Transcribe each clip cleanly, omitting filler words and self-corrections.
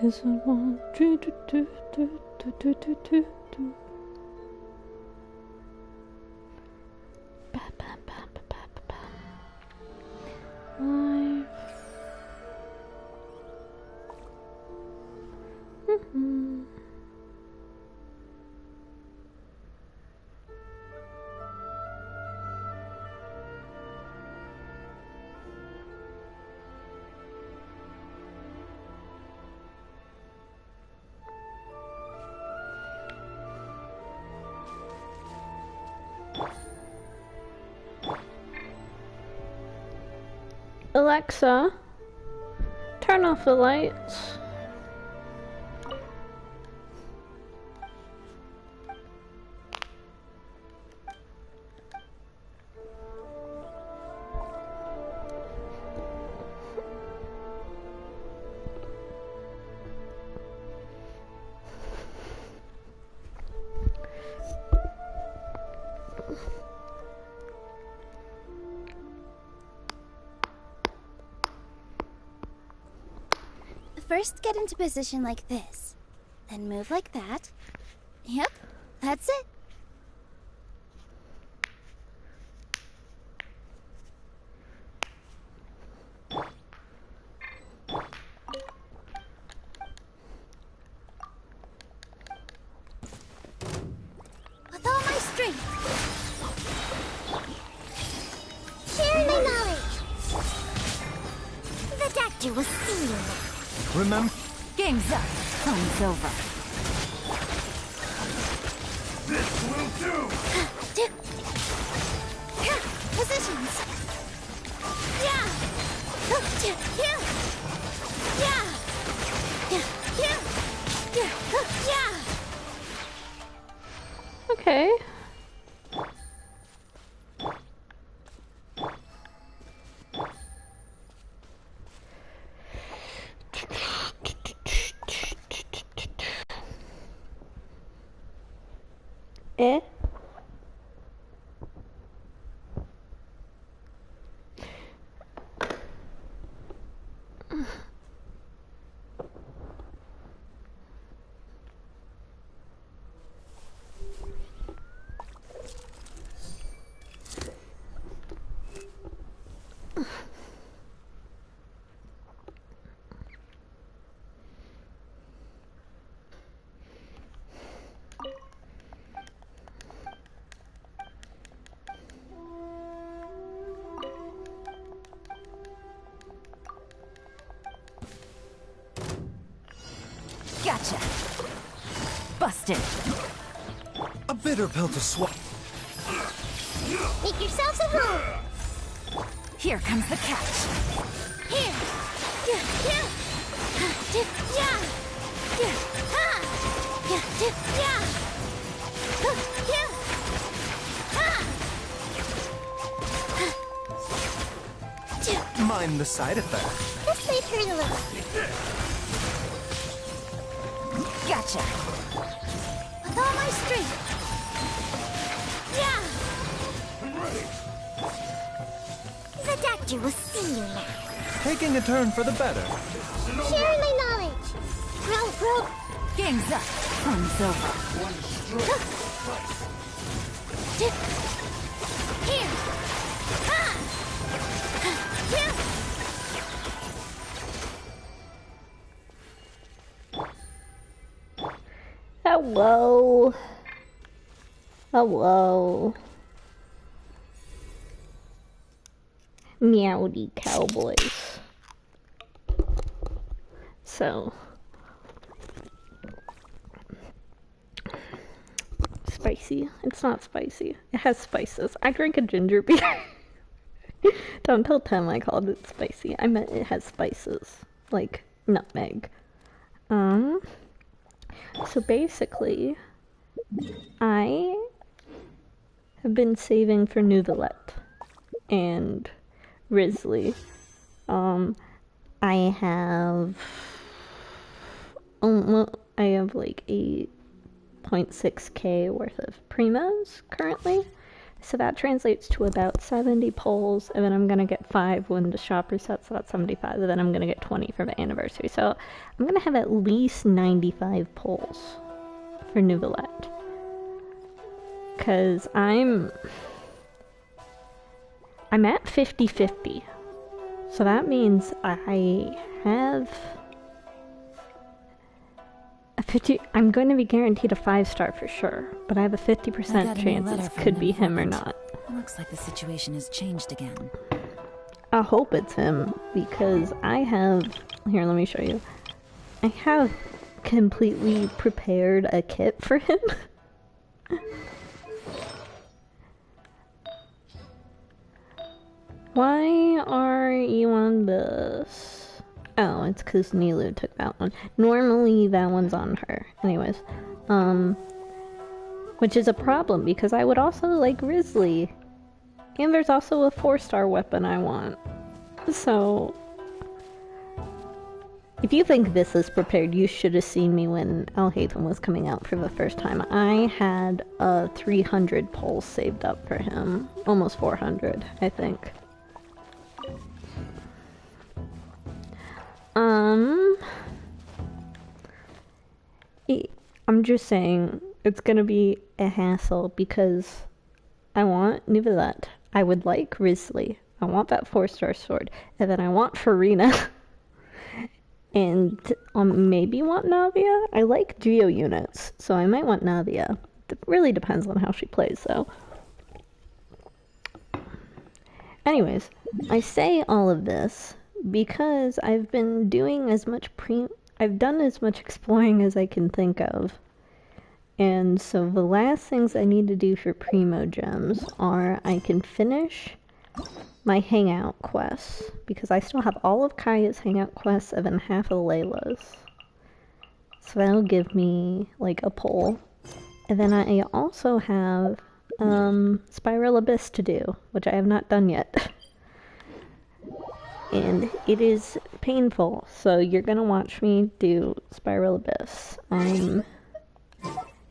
'Cause I want you to do. Ba, ba, ba, ba, ba, ba, ba. Life. Alexa, turn off the lights. First, get into position like this. Then move like that. Yep, that's it. With all my strength. Share my knowledge. The doctor will see you now. Remember? Game's up. Fun's over. This will do! Positions. Yeah. Yeah. Yeah. Okay. Eh? Gotcha. Busted. A bitter pill to swallow. Make yourselves at home. Here comes the catch. Here. Yeah. Yeah. Yeah. Yeah. Mind the side effect. This might hurt a little. Gotcha. With all my strength. Yeah. I'm ready. The doctor will see you now. Taking a turn for the better. Sharing my knowledge. Bro. Game's up. Fun's over. Here. Yeah. Hello. Hello. Meowdy cowboys. So. Spicy. It's not spicy. It has spices. I drink a ginger beer. Don't tell Tim I called it spicy. I meant it has spices. Like nutmeg. So basically, I have been saving for Neuvillette and Risley. I have like 8.6k worth of primos currently. So that translates to about 70 polls, and then I'm gonna get 5 when the shop resets, so that's 75, and then I'm gonna get 20 for the anniversary. So I'm gonna have at least 95 polls for Neuvillette. Cause I'm at 50-50. So that means I have a 50. I'm going to be guaranteed a 5-star for sure, but I have a 50% chance it could be him or not. Looks like the situation has changed again. I hope it's him, because I have... Here, let me show you. I have completely prepared a kit for him. Why are you on this? Oh, it's because Nilou took that one. Normally, that one's on her. Anyways, which is a problem, because I would also like Wriothesley. And there's also a 4-star weapon I want. So, if you think this is prepared, you should have seen me when Alhaitham was coming out for the first time. I had 300 polls saved up for him. Almost 400, I think. I'm just saying, it's gonna be a hassle because I want Neuvillette. I would like Wriothesley. I want that 4-star sword. And then I want Furina. And maybe want Navia? I like Geo units, so I might want Navia. It really depends on how she plays, though. Anyways, I say all of this because I've been doing as much I've done as much exploring as I can think of. And so the last things I need to do for Primo Gems are I can finish my hangout quests, because I still have all of Kaya's hangout quests and then half of Layla's. So that'll give me like a poll. And then I also have Spiral Abyss to do, which I have not done yet. And it is painful, so you're gonna watch me do Spiral Abyss. I'm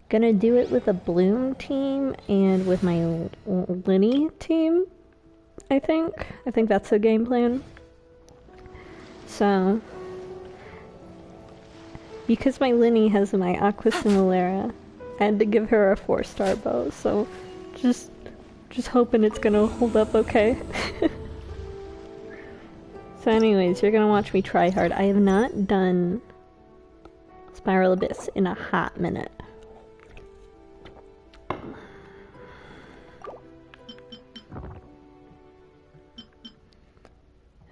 gonna do it with a Bloom team and with my Linny team, I think. I think that's the game plan. So, because my Linny has my Aqua Simulera, I had to give her a 4-star bow, so just hoping it's gonna hold up okay. So anyways, you're gonna watch me try hard. I have not done Spiral Abyss in a hot minute.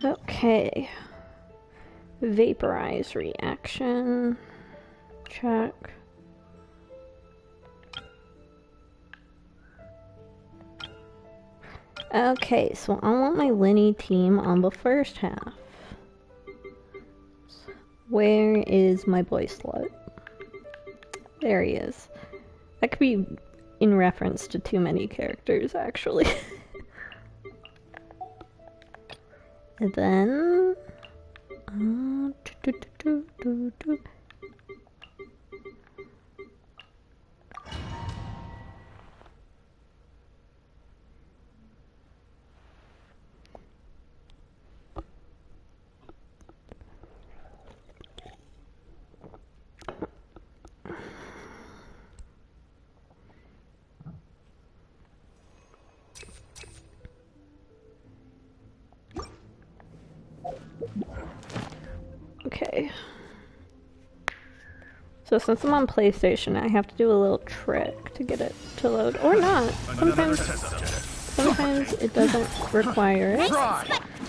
Okay. Vaporize reaction. Check. Okay, so I want my Linny team on the first half. Where is my boy Slut? There he is. That could be in reference to too many characters, actually. And then... Okay. So since I'm on PlayStation, I have to do a little trick to get it to load. Or not. Sometimes it doesn't require it.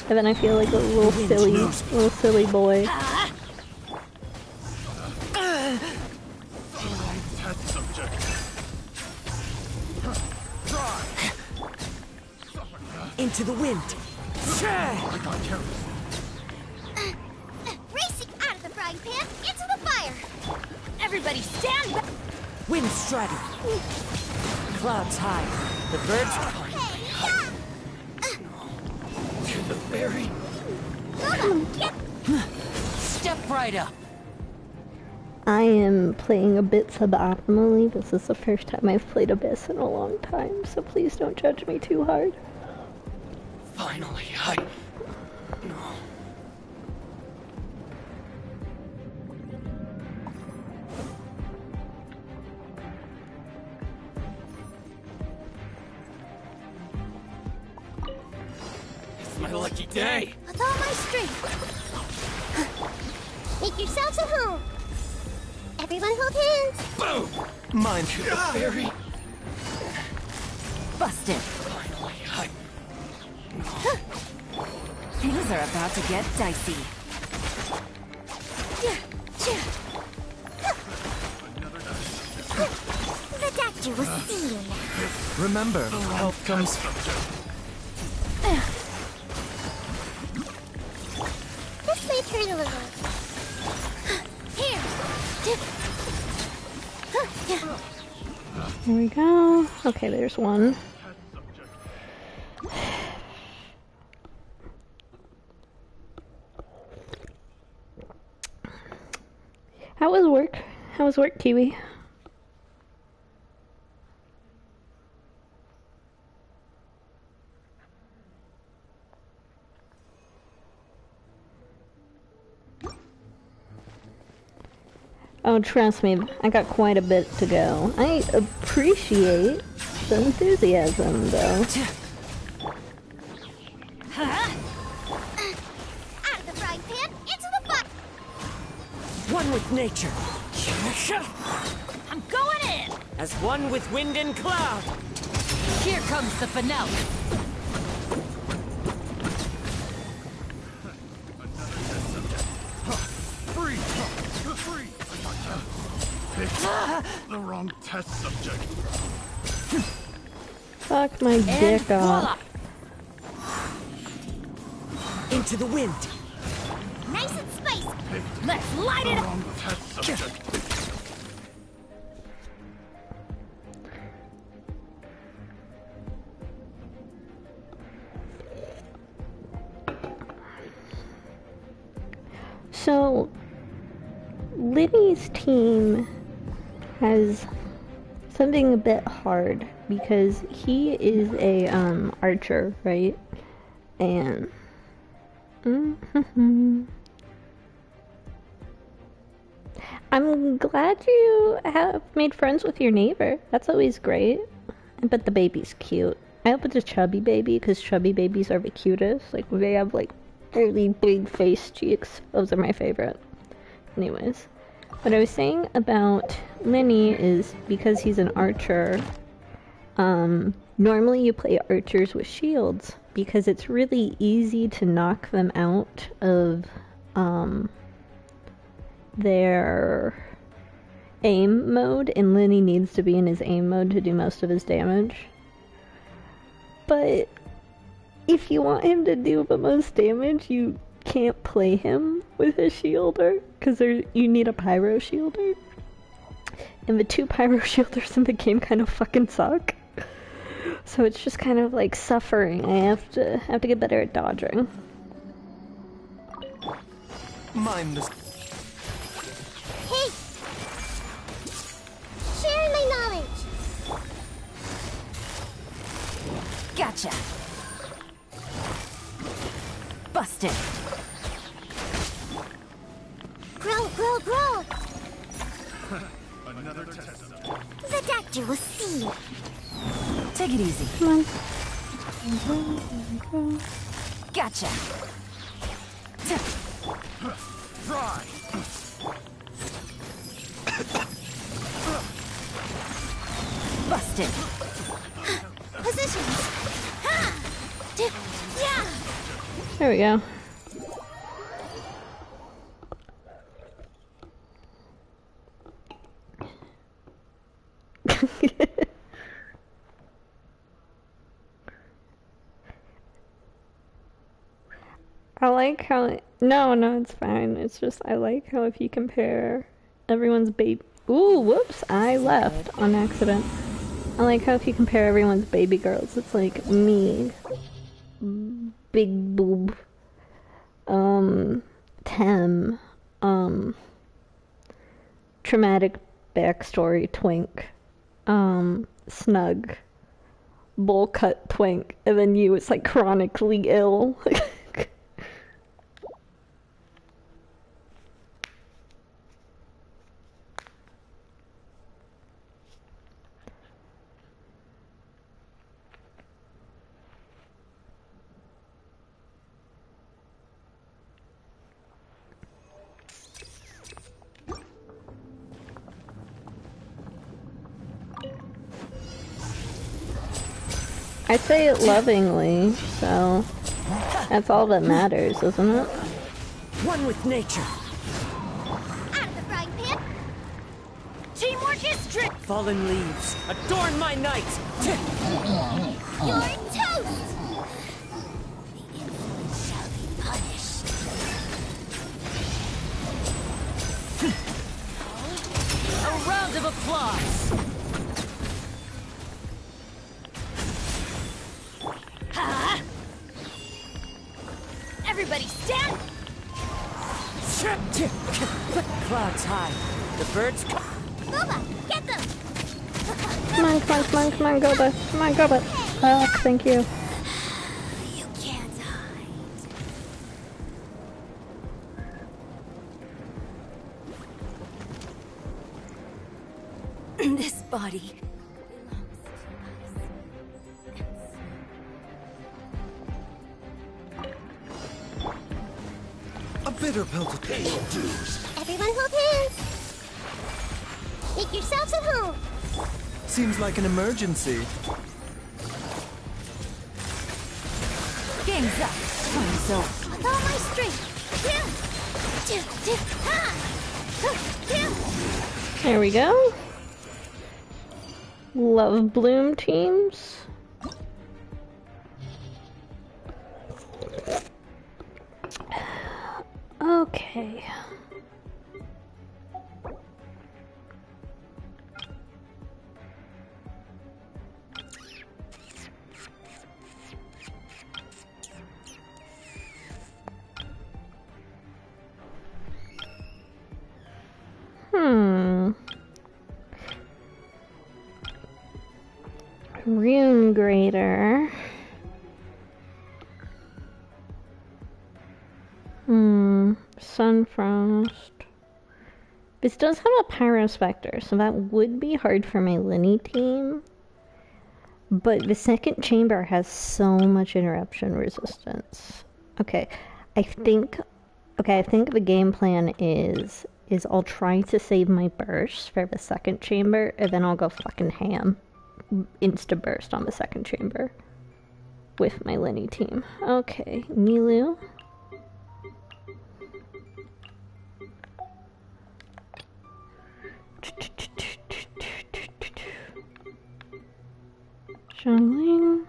And then I feel like a little silly boy. Into the wind. Racing out of the frying pan into the fire. Everybody stand back! Wind striding. Clouds high. The birds are To the berry. Lola, get Step right up. I am playing Abyss suboptimally. This is the first time I've played Abyss in a long time, so please don't judge me too hard. Finally, It's my lucky day! With all my strength. Make yourselves at home. Everyone hold hands. Boom! Mine should the fairy. Busted. Finally, Things are about to get dicey. The doctor will see you now. Remember, help comes. This may hurt a little. Here. Here we go. Okay, there's one. How was work? How was work, Kiwi? Oh, trust me, I got quite a bit to go. I appreciate the enthusiasm, though. Out of the frying pan, into the pot. One with nature. I'm going in! As one with wind and cloud. Here comes the finale. The wrong test subject. Fuck my dick off. Into the wind. Nice and spicy. Let's light it up! Wrong test subject. So, Liddy's team has something a bit hard because he is a archer, right? And I'm glad you have made friends with your neighbor. That's always great. But the baby's cute. I hope it's a chubby baby because chubby babies are the cutest. Like they have like really big face cheeks. Those are my favorite. Anyways, what I was saying about Lenny is because he's an archer, normally you play archers with shields because it's really easy to knock them out of their aim mode, and Lenny needs to be in his aim mode to do most of his damage. But if you want him to do the most damage, you can't play him with a shielder because you need a pyro shielder, and the two pyro shielders in the game kind of fucking suck. So it's just kind of like suffering. I have to get better at dodging. Mind this. Hey! Share my knowledge. Gotcha! Busted! Grow, grow, grow. Another test subject. The doctor will see you. Take it easy. Come on. Gotcha! Try. Busted! Positions. Ha! Yeah! There we go. I like how no, it's fine. It's just I like how if you compare everyone's baby. Ooh, whoops! I left on accident. I like how if you compare everyone's baby girls, it's like me, big boob, Tem, traumatic backstory twink. Snug. Bowl cut twink. And then you, it's like chronically ill. I say it lovingly, so that's all that matters, isn't it? One with nature. Out of the frying pan. Teamwork is trick. Fallen leaves, adorn my night. You're toast. The insolent shall be punished. A round of applause. Everybody stand. Clouds high. The birds come. Boba, get them. Come on, come on, come on, come on, go but come on, go but oh, thank you. You can't hide. This body belongs to us. A bitter pill to take. Everyone hold hands. Make yourselves at home. Seems like an emergency. Game's up. So With all my strength. There we go. Love Bloom teams. Okay. Rune Grader. Sunfrost. This does have a Pyrospectre, so that would be hard for my Linny team. But the second chamber has so much interruption resistance. Okay, I think the game plan is I'll try to save my burst for the second chamber, and then I'll go fucking ham. Insta burst on the second chamber with my Linny team. Okay, Nilu. Xiangling,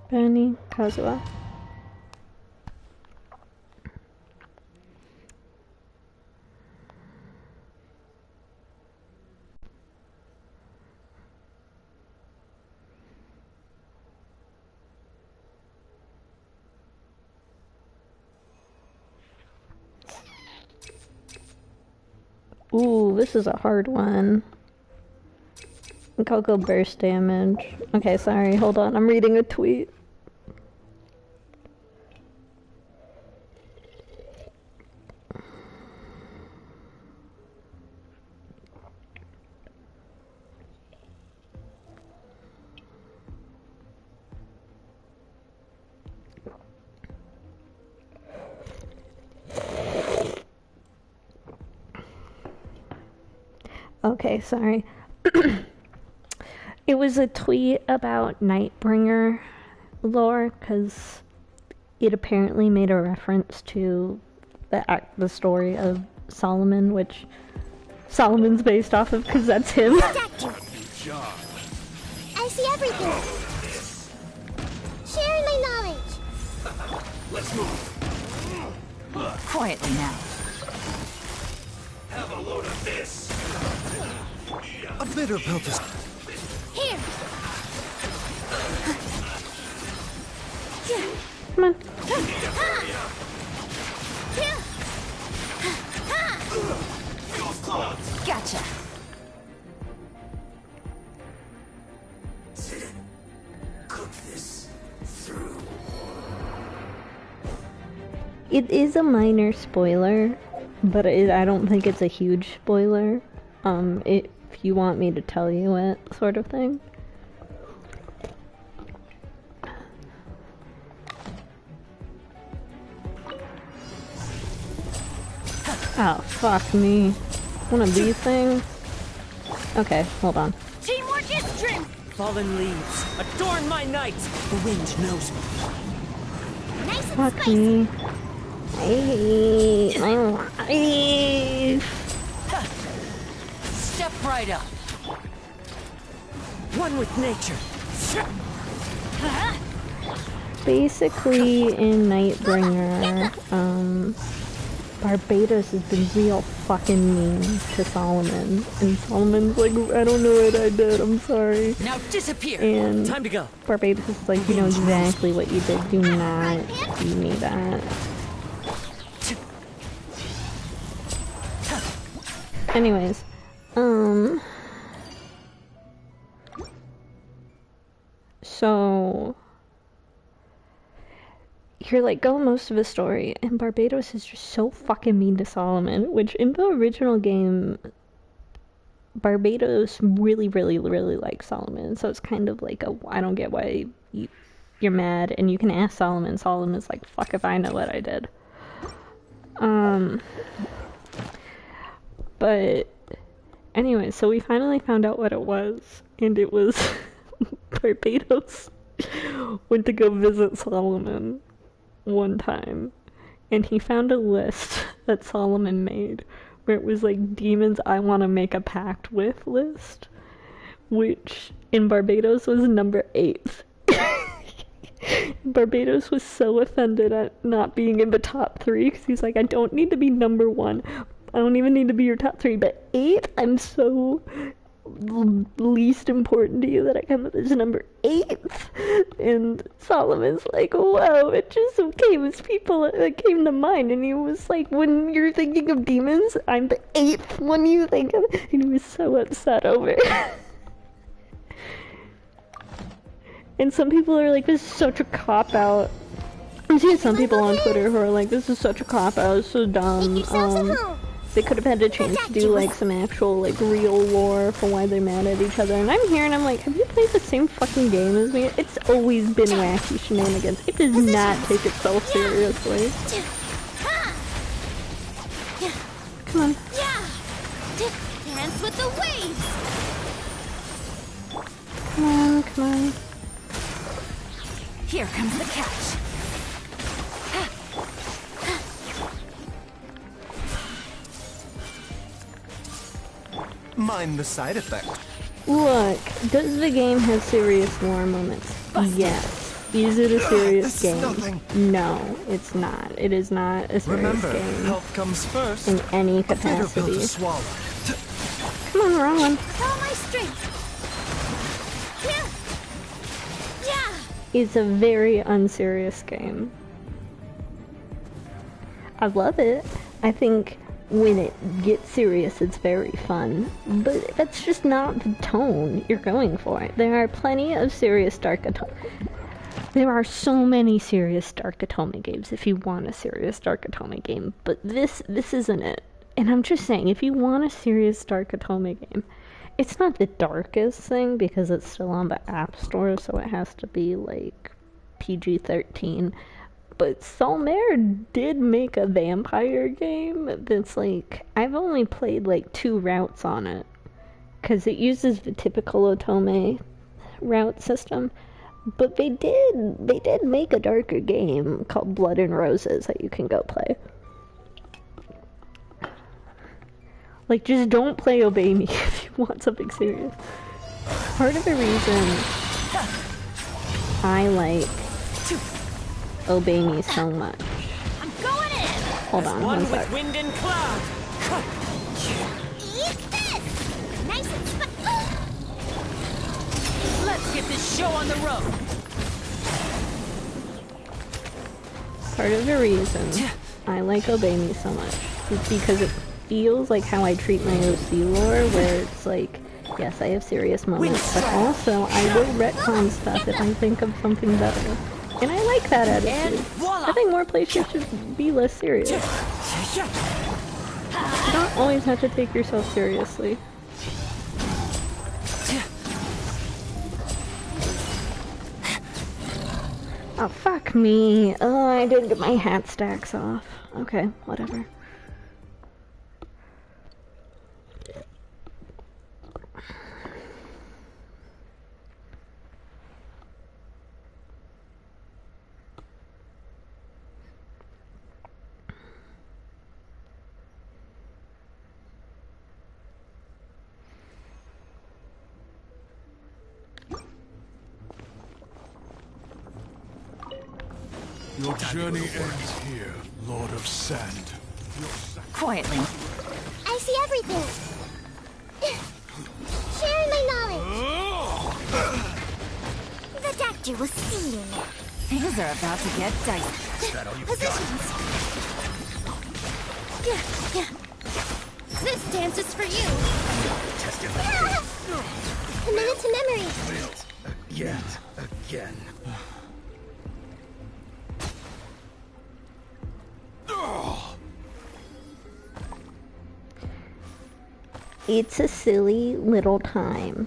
Benny, Kazuha. Ooh, this is a hard one. I think I'll go burst damage. Okay, sorry, hold on, I'm reading a tweet. Okay, sorry. It was a tweet about Nightbringer lore, because it apparently made a reference to the story of Solomon, which Solomon's based off of, because that's him. Statue. Job. I see everything. Sharing my knowledge. Let's move. quietly now. Have a load of this. A bitter pill to... Here. Come on. Gotcha. Cook this through. It is a minor spoiler, but I don't think it's a huge spoiler. If you want me to tell you it, sort of thing. Oh, fuck me. One of these things? Okay, hold on. Teamwork is strength. Fallen leaves, adorn my night. The wind knows me. Nice and Fuck spicy. me. I hate my life. Step right up. One with nature. Basically, in Nightbringer, Barbados has been real fucking mean to Solomon. And Solomon's like, I don't know what I did, I'm sorry. Now disappear. And Time to go. Barbados is like, you know exactly what you did, do not do me that. Anyways, so you're like go most of the story, and Barbados is just so fucking mean to Solomon, which in the original game, Barbados really, really, really likes Solomon, so it's kind of like I don't get why you're mad, and you can ask Solomon. Solomon's like, fuck if I know what I did. But anyway, so we finally found out what it was, and it was Barbados went to go visit Solomon one time, and he found a list that Solomon made where it was like demons I want to make a pact with list, which in Barbados was number 8. Barbados was so offended at not being in the top 3 because he's like, I don't need to be number 1. I don't even need to be your top 3, but 8? I'm so least important to you that I come up as number 8. And Solomon's like, wow, it just came as people that came to mind. And he was like, when you're thinking of demons, I'm the 8th one you think of. And he was so upset over it. And some people are like, this is such a cop-out. I'm seeing some people on Twitter who are like, this is such a cop-out, it's so dumb. Make yourselves at home. They could have had a chance to do like some actual like real lore for why they're mad at each other. And I'm here and I'm like, have you played the same fucking game as me? It's always been wacky shenanigans. It does not take itself seriously. Come on. Yeah. Dance with the waves. Come on, come on. Here comes the catch. Mind the side effect. Look, does the game have serious lore moments? Yes. Is it a serious This is game? nothing. No, it's not. It is not a serious Remember, game health comes first. in any A bitter pill capacity. to swallow. Come on, wrong one. Follow my strength. Yeah. It's a very unserious game. I love it. I think when it gets serious, it's very fun. But that's just not the tone you're going for. There are plenty of serious Dark Atome. There are so many serious Dark Atome games if you want a serious Dark Atome game. But this isn't it. And I'm just saying, if you want a serious Dark Atome game, it's not the darkest thing because it's still on the App Store, so it has to be like PG-13. But Solmare did make a vampire game that's like, I've only played like 2 routes on it because it uses the typical Otome route system. But they did make a darker game called Blood and Roses that you can go play. Like, just don't play Obey Me if you want something serious. Part of the reason I like Obey Me so much. I'm going in. Hold on, One one with sec. wind and cloud. Eat this. Nice and spicy. Let's get this show on the road. Part of the reason I like Obey Me so much is because feels like how I treat my OC lore, where it's like, yes, I have serious moments, but also I will retcon stuff if I think of something better. And I like that attitude. I think more players should be less serious. You don't always have to take yourself seriously. Oh, fuck me. Oh, I didn't get my hat stacks off. Okay, whatever. Your journey ends here, Lord of Sand. Quietly. I see everything. Sharing my knowledge. The doctor will see you now. Things are about to get dicey. Positions. Yeah. This dance is for you. Committed to memory. Yet again. It's a silly little time.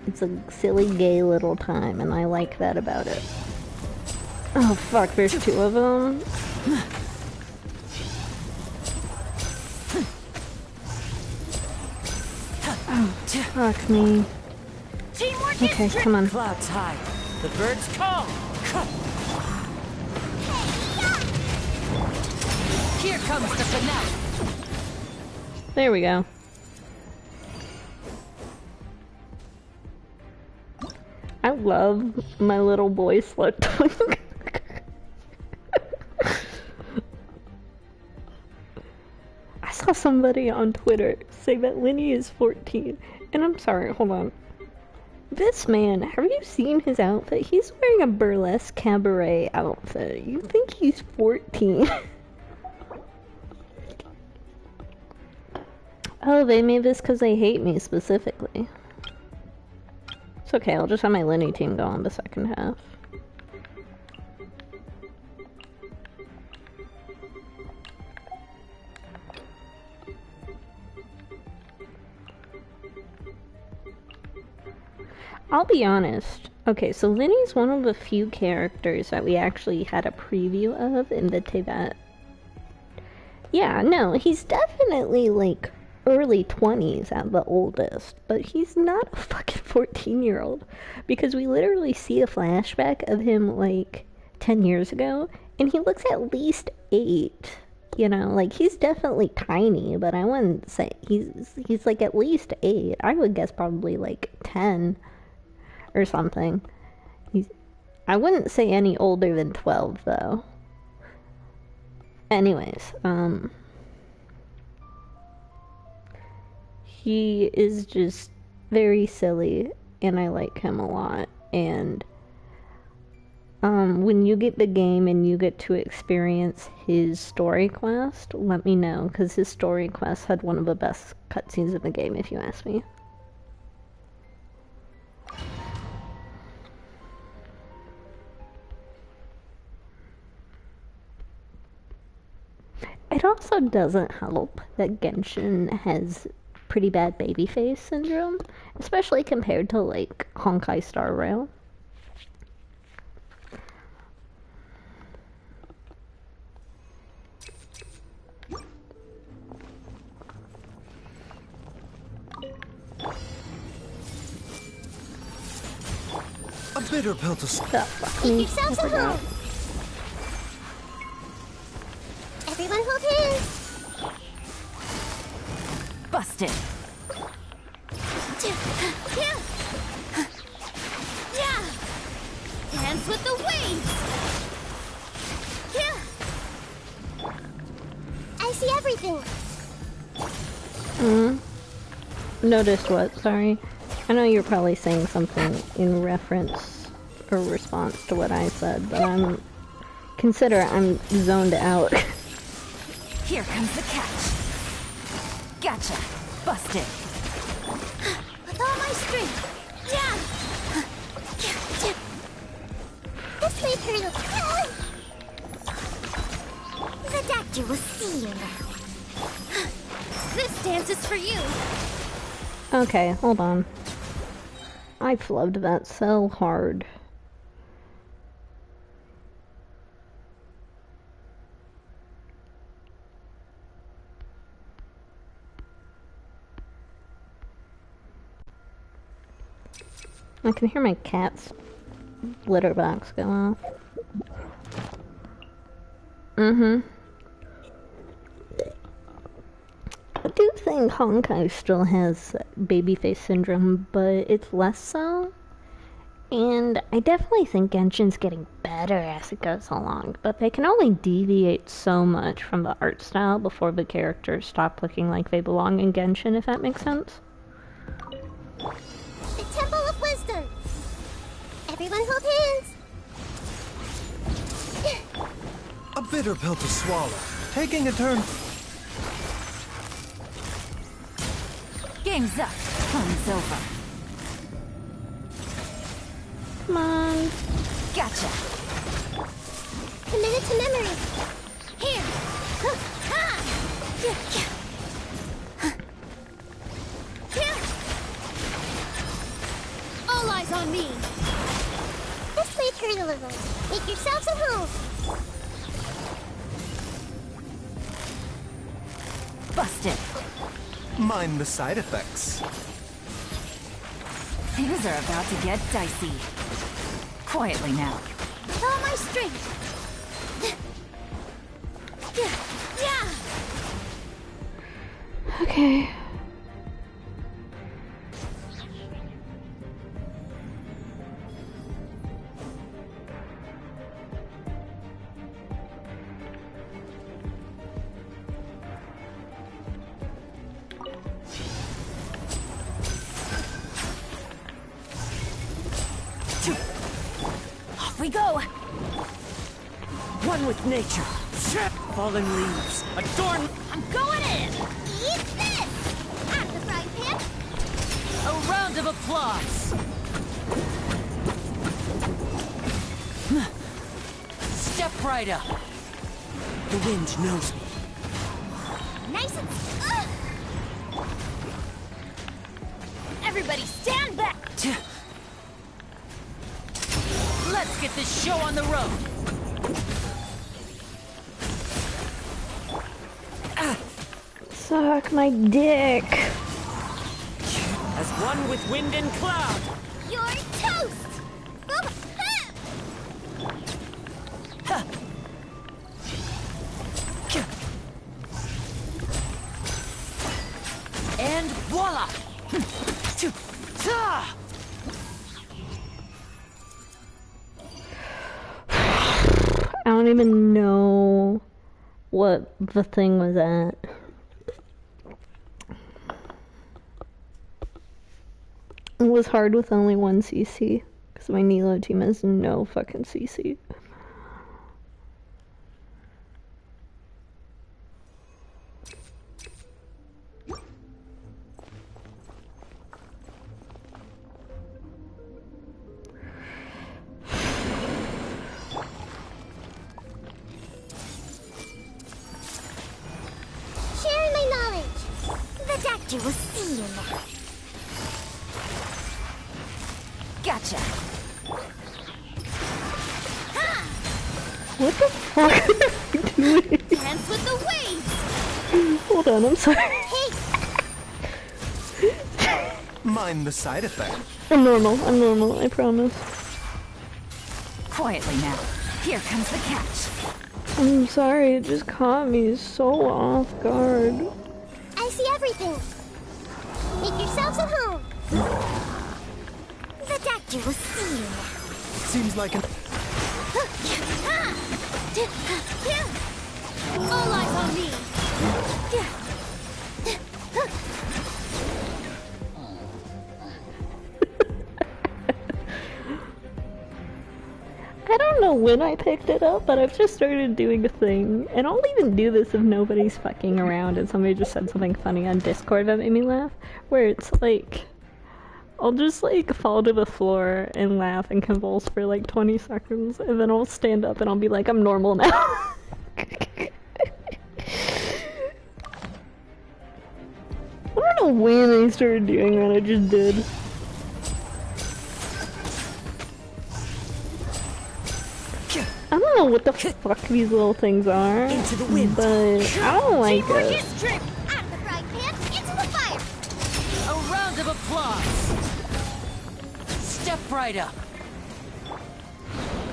It's a silly gay little time, and I like that about it. Oh fuck, there's two of them. Oh, fuck me. Okay, come on. Clouds high. The birds call. Here comes the finale. There we go. I love my little boy slut twink. I saw somebody on Twitter say that Lenny is 14, and I'm sorry, hold on. This man, have you seen his outfit? He's wearing a burlesque cabaret outfit. You think he's 14? Oh, they made this because they hate me specifically. It's okay, I'll just have my Lenny team go on the second half. I'll be honest. Okay, so Lenny's one of the few characters that we actually had a preview of in the Teyvat. Yeah, no, he's definitely like early 20s at the oldest, but he's not a fucking 14-year-old, because we literally see a flashback of him like 10 years ago, and he looks at least 8. You know, like he's definitely tiny, but I wouldn't say he's like at least 8. I would guess probably like 10 or something. I wouldn't say any older than 12 though. Anyways, he is just very silly, and I like him a lot. And when you get the game and you get to experience his story quest, let me know, because his story quest had one of the best cutscenes in the game, if you ask me. It also doesn't help that Genshin has pretty bad babyface syndrome, especially compared to like Honkai Star Rail. A bitter pill to swallow. Make yourselves at home. Everyone hold hands. Busted. Yeah. Dance with the waves. I see everything. Noticed what? Sorry. I know you're probably saying something in reference or response to what I said, but I'm zoned out. Here comes the catch. Gotcha. Busted. With all my strength. Yeah. This may hurt a The doctor will see you now. This dance is for you. Okay, hold on. I flubbed that so hard. I can hear my cat's litter box go off. I do think Honkai still has babyface syndrome, but it's less so. And I definitely think Genshin's getting better as it goes along, but they can only deviate so much from the art style before the characters stop looking like they belong in Genshin, if that makes sense. The Temple of Wisdom. Everyone hold hands. A bitter pill to swallow. Taking a turn. Game's up. Fun's over. Come on. Gotcha. Commit it to memory. Here. Here. All eyes on me. This may hurt a little. Make yourselves at home. Busted. Mind the side effects. Things are about to get dicey. Quietly now. With all my strength. Yeah. Okay. Off we go. One with nature. Fallen leaves. Adorn. I'm going in. Eat this. Out of the frying pan. A round of applause. Step right up. The wind knows me. Nice and... Everybody stand back. Let's get this show on the road. Suck my dick. As one with wind and cloud. You're toast. And voila! I don't even know what the thing was at. It was hard with only one CC, because my Nilo team has no fucking CC. Sharing my knowledge. The doctor will see you now. Gotcha. What the fuck are you doing? Dance with the waves. Hold on, I'm sorry. Hey, Mind the side effect. I'm normal, I promise. Quietly now. Here comes the catch. I'm sorry, it just caught me so off guard. I see everything. Make yourselves at home. The doctor will see you now. Seems like an... All eyes on me. I don't don't know when I picked it up, but I've just started doing a thing. And I'll even do this if nobody's fucking around and somebody just said something funny on Discord that made me laugh. Where it's like, I'll just like fall to the floor and laugh and convulse for like 20 seconds. And then I'll stand up and I'll be like, I'm normal now. I don't know when I started doing that, I just did. I don't know what the fuck these little things are, Into the wind. but I don't like Teamwork it. is strength. Out of the frying pan, into the fire. A round of applause. Step right up.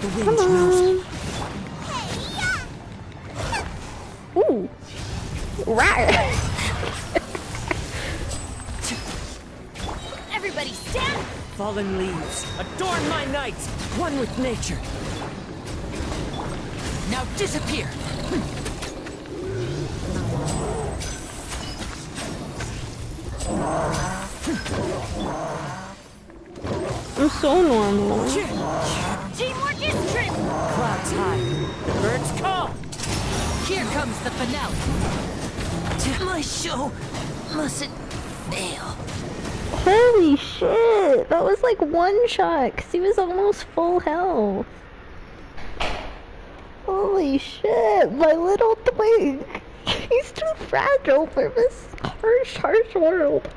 The wind Come knows. on. Ooh. Right. Everybody stand. Fallen leaves, adorn my night, one with nature. Now disappear. I'm so normal. Teamwork is strength. Clouds high, the birds call. Here comes the finale. My show mustn't fail. Holy shit! That was like one shot, cause he was almost full health. Holy shit, my little twink! He's too fragile for this harsh world.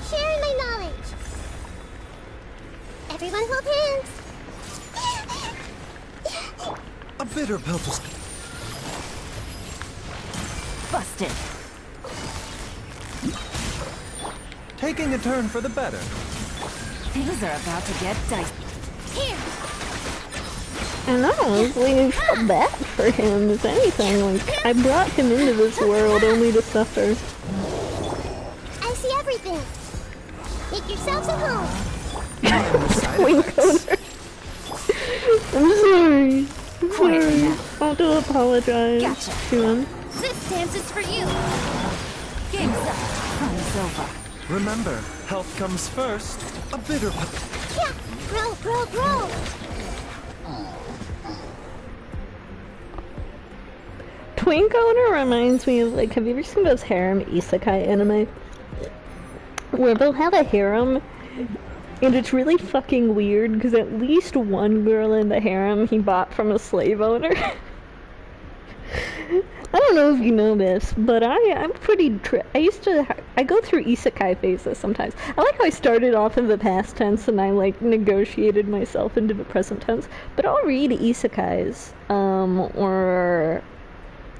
Sharing my knowledge. Everyone hold hands. A bitter peltus. Busted. Taking a turn for the better. Things are about to get dicey. Here. And I honestly feel bad for him, if anything. Like, I brought him into this world only to suffer. I see everything. Make yourselves at home. Wink owner. I'm sorry. I'm sorry. I'll do apologize Gotcha. to him. This dance is for you. Game's up. Fun's over. Remember, health comes first. A bitter Yeah. Grow, grow, grow. Twink owner reminds me of, like, have you ever seen those harem isekai anime? Where they'll have a harem, and it's really fucking weird, because at least one girl in the harem he bought from a slave owner. I don't know if you know this, but I'm pretty I go through isekai phases sometimes. I like how I started off in the past tense and I like negotiated myself into the present tense, but I'll read isekais, or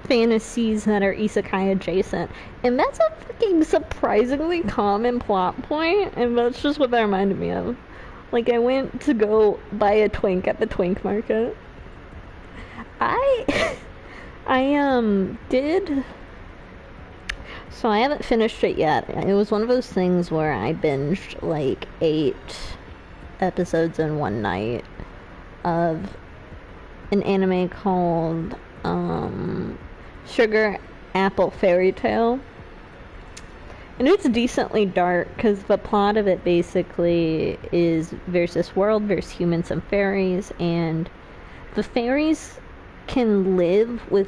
fantasies that are isekai adjacent, and that's a fucking surprisingly common plot point, and that's just what that reminded me of. Like, I went to go buy a twink at the twink market. So I haven't finished it yet. It was one of those things where I binged like 8 episodes in one night of an anime called Sugar Apple Fairy Tale. And it's decently dark because the plot of it basically is there's this world, there's humans and fairies, and the fairies can live with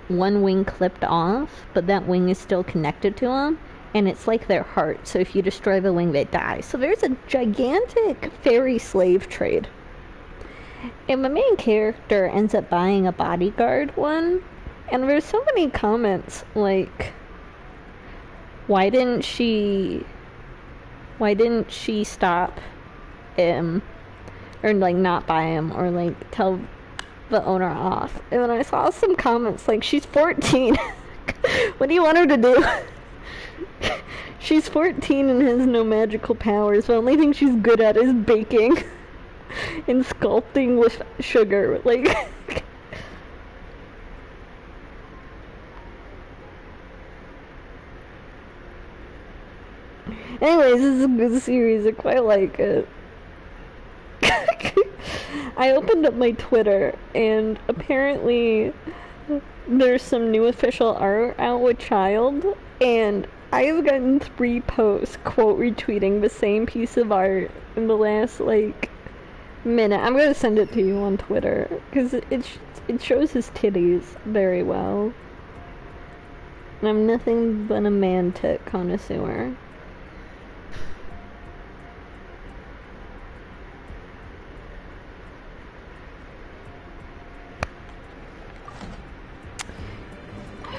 one wing clipped off, but that wing is still connected to them, and it's like their heart, so if you destroy the wing they die. So there's a gigantic fairy slave trade, and the main character ends up buying a bodyguard one, and there's so many comments like, why didn't she stop him, or like not buy him, or like tell the owner off? And then I saw some comments like, she's 14. What do you want her to do? She's 14 and has no magical powers. The only thing she's good at is baking and sculpting with sugar. Like, anyways, this is a good series. I quite like it. I opened up my Twitter, and apparently there's some new official art out with Child, and I have gotten 3 posts quote retweeting the same piece of art in the last, like, minute. I'm gonna send it to you on Twitter, because it shows his titties very well. And I'm nothing but a man-tit connoisseur.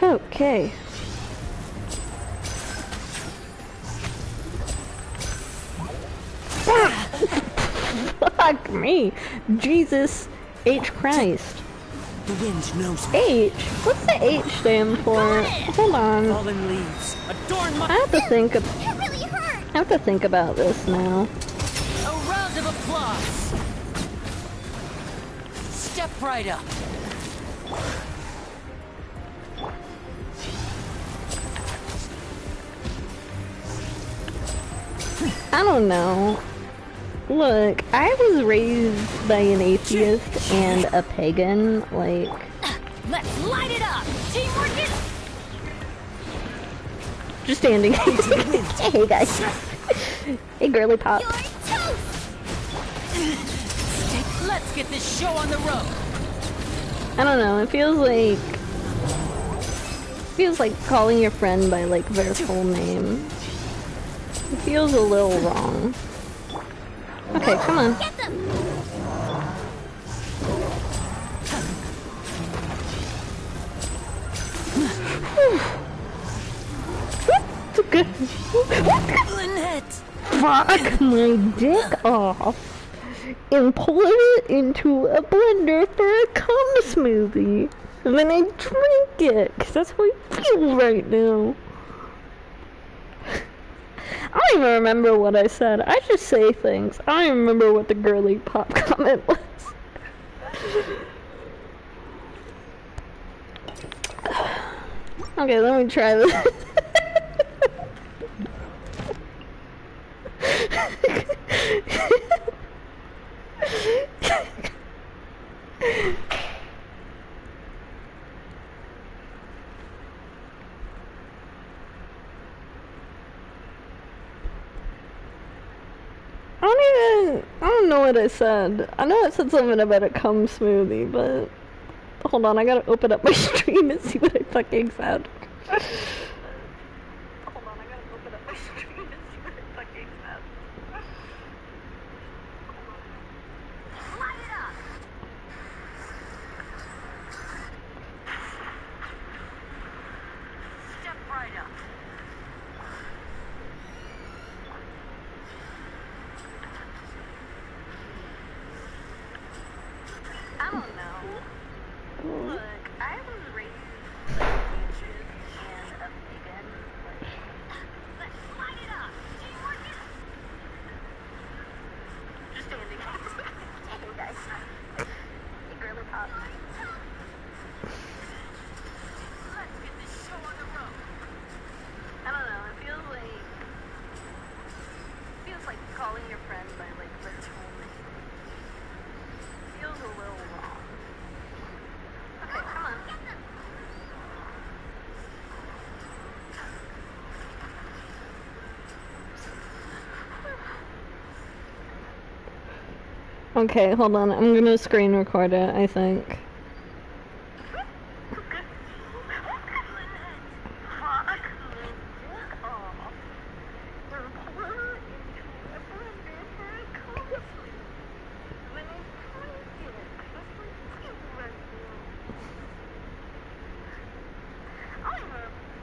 Okay. Fuck me. Jesus H. Christ. The wind knows me. H? What's the H stand for? Hold on. Fallen leaves. Adorn my... I have to think of, It really hurt! I have to think about this now. A round of applause. Step right up. I don't know. Look, I was raised by an atheist and a pagan, like... Let's light it up. Teamwork is... Just standing. Hey guys. Hey girly pop. You're toast! Let's get this show on the road. I don't know, it feels like calling your friend by like their full name. It feels a little wrong. Okay, come on. Get them! Good. Lynette. Fuck my dick off and pour it into a blender for a cum smoothie. And then I drink it, because that's how I feel right now. I don't even remember what I said. I just say things. I don't even remember what the girly pop comment was. Okay, let me try this. I don't know what I said. I know I said something about a cum smoothie, but hold on, I gotta open up my stream and see what I fucking said. Hold on, I gotta open up my stream and see what I fucking said. Light it up! Step right up. I don't know. Look, I was raised by atheist and a pagan. Let's light it up! Teamwork is... Just standing. Hey guys. Hey girly pop. Let's get this show on the road. I don't know, it feels like calling your friend by like their full name. Feels a little wrong. Okay, come on. Okay, hold on. I'm gonna screen record it, I think.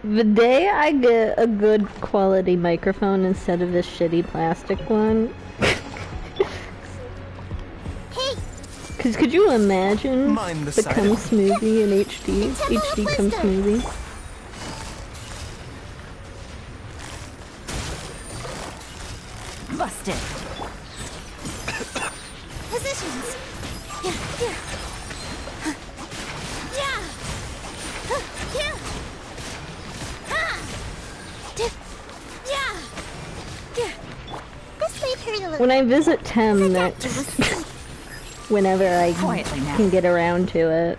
The day I get a good quality microphone instead of this shitty plastic one. Hey! Cause could you imagine Mind the the side cum of- smoothie in HD? Temple of HD cum Wisdom. smoothie. Busted. Positions! Yeah, yeah. Yeah! Yeah! Ah! Yeah! Yeah! This might hurt a little. When I visit Tem Doctor next, will see. whenever I Quietly now. can get around to it.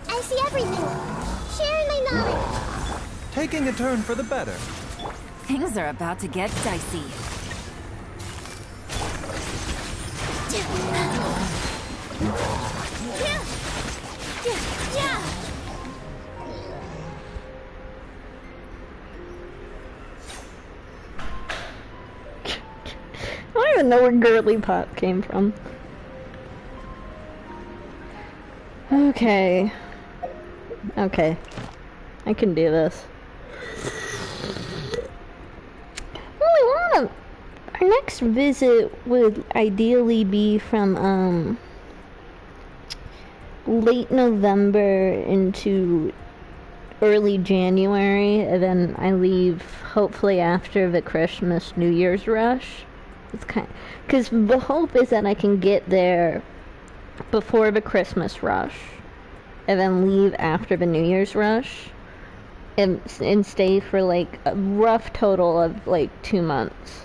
I see everything. Sharing my knowledge. Taking a turn for the better. Things are about to get dicey. I don't even know where Girly Pop came from. Okay. Okay. I can do this. Our next visit would ideally be from, late November into early January, and then I leave hopefully after the Christmas New Year's rush. It's because the hope is that I can get there before the Christmas rush, and then leave after the New Year's rush, and stay for like a rough total of like 2 months.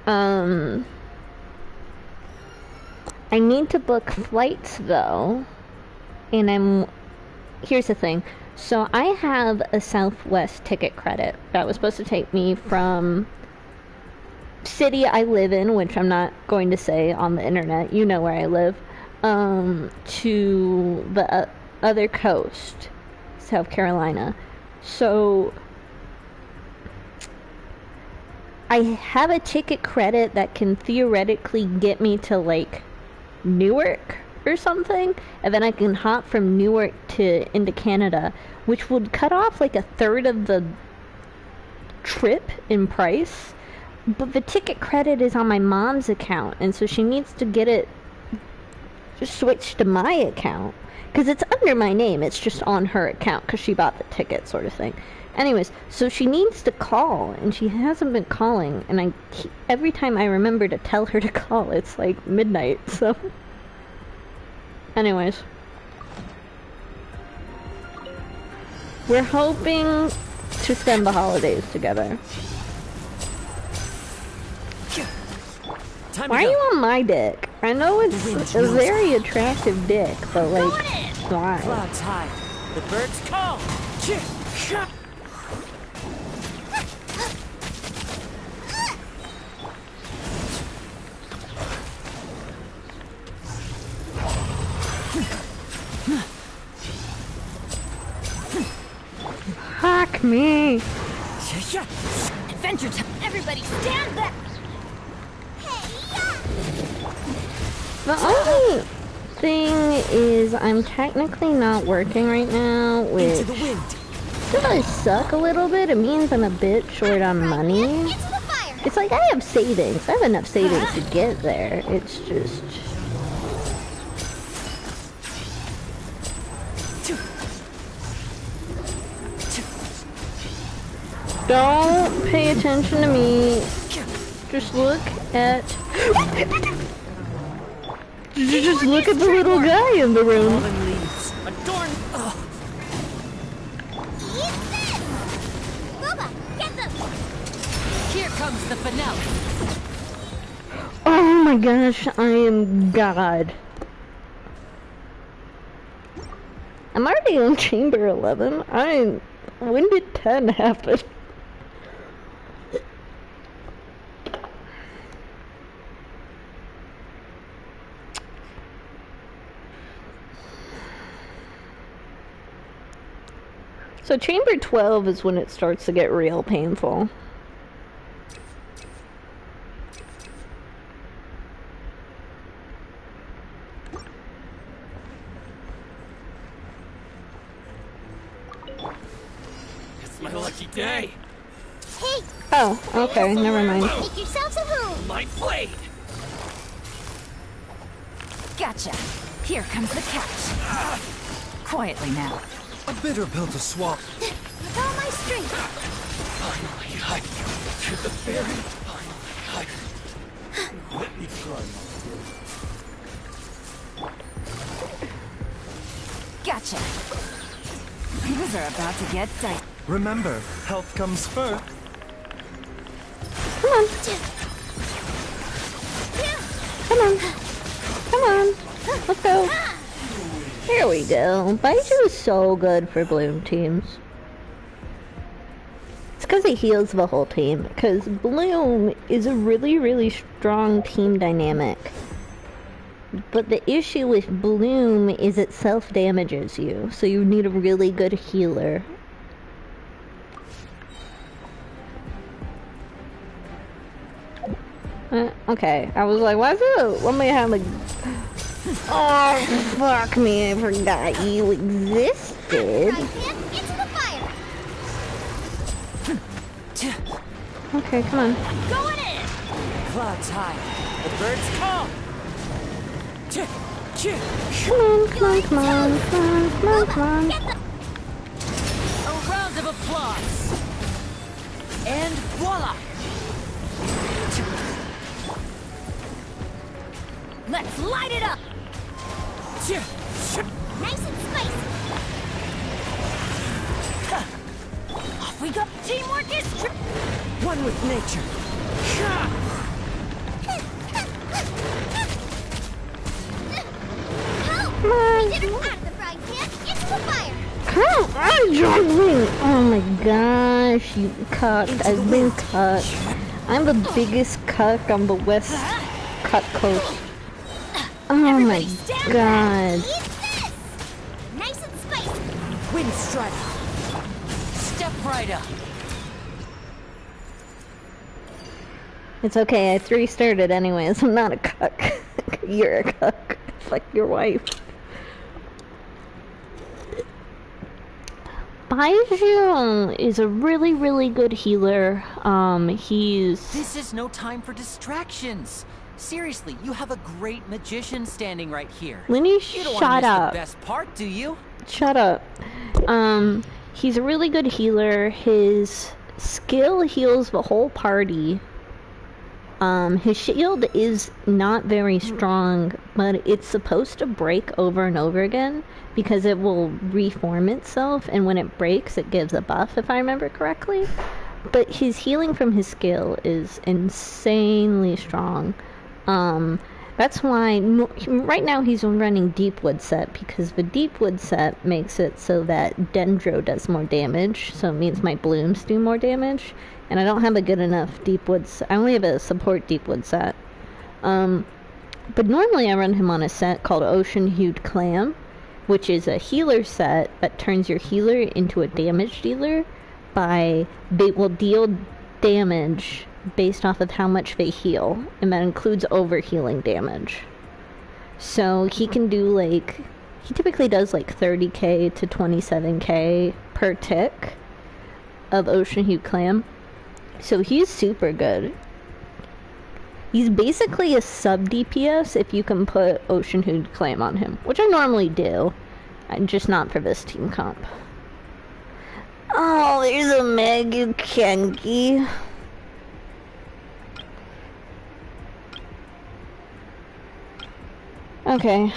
I need to book flights though, and here's the thing. So I have a Southwest ticket credit that was supposed to take me from city I live in, which I'm not going to say on the internet, you know where I live, to the other coast, South Carolina. So I have a ticket credit that can theoretically get me to like Newark or something, and then I can hop from Newark into Canada, which would cut off like a third of the trip in price. But the ticket credit is on my mom's account, and so she needs to get it just switched to my account, because it's under my name. It's just on her account because she bought the ticket, sort of thing. Anyways, so she needs to call, and she hasn't been calling, and every time I remember to tell her to call, it's like midnight, so... Anyways. We're hoping to spend the holidays together. Why are you on my dick? I know it's a very attractive dick, but like, why? Clouds high. The birds call. Fuck me! Adventure time. Everybody stand back. The only thing is I'm technically not working right now, which Into the wind. does suck a little bit. It means I'm a bit short on money. Into the fire. It's like I have savings. I have enough savings to get there. It's just... Don't pay attention to me. Just look at... Just look at the little guy in the room. Fallen leaves. Adorn. Oh, Eat this. Boba, get them. here comes the finale. Oh my gosh, I am God. I'm already on Chamber 11. When did 10 happen? So Chamber 12 is when it starts to get real painful. It's my lucky day. Hey, Oh, okay, never mind. make yourselves a room. My blade. Gotcha. Here comes the catch. Quietly now. A bitter pill to swallow. With all my strength. Finally, I to the berry. Finally, let me try. Gotcha. Things are about to get dicey. Remember, health comes first. Come on. Come on. Come on. Let's go. There we go. Baiju is so good for Bloom teams. It's because he heals the whole team. Because Bloom is a really, really strong team dynamic. But the issue with Bloom is it self-damages you. So you need a really good healer. Okay, I was like, why's it? Let me have a... Oh, fuck me, I forgot you existed. Right hand into the fire. Okay, come on. Going in! Clouds high. The birds call. Come on, come on, come on, come on, come on, come on. A round of applause. And voila! Let's light it up! Nice and spicy. Off we go! Teamwork is one with nature. Help! Come on. We did it out of the frying pan into the fire. Come on, juggling! Oh my gosh, you cuck. I've been cucked. I'm the biggest cuck on the West Cuck Coast. Oh my god. Eat this! Nice and spicy. Wind strike. Step right up. It's okay, I 3-starred anyways. I'm not a cuck. You're a cuck. Fuck your wife. Baiju is a really, really good healer. This is no time for distractions. Seriously, you have a great magician standing right here. Lenny, You don't shut want to miss up. the best part, do you? Shut up. He's a really good healer. His skill heals the whole party. His shield is not very strong, but it's supposed to break over and over again because it will reform itself, and when it breaks, it gives a buff, if I remember correctly. But his healing from his skill is insanely strong. That's why right now he's running Deepwood set, because the Deepwood set makes it so that Dendro does more damage, so it means my blooms do more damage, and I don't have a good enough Deepwood set. I only have a support Deepwood set. But normally I run him on a set called Ocean Hued Clam, which is a healer set that turns your healer into a damage dealer they will deal damage based off of how much they heal, and that includes overhealing damage. So he can do he typically does 30k to 27k per tick of Ocean Hued Clam. So he's super good. He's basically a sub DPS if you can put Ocean Hued Clam on him, which I normally do. I'm just not for this team comp. Oh, there's a Mega Kenki. Okay.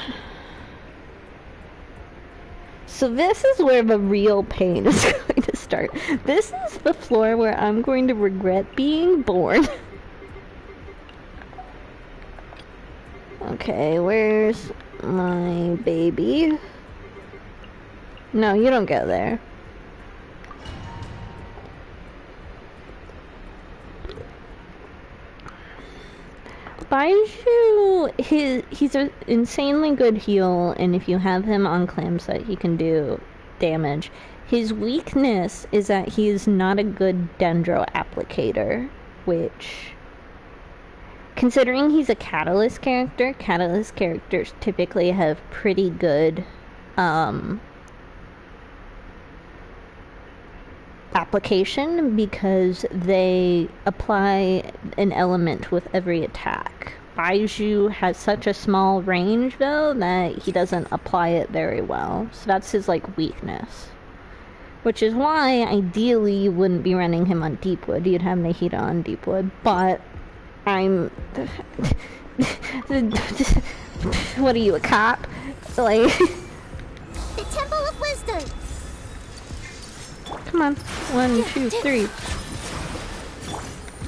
So this is where the real pain is going to start. This is the floor where I'm going to regret being born. Okay, where's my baby? No, you don't go there. Baiju, he's an insanely good heal, and if you have him on clam set, he can do damage. His weakness is that he is not a good Dendro applicator, which, considering he's a Catalyst character, Catalyst characters typically have pretty good application because they apply an element with every attack. Baiju has such a small range though that he doesn't apply it very well, so that's his weakness, which is why ideally you wouldn't be running him on Deepwood. You'd have Nahida on Deepwood, but I'm what are you, a cop? The Temple of Wisdom. Come on. 1, 2, 3.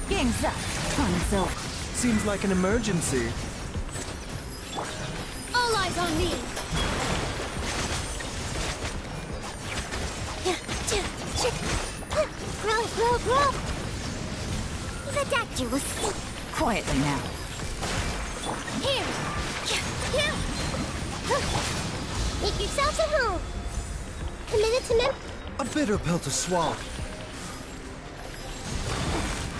Game's up. Time's up. Seems like an emergency. All eyes on me. Grow. The Dactylus. Quietly now. Here. Make yourselves at home. Committed to mem. A bitter pill to swallow.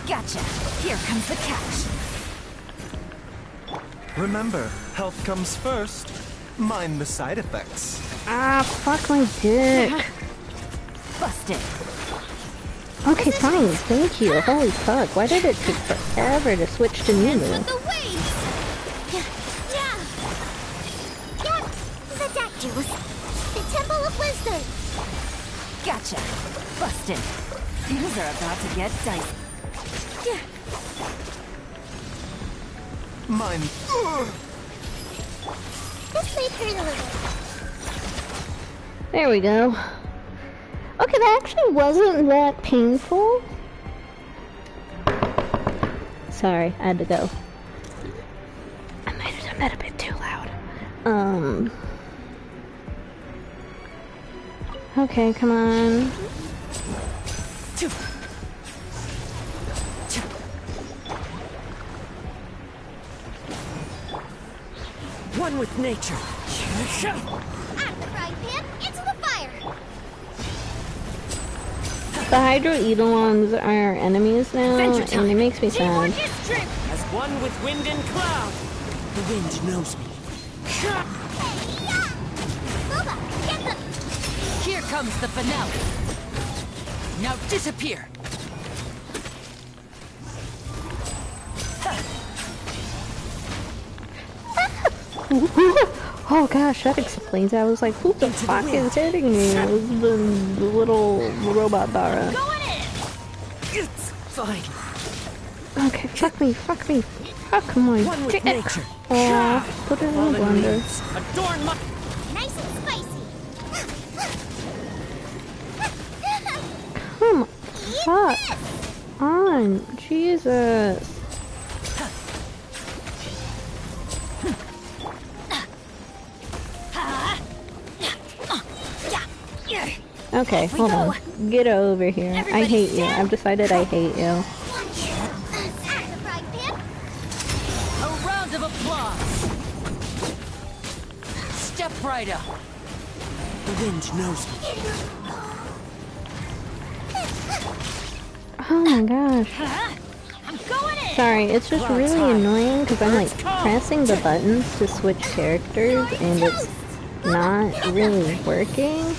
Gotcha. Here comes the catch. Remember, health comes first. Mind the side effects. Ah, fuck my dick. Busted. Okay, fine, thank you. Holy fuck, why did it take forever to switch to Nunu? With the waves. Yeah. The Dactylus. The Temple of Wisdom. Gotcha. Busted. Things are about to get dicey. Mind. This may hurt a little. There we go. Okay, that actually wasn't that painful. Sorry, I had to go. I might have done that a bit too loud. Okay, come on. One with nature. At the frying pan, into the fire. The Hydroedolons are our enemies now, and it makes me sad. As one with wind and cloud. The wind knows me. Boba, get them. Here comes the finale. Now disappear. Oh gosh, that explains it. I was like, who the fuck is hitting me? It was the little robot Dara. Going in. It's fine. Okay, fuck me. Fuck my One with dick. nature. Aw, put it in the Fallen blender. leaves. Adorn my... Nice and spicy. Come fuck on, Jesus. Okay, hold on. Get over here. I hate you. I've decided I hate you. At the frying pan. A round of applause. Step right up. The wind knows me. Oh my gosh. I'm going in. Sorry, it's just really annoying because I'm like pressing the buttons to switch characters and it's not really working.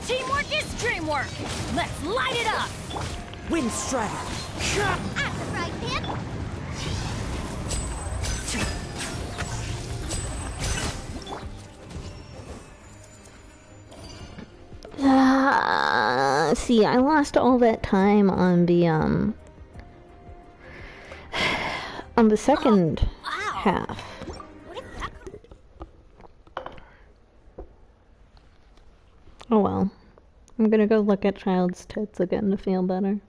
Teamwork is dreamwork. Let's light it up. Wind strider. At the frying pan. See, I lost all that time on the second half. What if that? Oh well. I'm gonna go look at Child's tits again to feel better.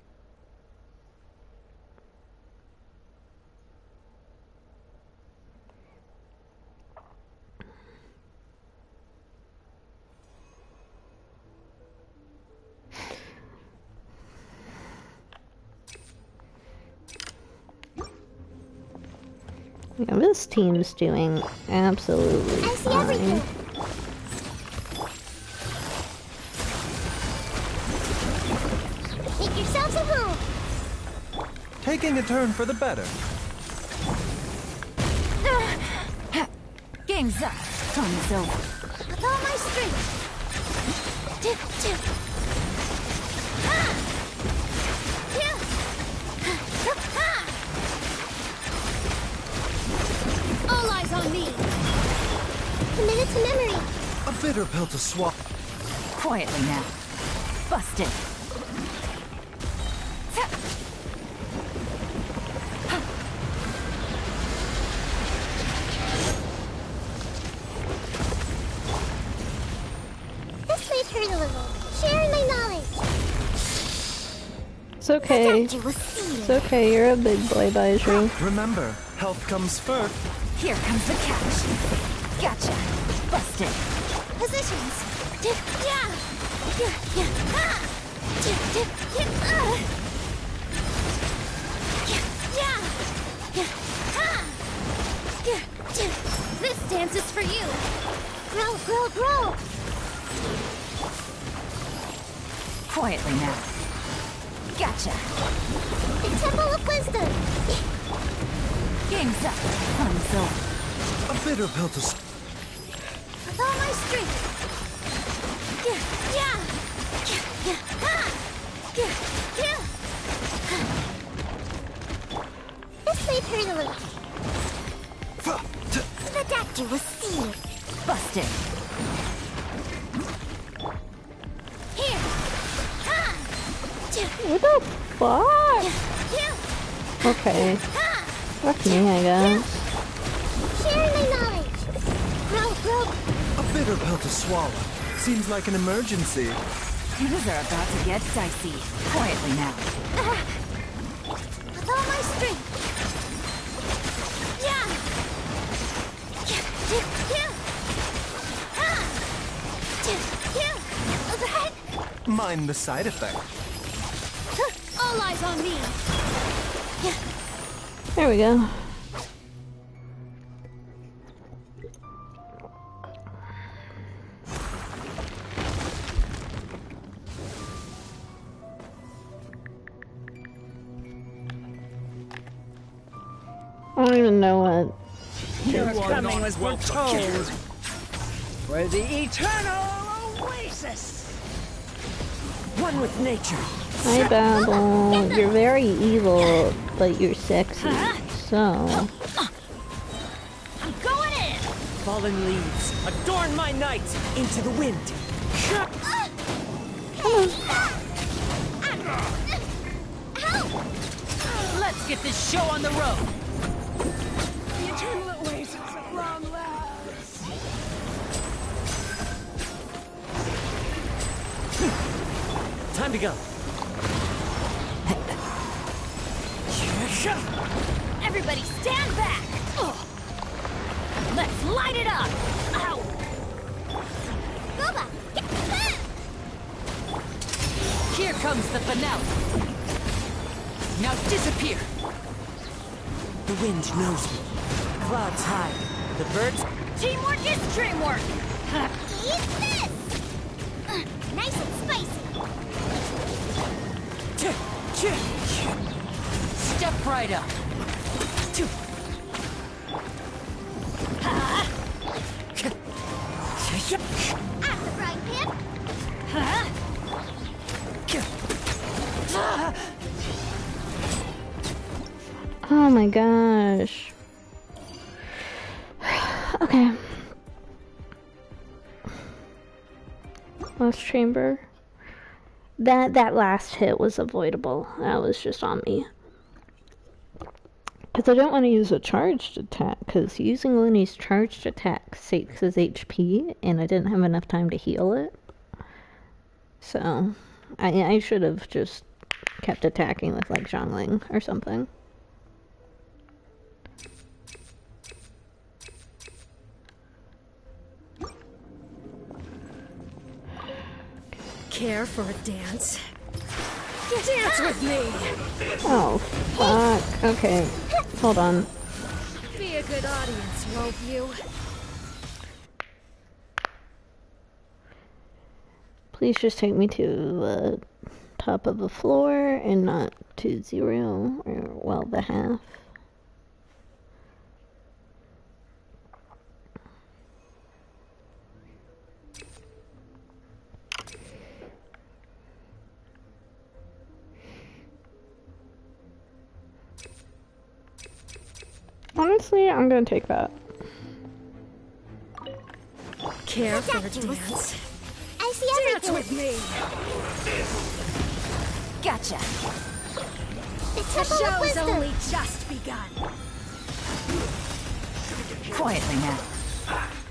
Yeah, this team's doing absolutely I see fine. everything. Make yourselves at home. Taking a turn for the better. Game's up. Time's over. With all my strength. All eyes on me. Committed to memory. A bitter pill to swallow. Quietly now. Busted. This might hurt a little. Sharing my knowledge. It's okay. Statue was sealed. It's okay, you're a big boy, Baiju. Remember, health comes first. Here comes the catch. Gotcha. Busted. Positions. Yeah. Yeah. Yeah. Ah. Yeah. Yeah. Yeah. Yeah. Ah. Yeah. Yeah. This dance is for you. Grow, grow, grow. Quietly now. Gotcha. The Temple of Wisdom. Game's up. Fun's over. A bitter pill to With all my strength. Yeah. Yeah. Yeah. Yeah. Ah. Yeah. Yeah. This may hurt a little. The statue was sealed. Busted. Here. Ah. Yeah. What the fuck? Yeah. Okay. Ah. Fuck me, I guess. Sharing my knowledge. Grow, grow. a bitter pill to swallow. Seems like an emergency. Things are about to get dicey. Quietly now. With all my strength. Yeah. Yeah. Yeah. Yeah. Ah. Yeah. Yeah. That. Mind the side effect. All eyes on me. Yeah. There we go. I don't even know what. Your coming was foretold. We're the eternal oasis. One with nature. Hi, Babble. You're very evil, but you're sexy. So. I'm going in. Fallen leaves adorn my night into the wind. Let's get this show on the road. The eternal oasis at long last. Time to go. Everybody stand back. Let's light it up. Ow. Boba, get back. Here comes the finale. Now disappear. The wind knows me. Clouds high. The birds. Teamwork is dreamwork. Eat this. Nice and spicy. Step right up. At the frying pan. Oh my gosh. Okay. Last chamber. That last hit was avoidable. That was just on me. Because I don't want to use a charged attack, because using Linny's charged attack takes his HP, and I didn't have enough time to heal it. So, I should have just kept attacking with, like, Zhongling or something. Care for a dance? Dance with me. Oh, fuck. Okay, hold on. Be a good audience, won't you? Please just take me to the top of the floor and not to 0, or, well, the half. Honestly, I'm gonna take that. Care for a Statue was- dance? I see Dance everything. with me. Gotcha. The The Temple of show's Wisdom. only just begun. Quietly now.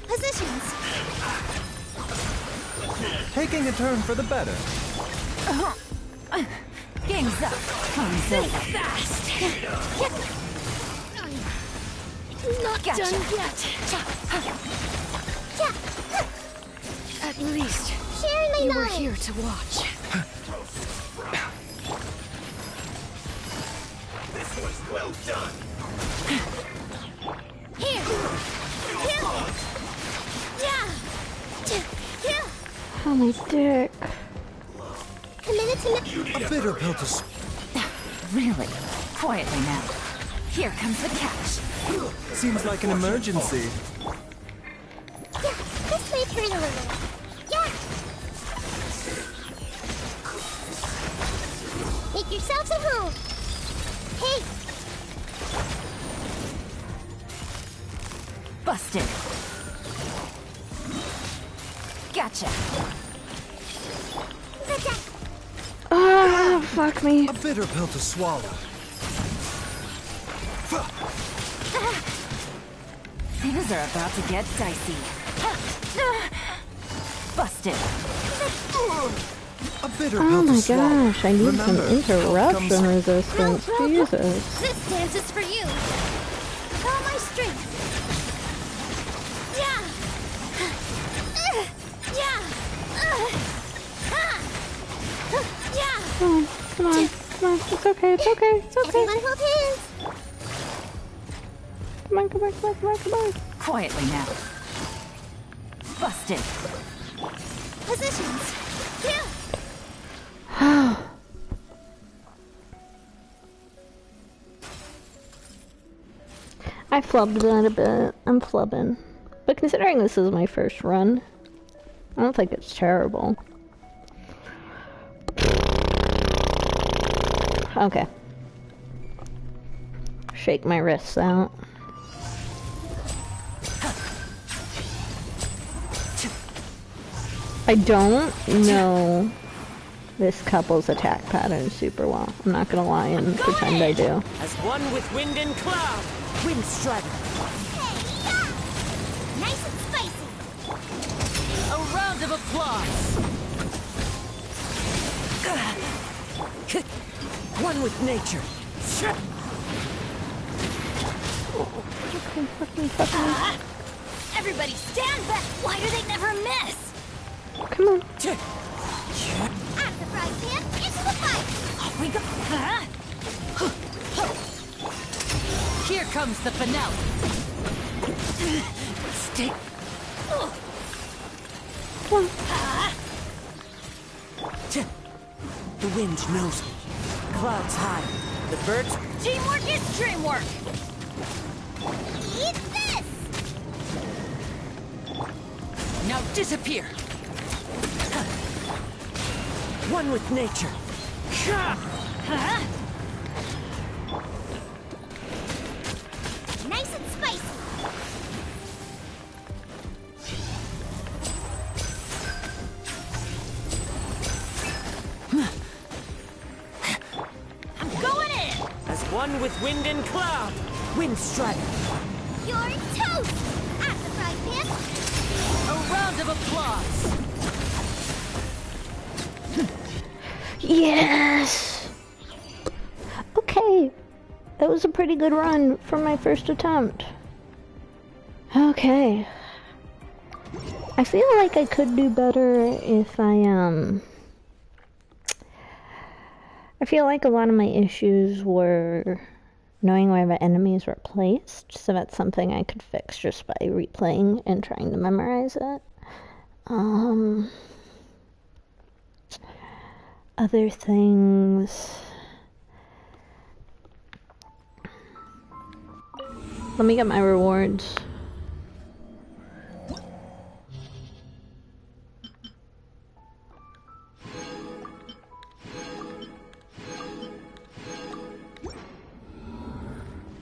Positions. Taking a turn for the better. Game's up. Time's over. Fast! Not Gotcha. done yet. At least Sharing my you were knowledge. here to watch. Here. Here. Yeah. Here. Oh my dick. Committed to A bitter pill to swallow. Really? Quietly now. Here comes the catch. Seems like an emergency. Yeah, this may turn a little. Yeah. Make yourselves at home. Hey, Busted. Gotcha. Ah, fuck me. A bitter pill to swallow. Things are about to get dicey. Busted. A bitter Oh pill to my swallow. gosh, I need some Remember, interruption comes- resistance. Roll, roll, Jesus. this dance is for you. With all my strength. Yeah. Yeah. Yeah. Come on, come on, come on. It's okay, it's okay, it's okay. Everyone hold hands. Come on, come on, come on, come on, come on. Quietly now. Busted. Positions. Yeah. I flubbed that a bit. I'm flubbing. But considering this is my first run, I don't think it's terrible. Okay. Shake my wrists out. I don't know this couple's attack pattern super well. I'm not gonna lie and pretend I do. As one with wind and cloud. Wind strider. Hey, yeah. Nice and spicy. A round of applause! One with nature. Everybody stand back. Why do they never miss? Come on. At the fry pan, into the fight. We go. Here comes the finale! Stay. The wind knows me. Clouds high. The birds. Teamwork is dreamwork! Eat this. Now disappear! One with nature. Nice and spicy. I'm going in! As one with wind and cloud. Wind strider. You're toast. At the fry pan. A round of applause! Yes! Okay. That was a pretty good run for my first attempt. Okay. I feel like I could do better if I feel like a lot of my issues were knowing where the enemies were placed, so that's something I could fix just by replaying and trying to memorize it. Other things. Let me get my rewards.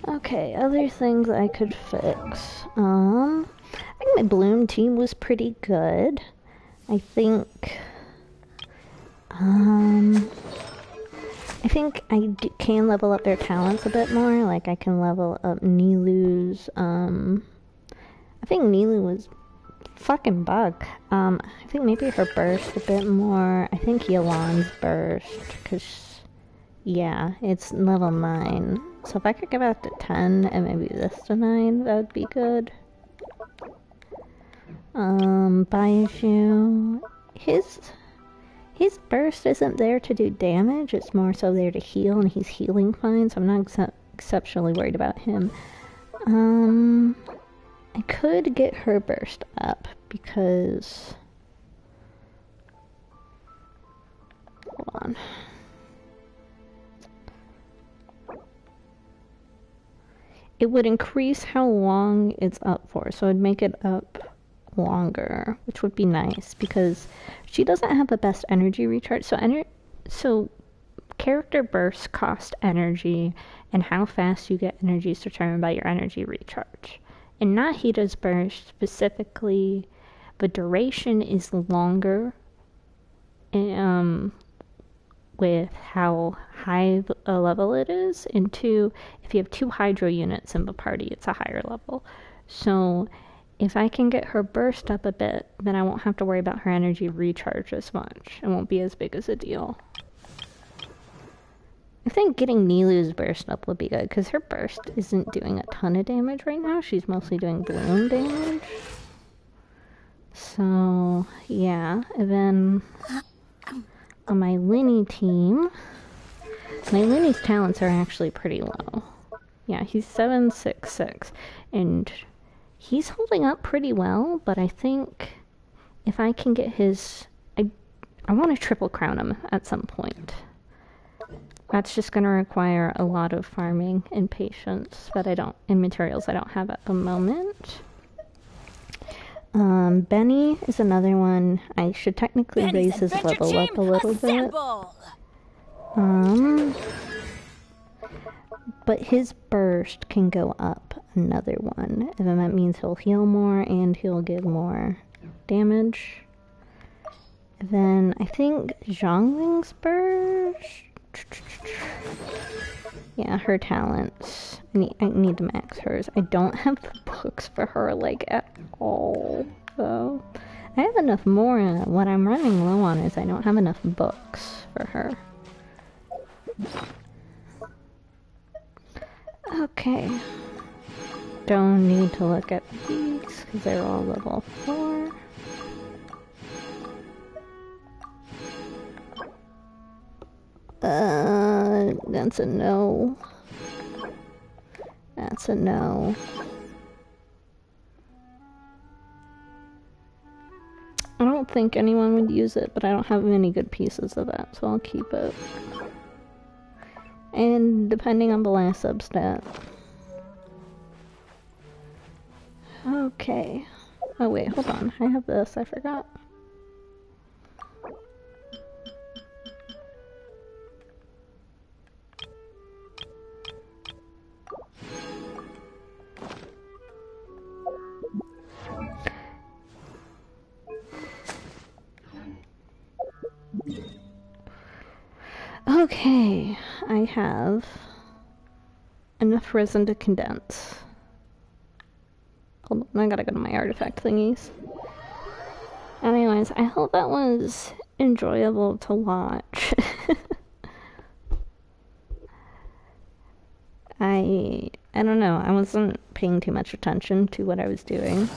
Okay, other things I could fix. I think my Bloom team was pretty good. I think can level up their talents a bit more. Like I can level up Nilu's. I think Nilu was fucking bug. I think maybe her burst a bit more. I think Yalan's burst, because Yeah, it's level 9. So if I could get back to 10 and maybe this to 9, that would be good. Baiju... His burst isn't there to do damage, it's more so there to heal, and he's healing fine, so I'm not exceptionally worried about him. I could get her burst up, because... Hold on. It would increase how long it's up for, so it'd make it up longer, which would be nice, because she doesn't have the best energy recharge. So character bursts cost energy, and how fast you get energy is determined by your energy recharge. In Nahida's burst, specifically, the duration is longer with how high a level it is, and two, if you have 2 Hydro units in the party, it's a higher level. So if I can get her burst up a bit, then I won't have to worry about her energy recharge as much. It won't be as big as a deal. I think getting Nilu's burst up would be good, because her burst isn't doing a ton of damage right now. She's mostly doing balloon damage. So, yeah. And then on my Linny team, my Linny's talents are actually pretty low. Yeah, he's 766, and he's holding up pretty well, but I think if I can get his... I want to triple crown him at some point. That's just going to require a lot of farming and patience that and materials I don't have at the moment. Benny is another one. I should technically raise his level up a little bit. But his burst can go up another one, and then that means he'll heal more and he'll give more damage. Then I think Zhongling's burst... Yeah, her talents. I need to max hers. I don't have the books for her, like, at all, though. I have enough more. What I'm running low on is I don't have enough books for her. Okay. Don't need to look at these, because they're all level 4. That's a no. That's a no. I don't think anyone would use it, but I don't have many good pieces of it, so I'll keep it. And depending on the last substat. Okay. Oh wait, hold on. I have this, I forgot. Okay, I have enough resin to condense. Hold on, I gotta go to my artifact thingies. Anyways, I hope that was enjoyable to watch. I don't know, I wasn't paying too much attention to what I was doing.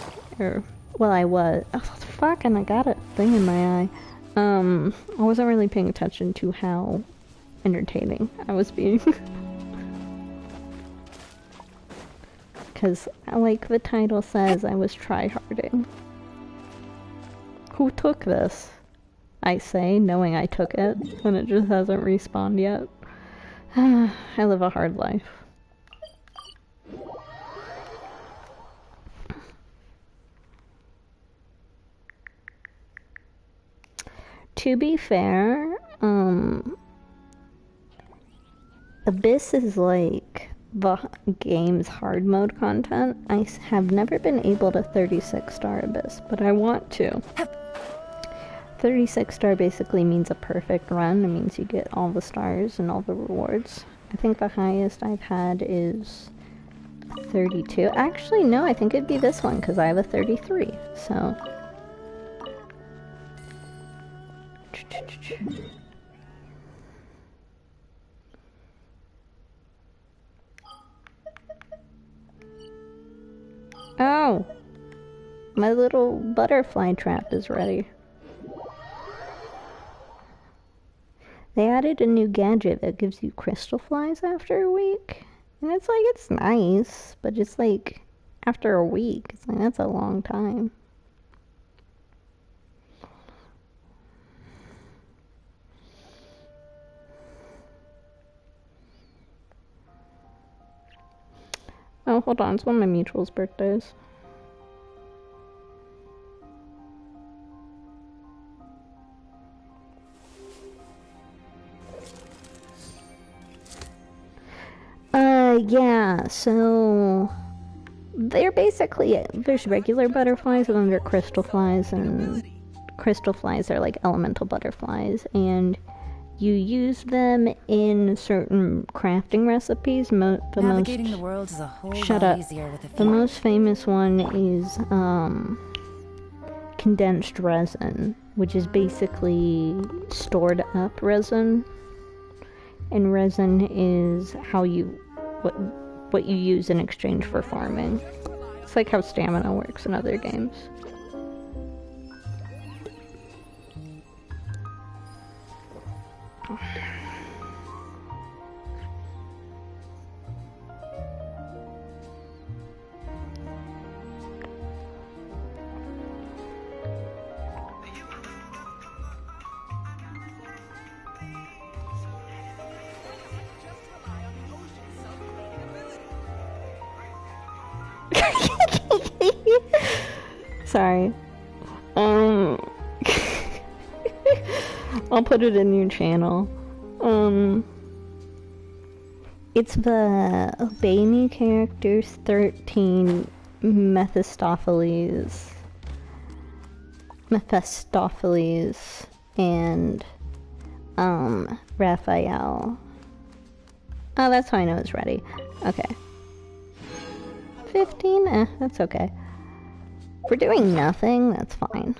Well, I was. Oh, fuck, and I got a thing in my eye. I wasn't really paying attention to how entertaining I was being. Because, like the title says, I was tryharding. Who took this? I say, knowing I took it, and it just hasn't respawned yet. I live a hard life. To be fair, Abyss is like the game's hard mode content. I have never been able to 36-star Abyss, but I want to. 36-star basically means a perfect run. It means you get all the stars and all the rewards. I think the highest I've had is 32. Actually, no, I think it'd be this one, because I have a 33, so... Oh! My little butterfly trap is ready. They added a new gadget that gives you crystal flies after a week. And it's like, it's nice, but just like, after a week, it's like, that's a long time. Oh, hold on, it's one of my mutual's birthdays. Yeah, so they're basically, there's regular butterflies and then there are crystal flies, and crystal flies are like elemental butterflies, and you use them in certain crafting recipes. Navigating the world is a whole Shut lot up. easier with a The few. most famous one is condensed resin, which is basically stored up resin. And resin is how you what you use in exchange for farming. It's like how stamina works in other games. Sorry. I'll put it in your channel. It's the Obey Me characters 13 Mephistopheles, and Raphael. Oh, that's how I know it's ready. Okay. 15? That's okay. If we're doing nothing, that's fine.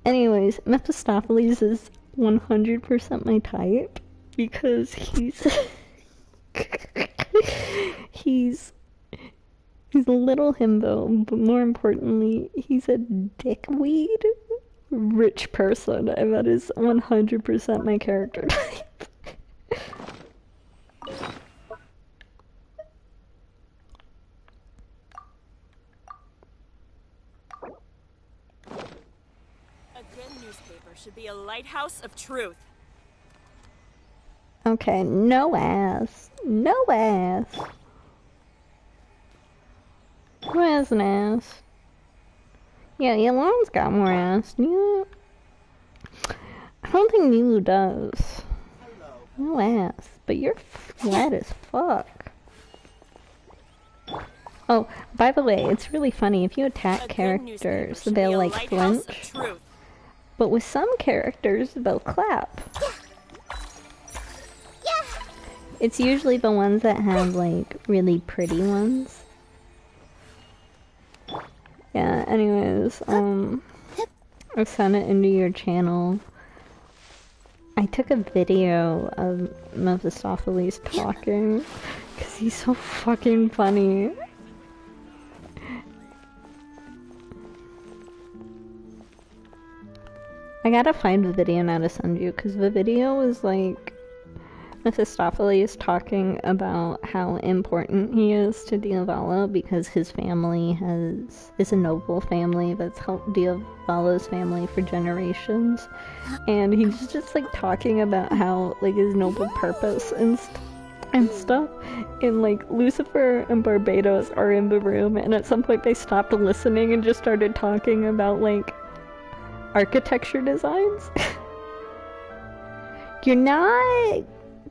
Anyways, Mephistopheles is 100% my type because he's he's a little himbo, but more importantly, he's a dickweed rich person, and that is 100% my character type. A good newspaper should be a lighthouse of truth. Okay, no ass. No ass. Who has an ass? Yeah, Yolon's got more ass. Yeah. I don't think Milu does. No ass. But you're flat as fuck. Oh, by the way, it's really funny. If you attack characters, they'll like flinch. But with some characters, they'll clap. It's usually the ones that have like really pretty ones. Yeah, anyways, I've sent it into your channel. I took a video of Mephistopheles talking, because he's so fucking funny. I gotta find the video now to send you, because the video is like Mephistopheles talking about how important he is to Diavala because his family is a noble family that's helped Diavala's family for generations, and he's just like talking about how like his noble purpose and stuff, and like Lucifer and Barbados are in the room, and at some point they stopped listening and just started talking about like architecture designs. You're not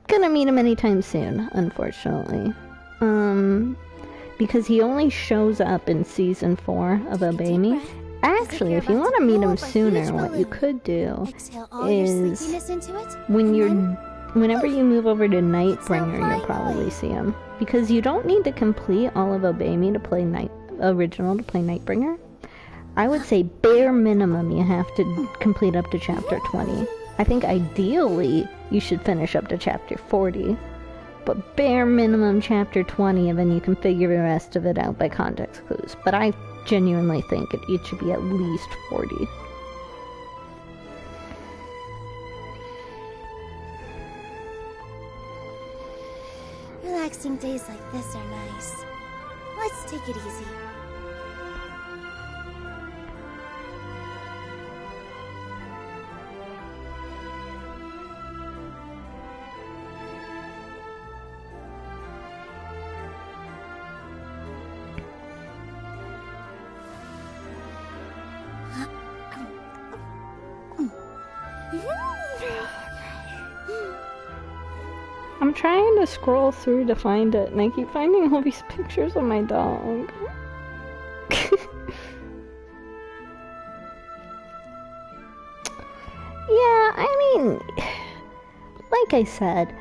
gonna meet him anytime soon, unfortunately. Because he only shows up in season 4 of Obey Me. Actually, if you want to meet him sooner, what you could do is whenever you move over to Nightbringer, you'll probably see him. Because you don't need to complete all of Obey Me to play Original to play Nightbringer. I would say bare minimum you have to complete up to chapter 20. I think ideally you should finish up to chapter 40, but bare minimum chapter 20, and then you can figure the rest of it out by context clues. But I genuinely think it should be at least 40. Relaxing days like this are nice. Let's take it easy. I'm trying to scroll through to find it, and I keep finding all these pictures of my dog. Yeah, I mean, like I said,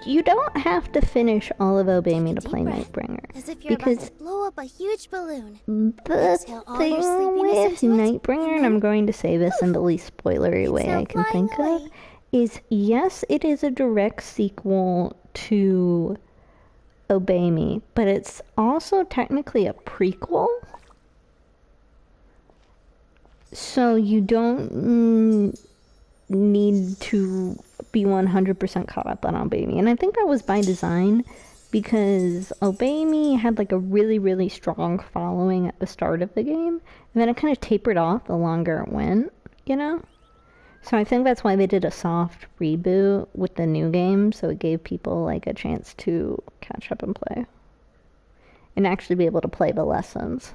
you don't have to finish all of Obey Me to play Nightbringer. As if you're about to blow up a huge balloon. The Exhale all your thing sleepiness with into it, Nightbringer, and I'm going to say this in the least spoilery way Exhale I can flying think of, away. is yes, it is a direct sequel to Obey Me, but it's also technically a prequel. So you don't need to be 100% caught up on Obey Me. And I think that was by design, because Obey Me had like a really, really strong following at the start of the game, and then it kind of tapered off the longer it went, you know? So I think that's why they did a soft reboot with the new game, so it gave people like a chance to catch up and play. And actually be able to play the lessons.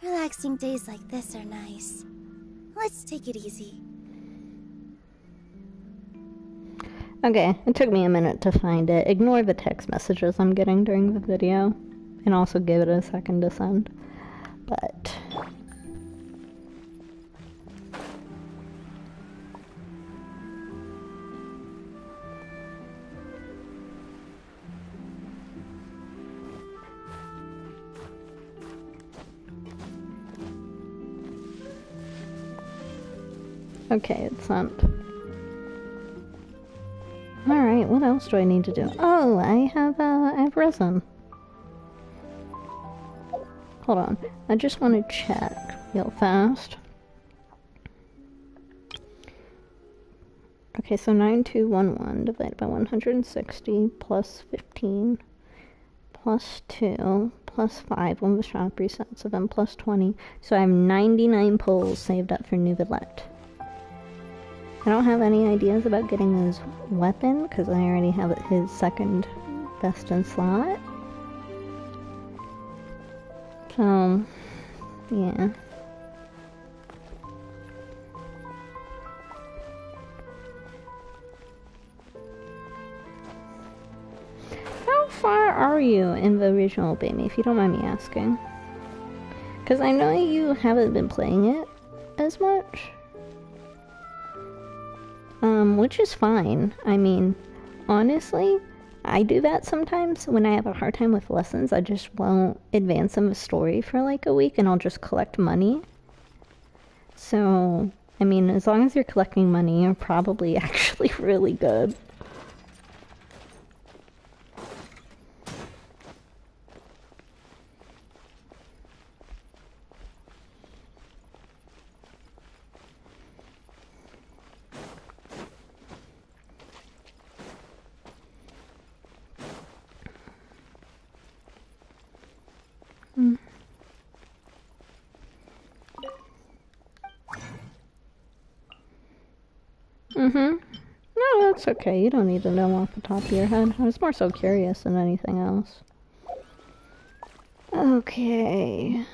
Relaxing days like this are nice. Let's take it easy. Okay, it took me a minute to find it. Ignore the text messages I'm getting during the video, and also give it a second to send. But okay, it's sent. Alright, what else do I need to do? Oh, I have resin. Hold on, I just want to check real fast. Okay, so 9211 divided by 160 plus 15 plus 2 plus 5 when the shop resets, so then plus 20. So I have 99 pulls saved up for Neuvillette. I don't have any ideas about getting his weapon, because I already have his second best in slot. So, yeah. How far are you in the original Obey Me, if you don't mind me asking? Because I know you haven't been playing it as much. Which is fine. I mean, honestly, I do that sometimes when I have a hard time with lessons. I just won't advance in the story for like a week and I'll just collect money. So, I mean, as long as you're collecting money, you're probably actually really good. No, that's okay. You don't need to know off the top of your head. I was more so curious than anything else. Okay.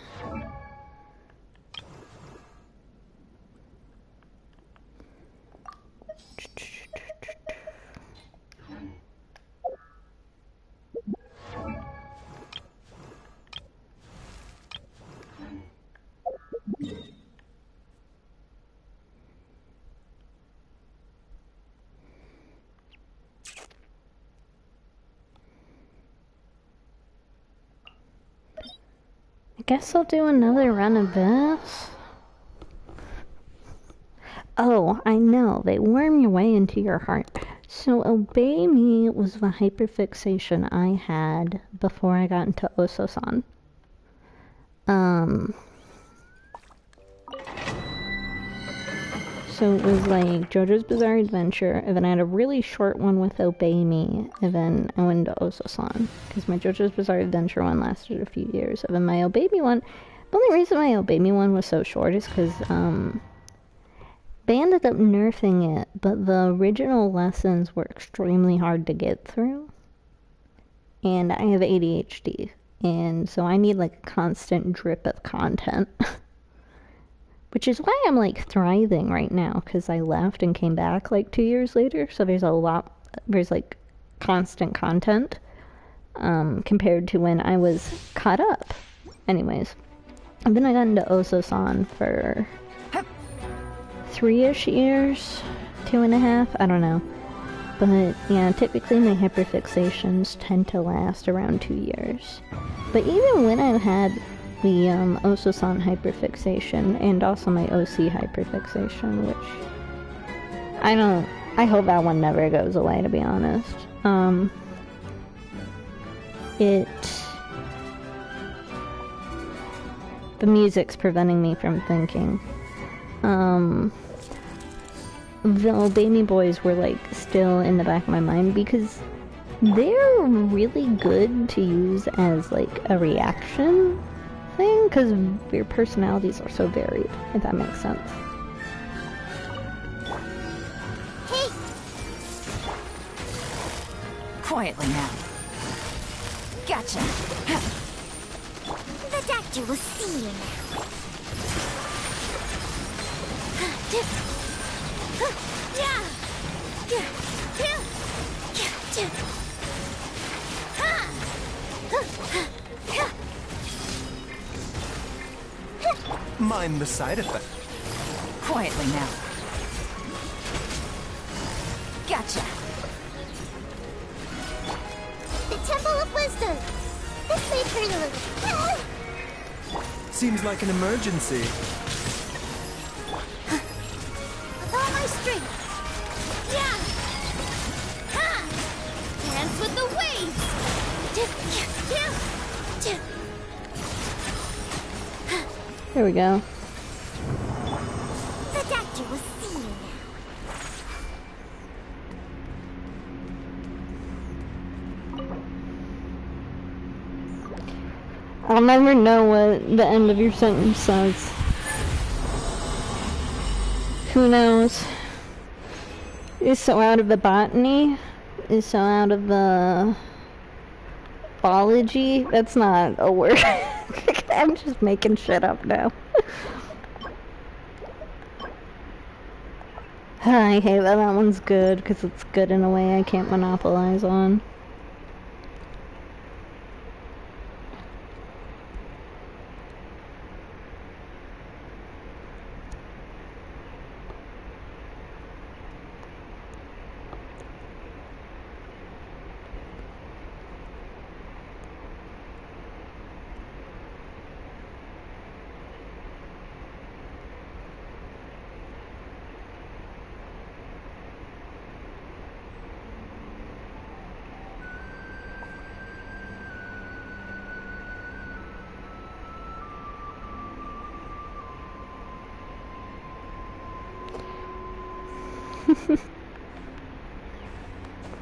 Guess I'll do another run of this. Oh, I know, they worm your way into your heart. So Obey Me was the hyperfixation I had before I got into Oso-san. So it was like JoJo's Bizarre Adventure, and then I had a really short one with Obey Me, and then I went into Oso-san, because my JoJo's Bizarre Adventure one lasted a few years, and then my Obey Me one, the only reason my Obey Me one was so short is because, they ended up nerfing it, but the original lessons were extremely hard to get through, and I have ADHD, and so I need like a constant drip of content. Which is why I'm like thriving right now, because I left and came back like 2 years later, so there's like constant content compared to when I was caught up. Anyways, and then I got into Oso-san for 3-ish years, 2.5, I don't know. But yeah, typically my hyperfixations tend to last around 2 years. But even when I've had the Oso-san hyperfixation and also my OC hyperfixation, which I hope that one never goes away, to be honest. The music's preventing me from thinking. The Obey Me boys were like still in the back of my mind because they're really good to use as like a reaction thing, because your personalities are so varied, if that makes sense. Hey! Quietly now. Gotcha. The doctor will see you now. Mind the side effect. Quietly now. Gotcha. The Temple of Wisdom. This may hurt a little. Seems like an emergency. With all my strength. Yeah. Ha! Dance with the waves. There we go. The doctor will see you now. I'll never know what the end of your sentence says. Who knows? Is so out of the botany? Is so out of the biology? That's not a word. I'm just making shit up now. I hate that that one's good, because it's good in a way I can't monopolize on.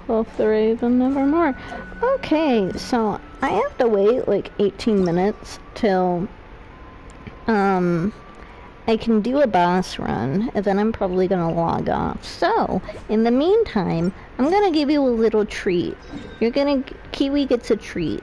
Wolf the Raven Nevermore. Okay, so I have to wait like 18 minutes till I can do a boss run, and then I'm probably gonna log off. So, in the meantime, I'm gonna give you a little treat. Kiwi gets a treat.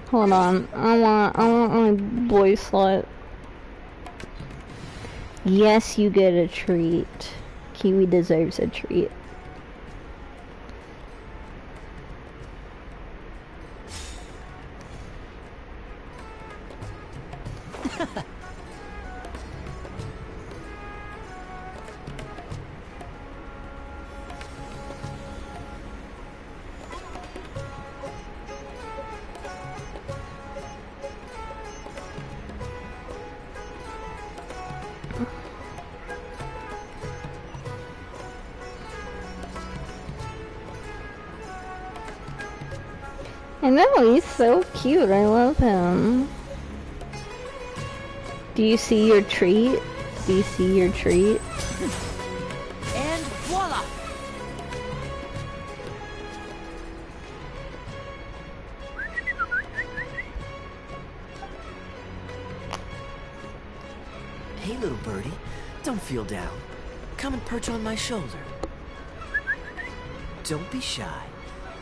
Hold on, I want my boy slut. Yes, you get a treat. Kiwi deserves a treat. I know, he's so cute. I love him. Do you see your treat? Do you see your treat? And voila! Hey, little birdie. Don't feel down. Come and perch on my shoulder. Don't be shy.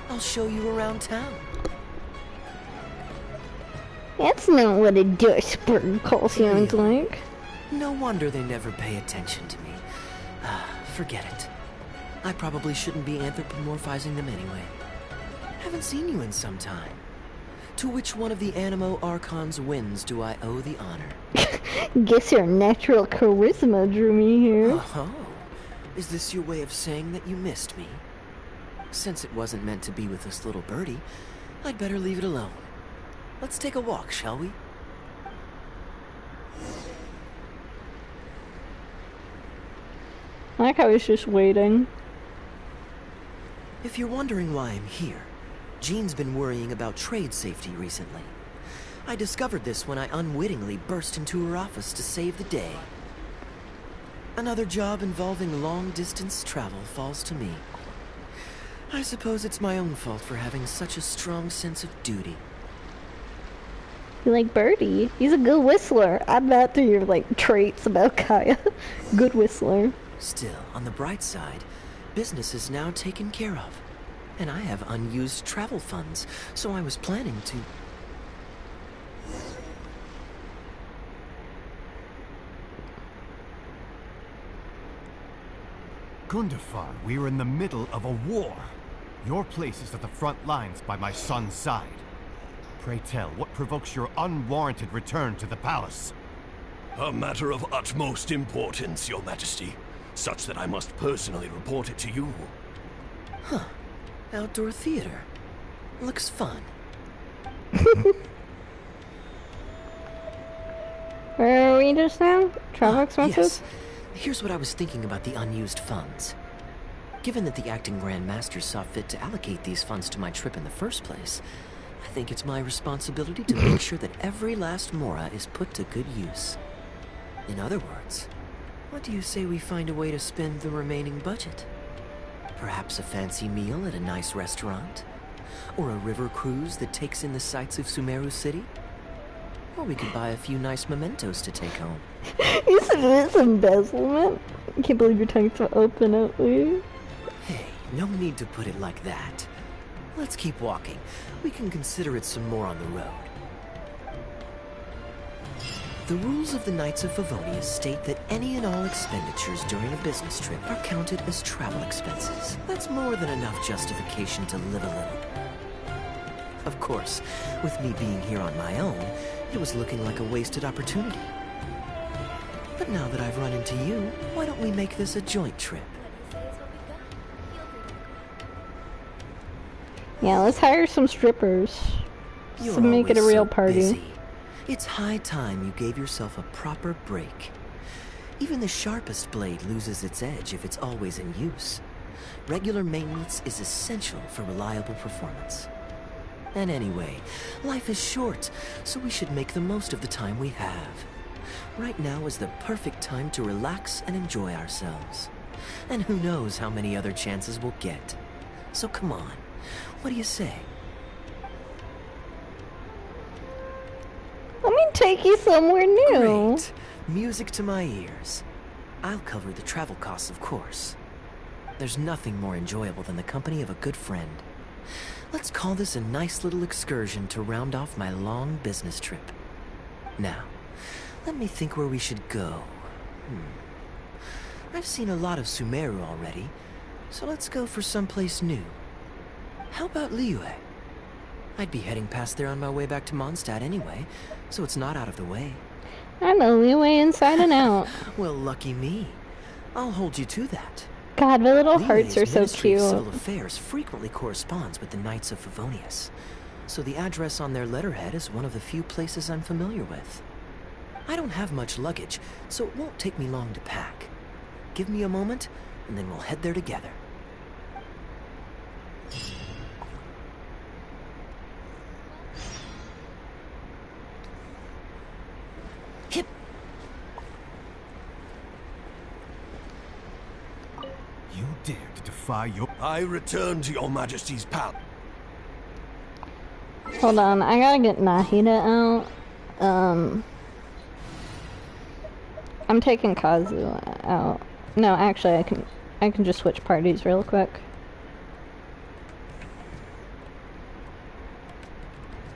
I'll show you around town. That's not what a dustbird call sounds like. No wonder they never pay attention to me. Forget it. I probably shouldn't be anthropomorphizing them anyway. Haven't seen you in some time. To which one of the Animo Archons wins do I owe the honor? Guess your natural charisma drew me here. Oh, is this your way of saying that you missed me? Since it wasn't meant to be with this little birdie, I'd better leave it alone. Let's take a walk, shall we? I like how he's just waiting. If you're wondering why I'm here, Jean's been worrying about trade safety recently. I discovered this when I unwittingly burst into her office to save the day. Another job involving long-distance travel falls to me. I suppose it's my own fault for having such a strong sense of duty. You like Birdie? He's a good whistler. Add that to your, like, traits about Kaya. Good whistler. Still, on the bright side, business is now taken care of. And I have unused travel funds, so I was planning to... Gundafar, we are in the middle of a war. Your place is at the front lines by my son's side. Pray tell, what provokes your unwarranted return to the palace? A matter of utmost importance, Your Majesty. Such that I must personally report it to you. Huh. Outdoor theater. Looks fun. Where are we just now? Travel expenses? Yes. Here's what I was thinking about the unused funds. Given that the acting Grand Master saw fit to allocate these funds to my trip in the first place, I think it's my responsibility to make sure that every last mora is put to good use. In other words, what do you say we find a way to spend the remaining budget? Perhaps a fancy meal at a nice restaurant? Or a river cruise that takes in the sights of Sumeru City? Or we could buy a few nice mementos to take home. You said it's embezzlement? I can't believe you're talking so openly. Hey, no need to put it like that. Let's keep walking. We can consider it some more on the road. The rules of the Knights of Favonius state that any and all expenditures during a business trip are counted as travel expenses. That's more than enough justification to live a little. Of course, with me being here on my own, it was looking like a wasted opportunity. But now that I've run into you, why don't we make this a joint trip? Yeah, let's hire some strippers. You're To make it a always real so party. busy. It's high time you gave yourself a proper break. Even the sharpest blade loses its edge if it's always in use. Regular maintenance is essential for reliable performance. And anyway, life is short, so we should make the most of the time we have. Right now is the perfect time to relax and enjoy ourselves. And who knows how many other chances we'll get. So come on, what do you say? Let me take you somewhere new. Great. Music to my ears. I'll cover the travel costs, of course. There's nothing more enjoyable than the company of a good friend. Let's call this a nice little excursion to round off my long business trip. Now, let me think where we should go. I've seen a lot of Sumeru already, so let's go for someplace new. How about Liyue? I'd be heading past there on my way back to Mondstadt anyway, so it's not out of the way. I know Liyue inside and out. Well, lucky me. I'll hold you to that. God, the little Liyue's hearts are so Ministry of cute. Civil Affairs frequently corresponds with the Knights of Favonius, so the address on their letterhead is one of the few places I'm familiar with. I don't have much luggage, so it won't take me long to pack. Give me a moment, and then we'll head there together. Hip! You dare to defy your... I return to your majesty's palace. Hold on, I gotta get Nahida out. I'm taking Kazu out. No, actually, I can just switch parties real quick.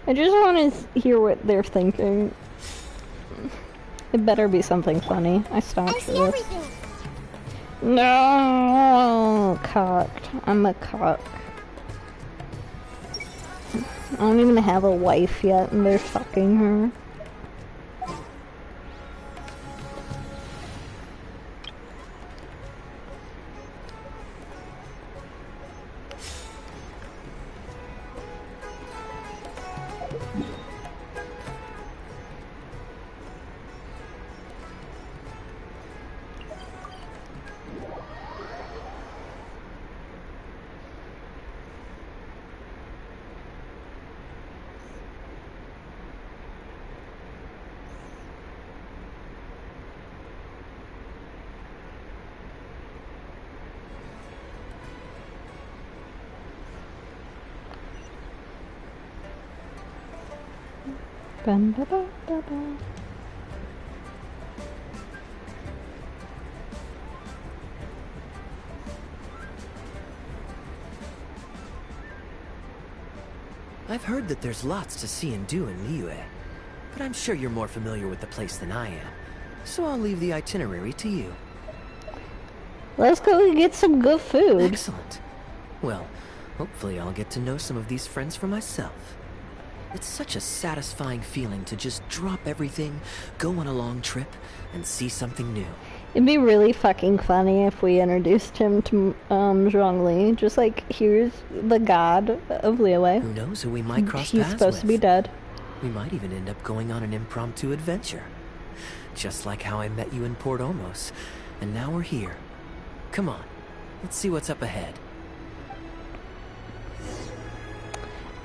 I just want to hear what they're thinking. It better be something funny. I stopped I for see this. everything. No, cocked. I'm a cock. I don't even have a wife yet, and they're fucking her. Bum, ba, ba, ba, ba. I've heard that there's lots to see and do in Liyue, but I'm sure you're more familiar with the place than I am, so I'll leave the itinerary to you. Let's go get some good food. Excellent. Well, hopefully I'll get to know some of these friends for myself. It's such a satisfying feeling to just drop everything, go on a long trip, and see something new. It'd be really fucking funny if we introduced him to Zhongli. Just like, here's the god of Liyue. Who knows who we might cross He's paths supposed with. to be dead. We might even end up going on an impromptu adventure. Just like how I met you in Port Omos, and now we're here. Come on, let's see what's up ahead.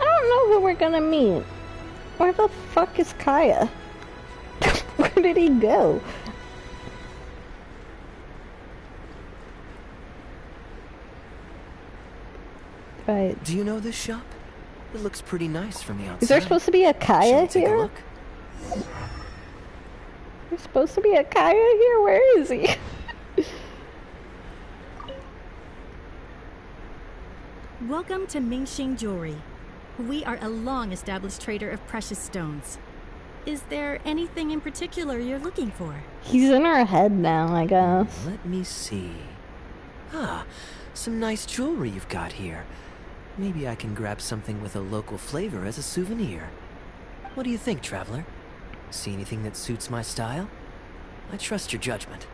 I don't know who we're gonna meet. Where the fuck is Kaya? Where did he go? Right. Do you know this shop? It looks pretty nice from the outside. Is there supposed to be a Shall Kaya we take a here? look? There's supposed to be a Kaya here? Where is he? Welcome to Mingxing Jewelry. We are a long-established trader of precious stones. Is there anything in particular you're looking for? He's in our head now, I guess. Let me see. Ah, some nice jewelry you've got here. Maybe I can grab something with a local flavor as a souvenir. What do you think, traveler? See anything that suits my style? I trust your judgment.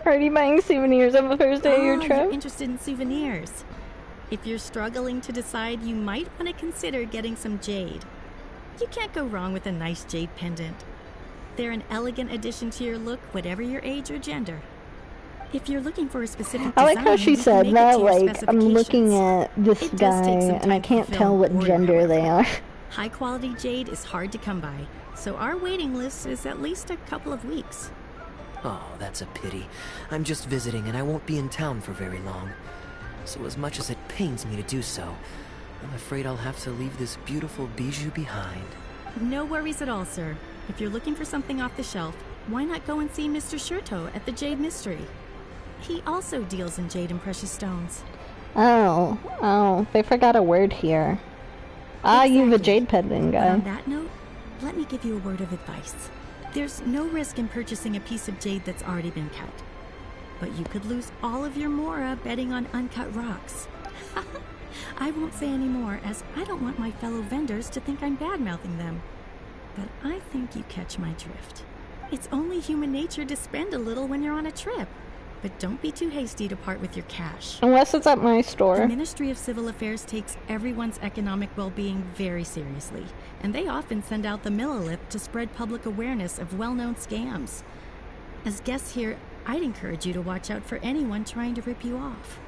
Already buying souvenirs on the first day of your You're trip? interested in souvenirs. If you're struggling to decide, you might want to consider getting some jade. You can't go wrong with a nice jade pendant. They're an elegant addition to your look, whatever your age or gender. If you're looking for a specific I like how design, she we can said make it that, to your like, I'm looking specifications. at this It does guy take some and I time to can't fill tell an what order, gender they however. are. High-quality jade is hard to come by, so our waiting list is at least a couple of weeks. Oh, that's a pity. I'm just visiting and I won't be in town for very long. So as much as it pains me to do so, I'm afraid I'll have to leave this beautiful bijou behind. No worries at all, sir. If you're looking for something off the shelf, why not go and see Mr. Shurto at the Jade Mystery? He also deals in jade and precious stones. Oh, they forgot a word here. Ah, you have a Exactly. jade pendant But on guy. that note, let me give you a word of advice. There's no risk in purchasing a piece of jade that's already been cut. But you could lose all of your mora betting on uncut rocks. I won't say any more, as I don't want my fellow vendors to think I'm bad-mouthing them. But I think you catch my drift. It's only human nature to spend a little when you're on a trip. But don't be too hasty to part with your cash. Unless it's at my The store. Ministry of Civil Affairs takes everyone's economic well-being very seriously, and they often send out the Millilith to spread public awareness of well-known scams. As guests here, I'd encourage you to watch out for anyone trying to rip you off.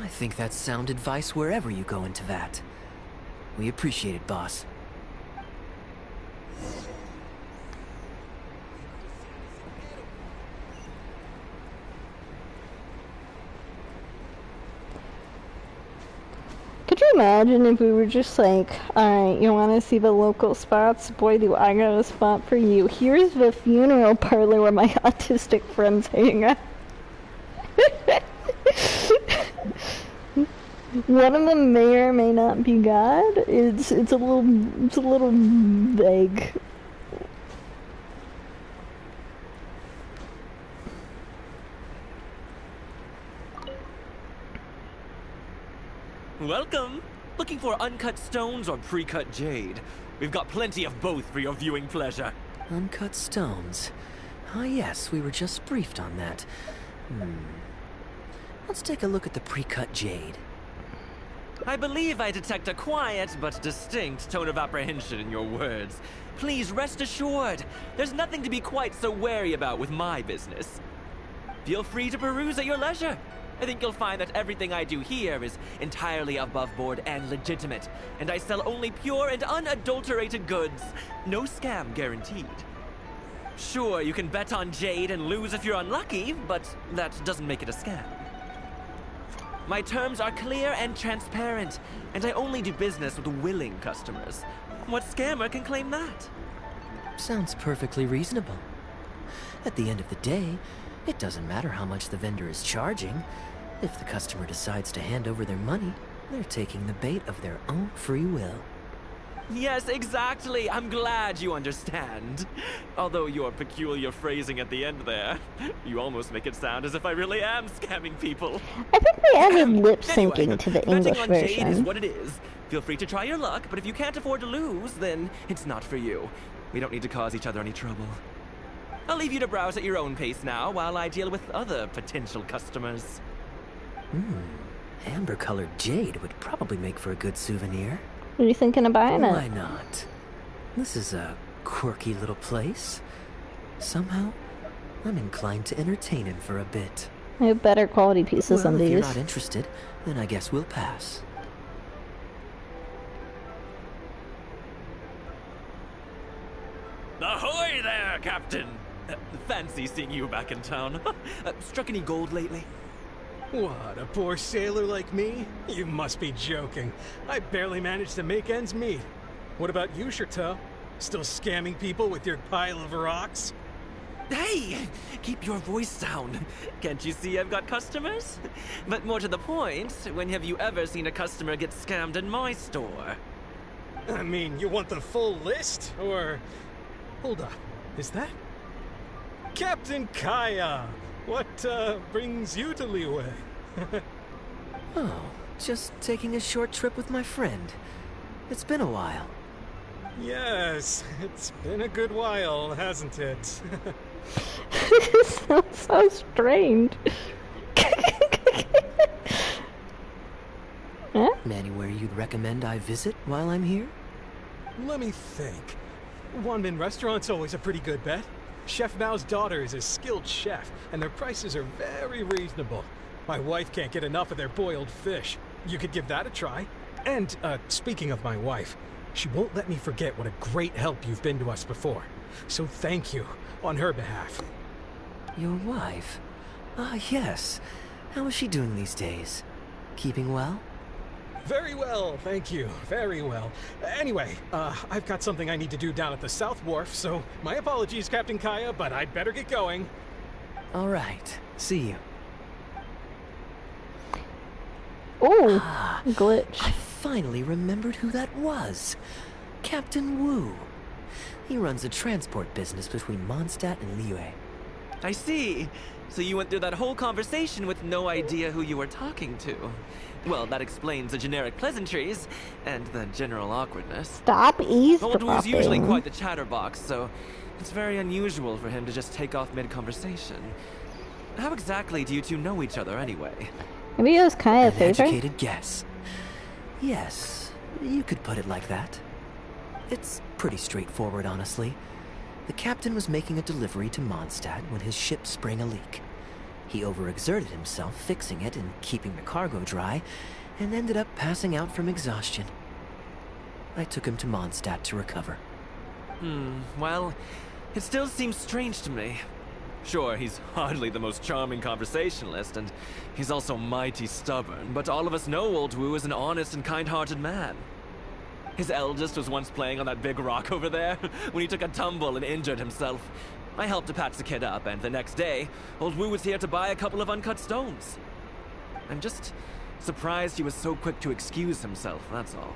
I think that's sound advice wherever you go into that. We appreciate it, boss. Could you imagine if we were just like, alright, you want to see the local spots? Boy, do I got a spot for you. Here's the funeral parlor where my autistic friends hang out. One of them may or may not be God. It's a little vague. Welcome! Looking for uncut stones or pre-cut jade? We've got plenty of both for your viewing pleasure. Uncut stones. Ah, yes, we were just briefed on that. Let's take a look at the pre-cut jade. I believe I detect a quiet but distinct tone of apprehension in your words. Please rest assured, there's nothing to be quite so wary about with my business. Feel free to peruse at your leisure. I think you'll find that everything I do here is entirely above board and legitimate, and I sell only pure and unadulterated goods. No scam guaranteed. Sure, you can bet on jade and lose if you're unlucky, but that doesn't make it a scam. My terms are clear and transparent, and I only do business with willing customers. What scammer can claim that? Sounds perfectly reasonable. At the end of the day, it doesn't matter how much the vendor is charging. If the customer decides to hand over their money, they're taking the bait of their own free will. Yes, exactly. I'm glad you understand. Although your peculiar phrasing at the end there, you almost make it sound as if I really am scamming people. I think they added lip syncing Anyway, to the betting English on jade is version. what it is. Feel free to try your luck, but if you can't afford to lose, then it's not for you. We don't need to cause each other any trouble. I'll leave you to browse at your own pace now while I deal with other potential customers. Amber-colored jade would probably make for a good souvenir. What are you thinking of buying Why it? not? This is a quirky little place. Somehow, I'm inclined to entertain him for a bit. I have better quality pieces Well, than if you're these. not interested, then I guess we'll pass. Ahoy there, Captain! Fancy seeing you back in town. Struck any gold lately? What, a poor sailor like me? You must be joking. I barely managed to make ends meet. What about you, Chateau? Still scamming people with your pile of rocks? Hey! Keep your voice down. Can't you see I've got customers? But more to the point, when have you ever seen a customer get scammed in my store? I mean, you want the full list? Or... Hold up. Is that... Captain Kaya! What, brings you to Liyue? Oh, just taking a short trip with my friend. It's been a while. Yes, it's been a good while, hasn't it? This sounds so strange. Huh? Anywhere you'd recommend I visit while I'm here? Let me think. Wanmin Restaurant's always a pretty good bet. Chef Mao's daughter is a skilled chef, and their prices are very reasonable. My wife can't get enough of their boiled fish. You could give that a try. And, speaking of my wife, she won't let me forget what a great help you've been to us before. So thank you, on her behalf. Your wife? Ah, yes. How is she doing these days? Keeping well? Very well, thank you. Very well. Anyway, I've got something I need to do down at the South Wharf, so my apologies, Captain Kaya, but I'd better get going. All right. See you. Ooh, I glitch. finally remembered who that was. Captain Wu. He runs a transport business between Mondstadt and Liyue. I see. So you went through that whole conversation with no idea who you were talking to. Well, that explains the generic pleasantries and the general awkwardness. Stop eavesdropping. Old Wu's usually quite the chatterbox, so it's very unusual for him to just take off mid-conversation. How exactly do you two know each other anyway? Maybe it was Kaya An favorite? educated guess. Yes, you could put it like that. It's pretty straightforward, honestly. The captain was making a delivery to Mondstadt when his ship sprang a leak. He overexerted himself fixing it and keeping the cargo dry, and ended up passing out from exhaustion. I took him to Mondstadt to recover. Well, it still seems strange to me. Sure, he's hardly the most charming conversationalist, and he's also mighty stubborn, but all of us know Old Wu is an honest and kind-hearted man. His eldest was once playing on that big rock over there when he took a tumble and injured himself. I helped to patch the kid up, and the next day, Old Wu was here to buy a couple of uncut stones. I'm just surprised he was so quick to excuse himself, that's all.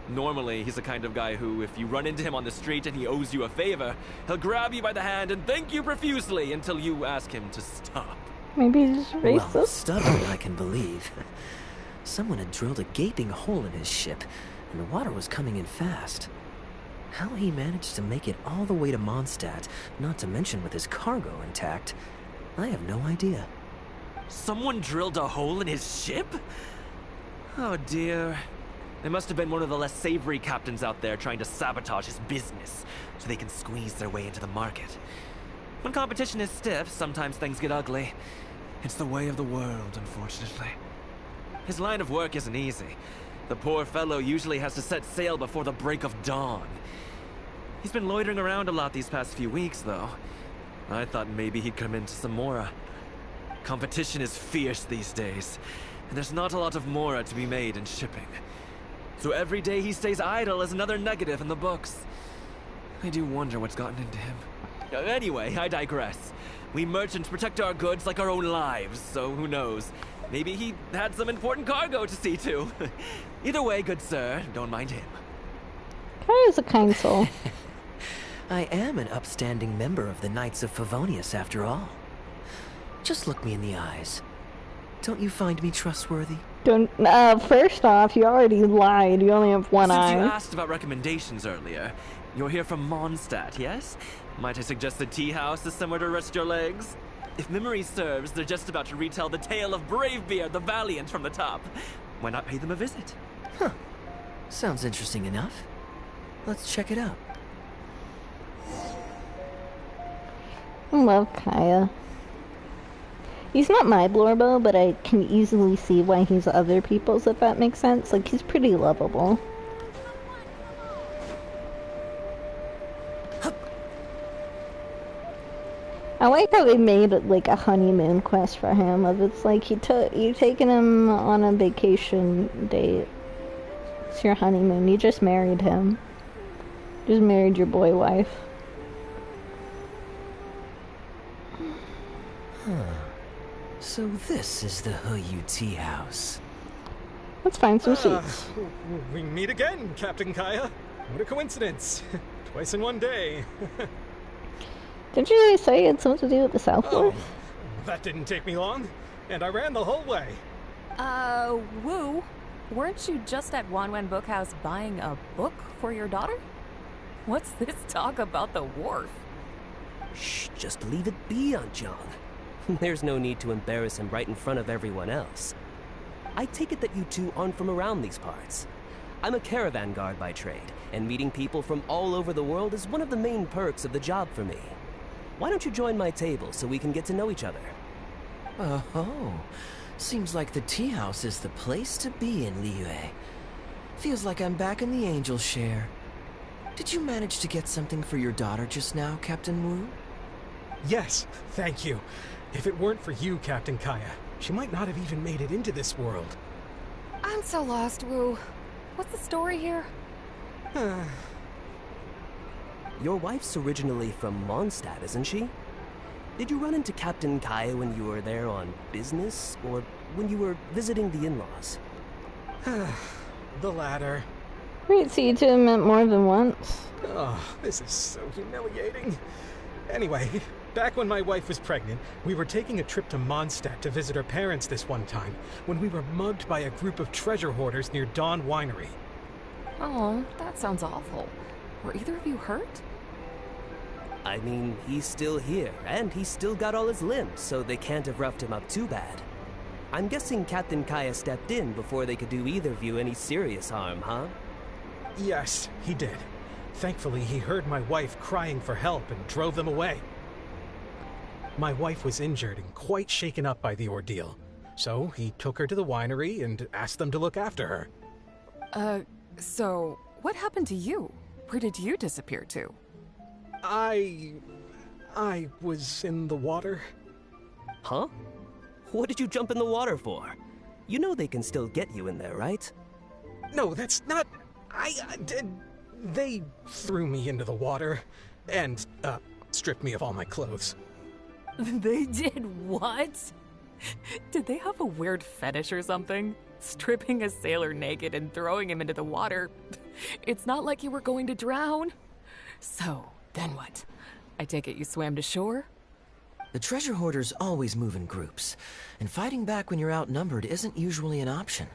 Normally, he's the kind of guy who, if you run into him on the street and he owes you a favor, he'll grab you by the hand and thank you profusely until you ask him to stop. Maybe he's racist. Well, stubborn, I can believe. Someone had drilled a gaping hole in his ship, and the water was coming in fast. How he managed to make it all the way to Mondstadt, not to mention with his cargo intact, I have no idea. Someone drilled a hole in his ship? Oh dear. There must have been one of the less savory captains out there trying to sabotage his business, so they can squeeze their way into the market. When competition is stiff, sometimes things get ugly. It's the way of the world, unfortunately. His line of work isn't easy. The poor fellow usually has to set sail before the break of dawn. He's been loitering around a lot these past few weeks, though. I thought maybe he'd come into some Mora. Competition is fierce these days, and there's not a lot of Mora to be made in shipping. So every day he stays idle is another negative in the books. I do wonder what's gotten into him. Anyway, I digress. We merchants protect our goods like our own lives, so who knows? Maybe he had some important cargo to see to. Either way, good sir, don't mind him. Kaya's a kind soul. I am an upstanding member of the Knights of Favonius, after all. Just look me in the eyes. Don't you find me trustworthy? First off, you already lied. You only have one eye. Since you asked about recommendations earlier, you're here from Mondstadt, yes? Might I suggest the tea house is somewhere to rest your legs? If memory serves, they're just about to retell the tale of Bravebeard the Valiant from the top. Why not pay them a visit? Huh. Sounds interesting enough. Let's check it out. I love Kaya. He's not my Blorbo, but I can easily see why he's other people's, if that makes sense. Like, he's pretty lovable. I like how they made it like a honeymoon quest for him. Of it's like you taking him on a vacation date. It's your honeymoon. You just married him. Just married your boy wife. Huh. So this is the Heyu Tea House. Let's find some seats. We meet again, Captain Kaya. What a coincidence. Twice in one day. Didn't you say it had something to do with the South War? Oh, that didn't take me long. And I ran the whole way. Wu, weren't you just at Wanwen Bookhouse buying a book for your daughter? What's this talk about the wharf? Shh, just leave it be, Aunt John. There's no need to embarrass him right in front of everyone else. I take it that you two aren't from around these parts. I'm a caravan guard by trade, and meeting people from all over the world is one of the main perks of the job for me. Why don't you join my table so we can get to know each other? Oh, seems like the tea house is the place to be in Liyue. Feels like I'm back in the angel share. Did you manage to get something for your daughter just now, Captain Wu? Yes, thank you. If it weren't for you, Captain Kaya, she might not have even made it into this world. I'm so lost, Wu. What's the story here? Your wife's originally from Mondstadt, isn't she? Did you run into Captain Kaya when you were there on business, or when you were visiting the in-laws? The latter. Great to you to admit more than once. Oh, this is so humiliating. Anyway, back when my wife was pregnant, we were taking a trip to Mondstadt to visit her parents this one time, when we were mugged by a group of treasure hoarders near Dawn Winery. Oh, that sounds awful. Were either of you hurt? I mean, he's still here, and he's still got all his limbs, so they can't have roughed him up too bad. I'm guessing Captain Kaya stepped in before they could do either of you any serious harm, huh? Yes, he did. Thankfully, he heard my wife crying for help and drove them away. My wife was injured and quite shaken up by the ordeal, so he took her to the winery and asked them to look after her. So what happened to you? Where did you disappear to? I was in the water. Huh? What did you jump in the water for? You know they can still get you in there, right? No, that's not... They threw me into the water and, stripped me of all my clothes. They did what? Did they have a weird fetish or something? Stripping a sailor naked and throwing him into the water. It's not like you were going to drown. So, then what? I take it you swam to shore? The treasure hoarders always move in groups, and fighting back when you're outnumbered isn't usually an option.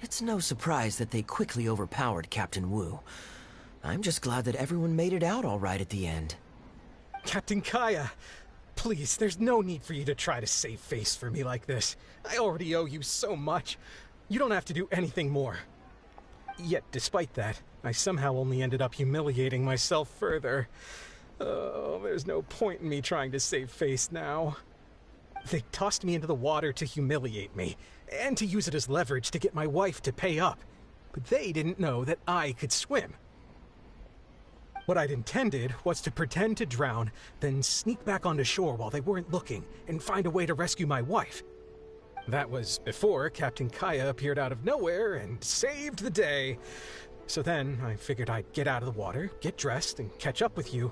It's no surprise that they quickly overpowered Captain Wu. I'm just glad that everyone made it out all right at the end. Captain Kaya, please, there's no need for you to try to save face for me like this. I already owe you so much. You don't have to do anything more. Yet, despite that, I somehow only ended up humiliating myself further. Oh, there's no point in me trying to save face now. They tossed me into the water to humiliate me, and to use it as leverage to get my wife to pay up. But they didn't know that I could swim. What I'd intended was to pretend to drown, then sneak back onto shore while they weren't looking, and find a way to rescue my wife. That was before Captain Kaya appeared out of nowhere and saved the day. So then I figured I'd get out of the water, get dressed, and catch up with you.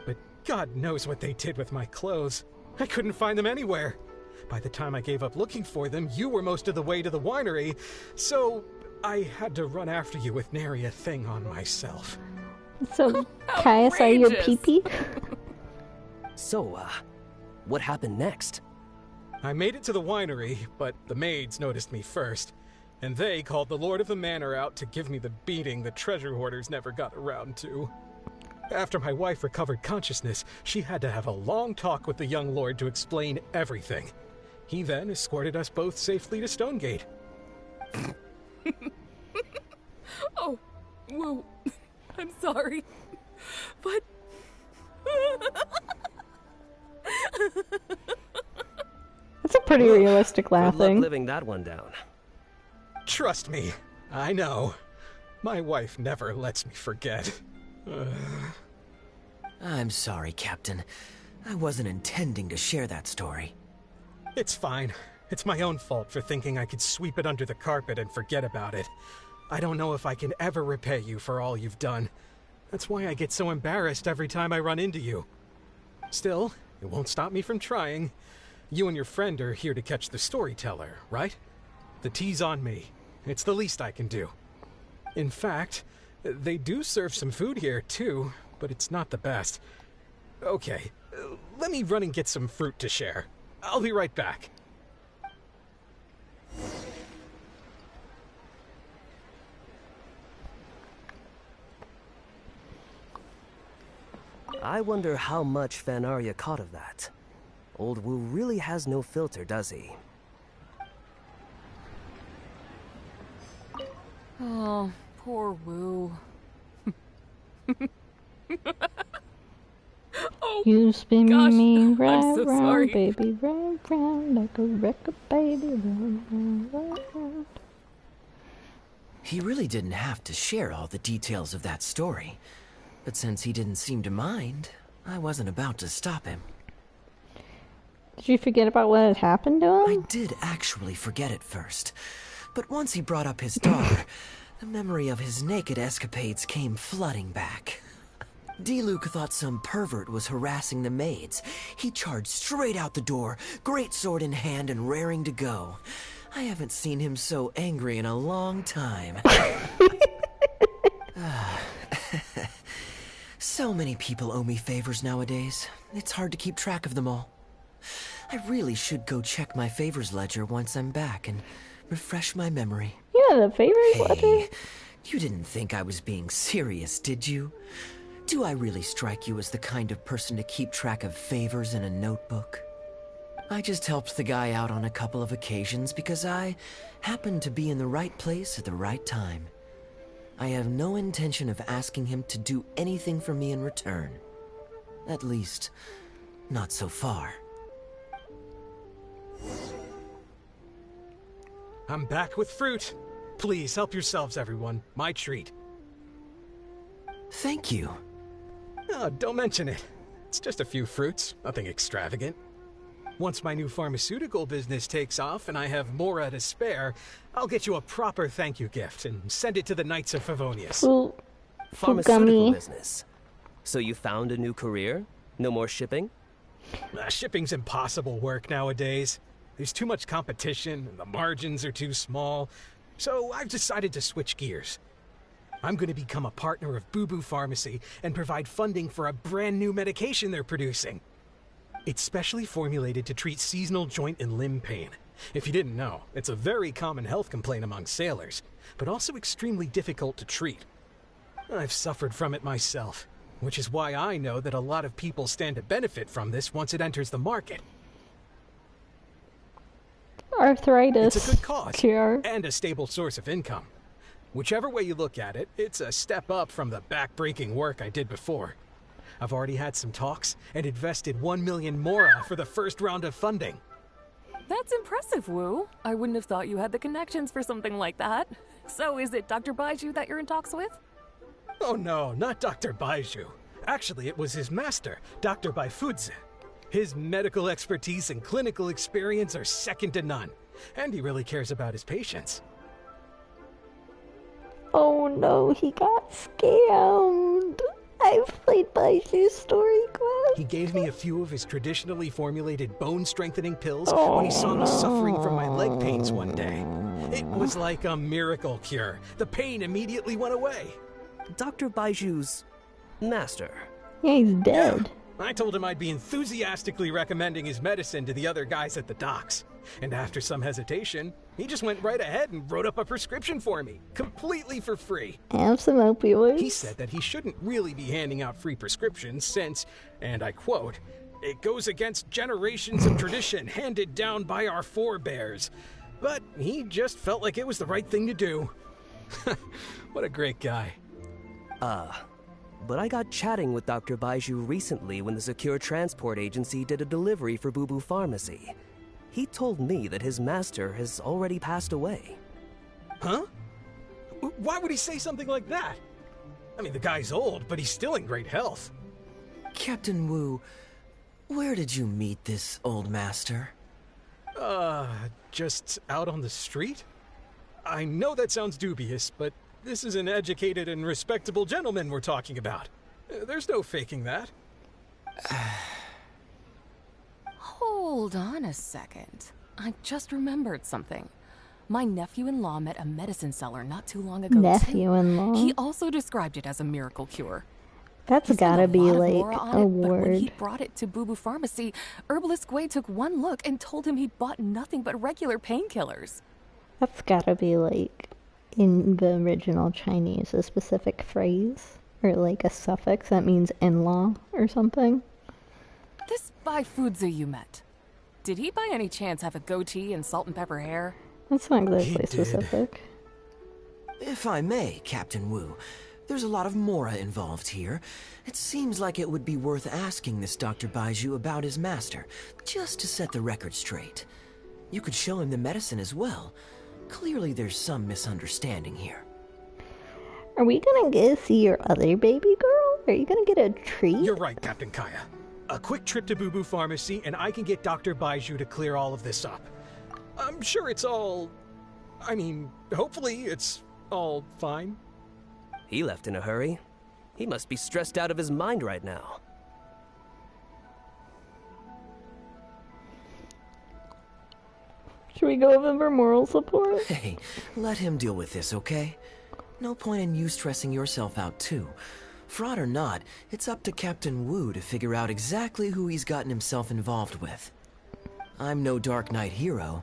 But God knows what they did with my clothes. I couldn't find them anywhere. By the time I gave up looking for them, you were most of the way to the winery, so I had to run after you with nary a thing on myself. So, Kaya saw your pee-pee? So, what happened next? I made it to the winery, but the maids noticed me first, and they called the Lord of the Manor out to give me the beating the treasure hoarders never got around to. After my wife recovered consciousness, she had to have a long talk with the young lord to explain everything. He then escorted us both safely to Stonegate. Oh, whoa. I'm sorry, but... That's a pretty realistic Good luck laughing. living that one down. Trust me, I know. My wife never lets me forget. I'm sorry, Captain. I wasn't intending to share that story. It's fine. It's my own fault for thinking I could sweep it under the carpet and forget about it. I don't know if I can ever repay you for all you've done. That's why I get so embarrassed every time I run into you. Still, it won't stop me from trying. You and your friend are here to catch the storyteller, right? The tea's on me. It's the least I can do. In fact, they do serve some food here, too, but it's not the best. Okay, let me run and get some fruit to share. I'll be right back. I wonder how much Fanaria caught of that. Old Wu really has no filter, does he? Oh, poor Wu. Oh, You spin gosh, me I'm right so round, sorry. baby, right round, like a record, baby, round, round, round, round. He really didn't have to share all the details of that story. But since he didn't seem to mind, I wasn't about to stop him. Did you forget about what had happened to him? I did actually forget at first. But once he brought up his daughter, the memory of his naked escapades came flooding back. D-Luke thought some pervert was harassing the maids. He charged straight out the door, great sword in hand and raring to go. I haven't seen him so angry in a long time. So many people owe me favors nowadays. It's hard to keep track of them all. I really should go check my favors ledger once I'm back and refresh my memory. Yeah, the favors ledger. You didn't think I was being serious, did you? Do I really strike you as the kind of person to keep track of favors in a notebook? I just helped the guy out on a couple of occasions because I happened to be in the right place at the right time. I have no intention of asking him to do anything for me in return. At least, not so far. I'm back with fruit. Please help yourselves, everyone. My treat. Thank you. Oh, don't mention it. It's just a few fruits, nothing extravagant. Once my new pharmaceutical business takes off and I have Mora to spare, I'll get you a proper thank you gift and send it to the Knights of Favonius. Pharmaceutical business. So you found a new career? No more shipping? Shipping's impossible work nowadays. There's too much competition and the margins are too small. So I've decided to switch gears. I'm going to become a partner of Boo Boo Pharmacy and provide funding for a brand new medication they're producing. It's specially formulated to treat seasonal joint and limb pain. If you didn't know, it's a very common health complaint among sailors, but also extremely difficult to treat. I've suffered from it myself, which is why I know that a lot of people stand to benefit from this once it enters the market. Arthritis. It's a good cause cure. and a stable source of income. Whichever way you look at it, it's a step up from the back-breaking work I did before. I've already had some talks and invested 1 million Mora for the first round of funding. That's impressive, Wu. I wouldn't have thought you had the connections for something like that. So is it Dr. Baiju that you're in talks with? Oh no, not Dr. Baiju. Actually, it was his master, Dr. Baifudze. His medical expertise and clinical experience are second to none, and he really cares about his patients. Oh no, he got scammed. I've played Baiju's story quest. He gave me a few of his traditionally formulated bone-strengthening pills when he saw me suffering from my leg pains one day. It was like a miracle cure. The pain immediately went away. Dr. Baiju's master. Yeah, he's dead. I told him I'd be enthusiastically recommending his medicine to the other guys at the docks. And after some hesitation, he just went right ahead and wrote up a prescription for me, completely for free. Have some opioids. He said that he shouldn't really be handing out free prescriptions since, and I quote, "It goes against generations of tradition handed down by our forebears." But he just felt like it was the right thing to do. What a great guy. But I got chatting with Dr. Baiju recently when the Secure Transport Agency did a delivery for Boo Boo Pharmacy. He told me that his master has already passed away. Huh? Why would he say something like that? I mean, the guy's old, but he's still in great health. Captain Wu, where did you meet this old master? Just out on the street? I know that sounds dubious, but this is an educated and respectable gentleman we're talking about. There's no faking that. Hold on a second. I just remembered something. My nephew-in-law met a medicine seller not too long ago. Nephew-in-law? He also described it as a miracle cure. That's He gotta spent be lot of like lore on a it, but when he word. brought it to Boo Boo Pharmacy, Herbalist Gui took one look and told him he'd bought nothing but regular painkillers. That's gotta be like in the original Chinese, a specific phrase or like a suffix that means in-law or something. This Baifudze you met, did he by any chance have a goatee and salt and pepper hair? That's not exactly He did. specific. If I may, Captain Wu, there's a lot of Mora involved here. It seems like it would be worth asking this Dr. Baiju about his master, just to set the record straight. You could show him the medicine as well. Clearly there's some misunderstanding here. Are we gonna get to see your other baby girl? Are you gonna get a treat? You're right, Captain Kaya. A quick trip to Boo Boo Pharmacy and I can get Dr. Baiju to clear all of this up. I'm sure it's all... I mean, hopefully it's all fine. He left in a hurry. He must be stressed out of his mind right now. Should we go over moral support? Hey, let him deal with this, okay? No point in you stressing yourself out, too. Fraud or not, it's up to Captain Wu to figure out exactly who he's gotten himself involved with. I'm no Dark Knight hero,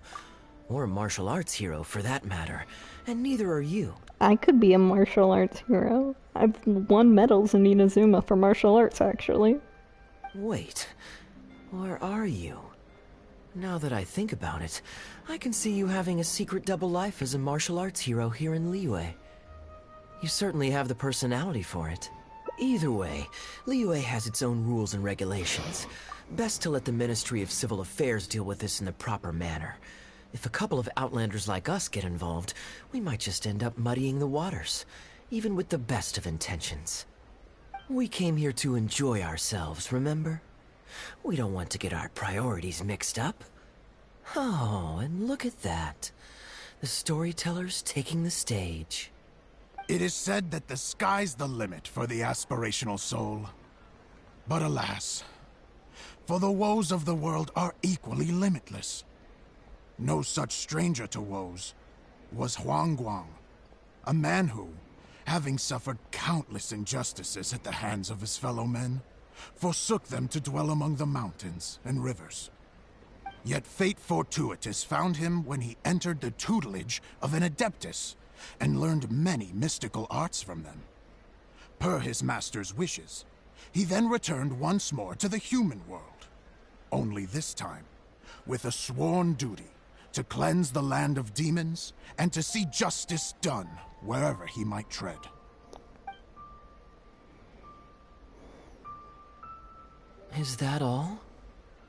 or a martial arts hero for that matter, and neither are you. I could be a martial arts hero. I've won medals in Inazuma for martial arts, actually. Wait, or are you? Now that I think about it, I can see you having a secret double life as a martial arts hero here in Liyue. You certainly have the personality for it. Either way, Liyue has its own rules and regulations. Best to let the Ministry of Civil Affairs deal with this in the proper manner. If a couple of outlanders like us get involved, we might just end up muddying the waters, even with the best of intentions. We came here to enjoy ourselves, remember? We don't want to get our priorities mixed up. Oh, and look at that. The storyteller's taking the stage. It is said that the sky's the limit for the aspirational soul. But alas, for the woes of the world are equally limitless. No such stranger to woes was Huang Guang, a man who, having suffered countless injustices at the hands of his fellow men, forsook them to dwell among the mountains and rivers. Yet fate fortuitous found him when he entered the tutelage of an Adeptus and learned many mystical arts from them. Per his master's wishes, he then returned once more to the human world, only this time with a sworn duty to cleanse the land of demons and to see justice done wherever he might tread. Is that all?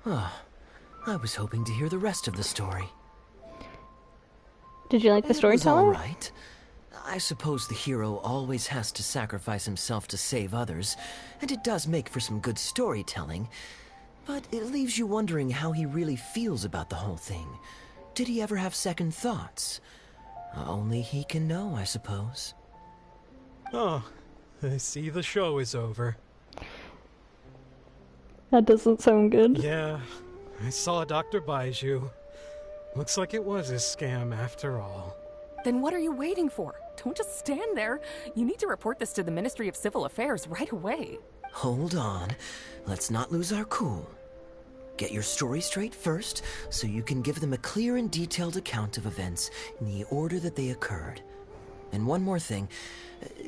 I was hoping to hear the rest of the story. Did you like the storyteller? All right. I suppose the hero always has to sacrifice himself to save others, and it does make for some good storytelling, but it leaves you wondering how he really feels about the whole thing. Did he ever have second thoughts? Only he can know, I suppose. Oh, I see the show is over. That doesn't sound good. Yeah, I saw Dr. Baiju. Looks like it was a scam after all. Then what are you waiting for? Don't just stand there. You need to report this to the Ministry of Civil Affairs right away. Hold on. Let's not lose our cool. Get your story straight first, so you can give them a clear and detailed account of events in the order that they occurred. And one more thing.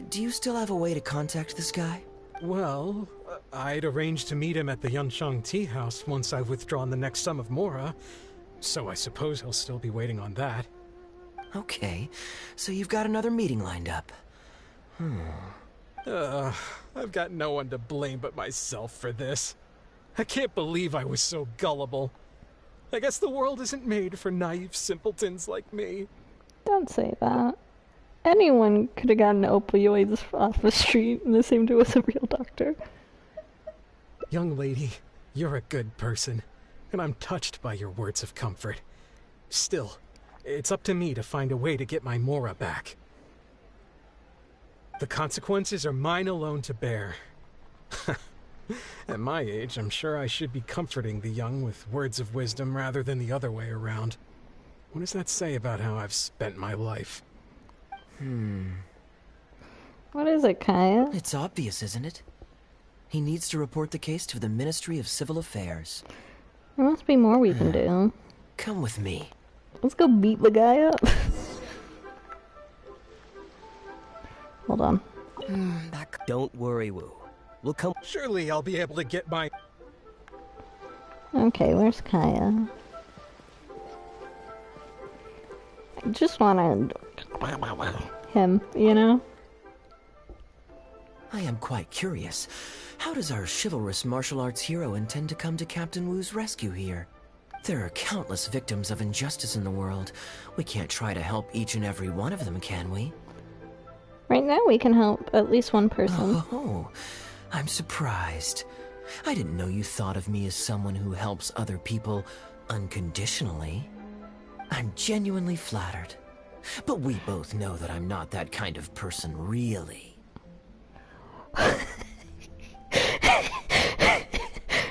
Do you still have a way to contact this guy? Well, I'd arranged to meet him at the Yunsheng Tea House once I've withdrawn the next sum of Mora, so I suppose he'll still be waiting on that. Okay, so you've got another meeting lined up. I've got no one to blame but myself for this. I can't believe I was so gullible. I guess the world isn't made for naive simpletons like me. Don't say that. Anyone could have gotten opioids off the street and the same to was a real doctor. Young lady, you're a good person, and I'm touched by your words of comfort. Still, it's up to me to find a way to get my Mora back. The consequences are mine alone to bear. At my age, I'm sure I should be comforting the young with words of wisdom rather than the other way around. What does that say about how I've spent my life? What is it, Kaya? It's obvious, isn't it? He needs to report the case to the Ministry of Civil Affairs. There must be more we can do. Come with me. Let's go beat the guy up. Hold on. Don't worry, Wu. We'll come. Surely I'll be able to get my... Okay, where's Kaya? I just wanted him, you know? I am quite curious. How does our chivalrous martial arts hero intend to come to Captain Wu's rescue here? There are countless victims of injustice in the world. We can't try to help each and every one of them, can we? Right now we can help at least one person. Oh, I'm surprised. I didn't know you thought of me as someone who helps other people unconditionally. I'm genuinely flattered. But we both know that I'm not that kind of person, really.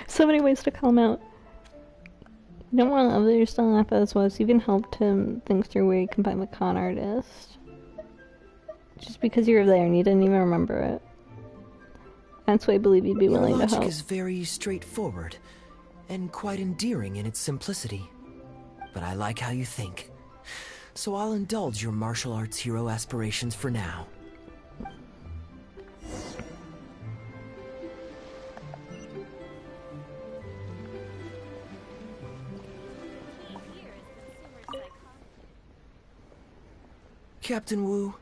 So many ways to call him out. You don't want others to laugh at us was you can help him think through where you can find the con artist. Just because you were there and you didn't even remember it. That's why I believe you'd be Your willing to logic help. is very straightforward, and quite endearing in its simplicity. But I like how you think. So I'll indulge your martial arts hero aspirations for now. Captain Wu,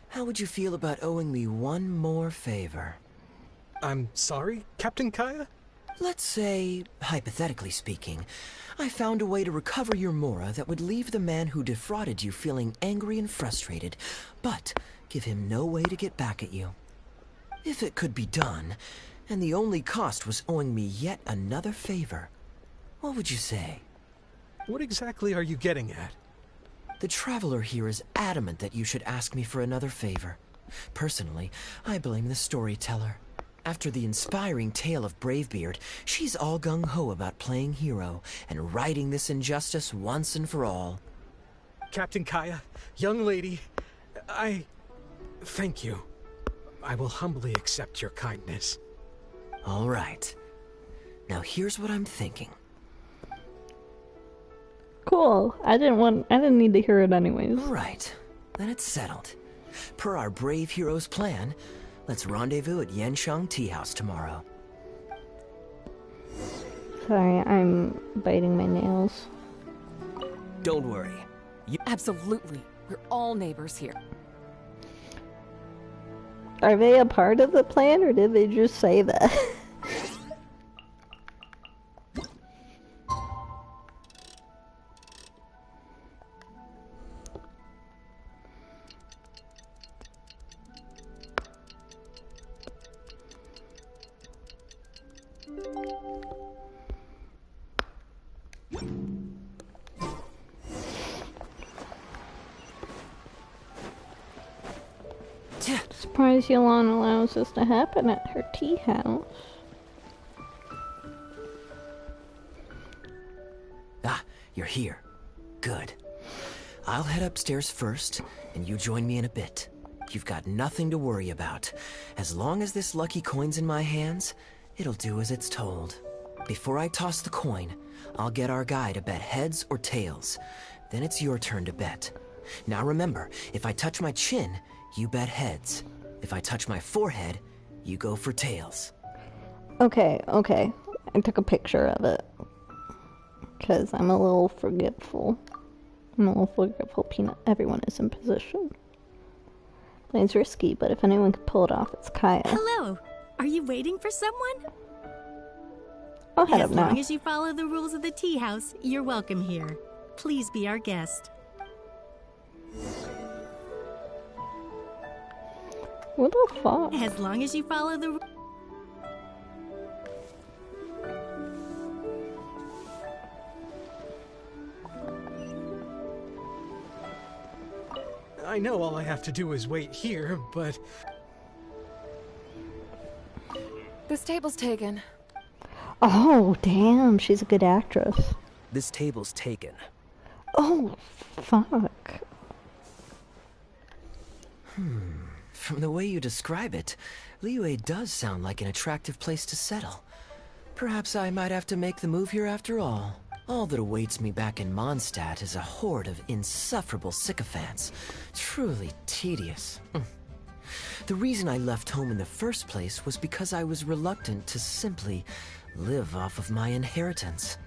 how would you feel about owing me one more favor? I'm sorry, Captain Kaya? Let's say, hypothetically speaking, I found a way to recover your Mora that would leave the man who defrauded you feeling angry and frustrated, but give him no way to get back at you. If it could be done, and the only cost was owing me yet another favor, what would you say? What exactly are you getting at? The Traveler here is adamant that you should ask me for another favor. Personally, I blame the storyteller. After the inspiring tale of Bravebeard, she's all gung-ho about playing hero and righting this injustice once and for all. Captain Kaya, young lady, thank you. I will humbly accept your kindness. All right. Now here's what I'm thinking. Cool. I didn't need to hear it anyways. All right. Then it's settled. Per our brave hero's plan, let's rendezvous at Yanshang Tea House tomorrow. Sorry, I'm biting my nails. Don't worry. Absolutely. We're all neighbors here. Are they a part of the plan, or did they just say that? Surprised Yolanda allows this to happen at her tea house. Ah, you're here. Good. I'll head upstairs first, and you join me in a bit. You've got nothing to worry about. As long as this lucky coin's in my hands, it'll do as it's told. Before I toss the coin, I'll get our guy to bet heads or tails. Then it's your turn to bet. Now remember, if I touch my chin, you bet heads. If I touch my forehead, you go for tails. Okay. I took a picture of it. Because I'm a little forgetful. Peanut. Everyone is in position. Playing's risky, but if anyone can pull it off, it's Kaya. Hello. Are you waiting for someone? I'll head up now. As long as you follow the rules of the tea house, you're welcome here. Please be our guest. What the fuck? As long as you follow the... I know all I have to do is wait here, but... This table's taken. Oh, damn, she's a good actress. This table's taken. Oh, fuck. From the way you describe it, Liyue does sound like an attractive place to settle. Perhaps I might have to make the move here after all. All that awaits me back in Mondstadt is a horde of insufferable sycophants. Truly tedious. The reason I left home in the first place was because I was reluctant to simply live off of my inheritance.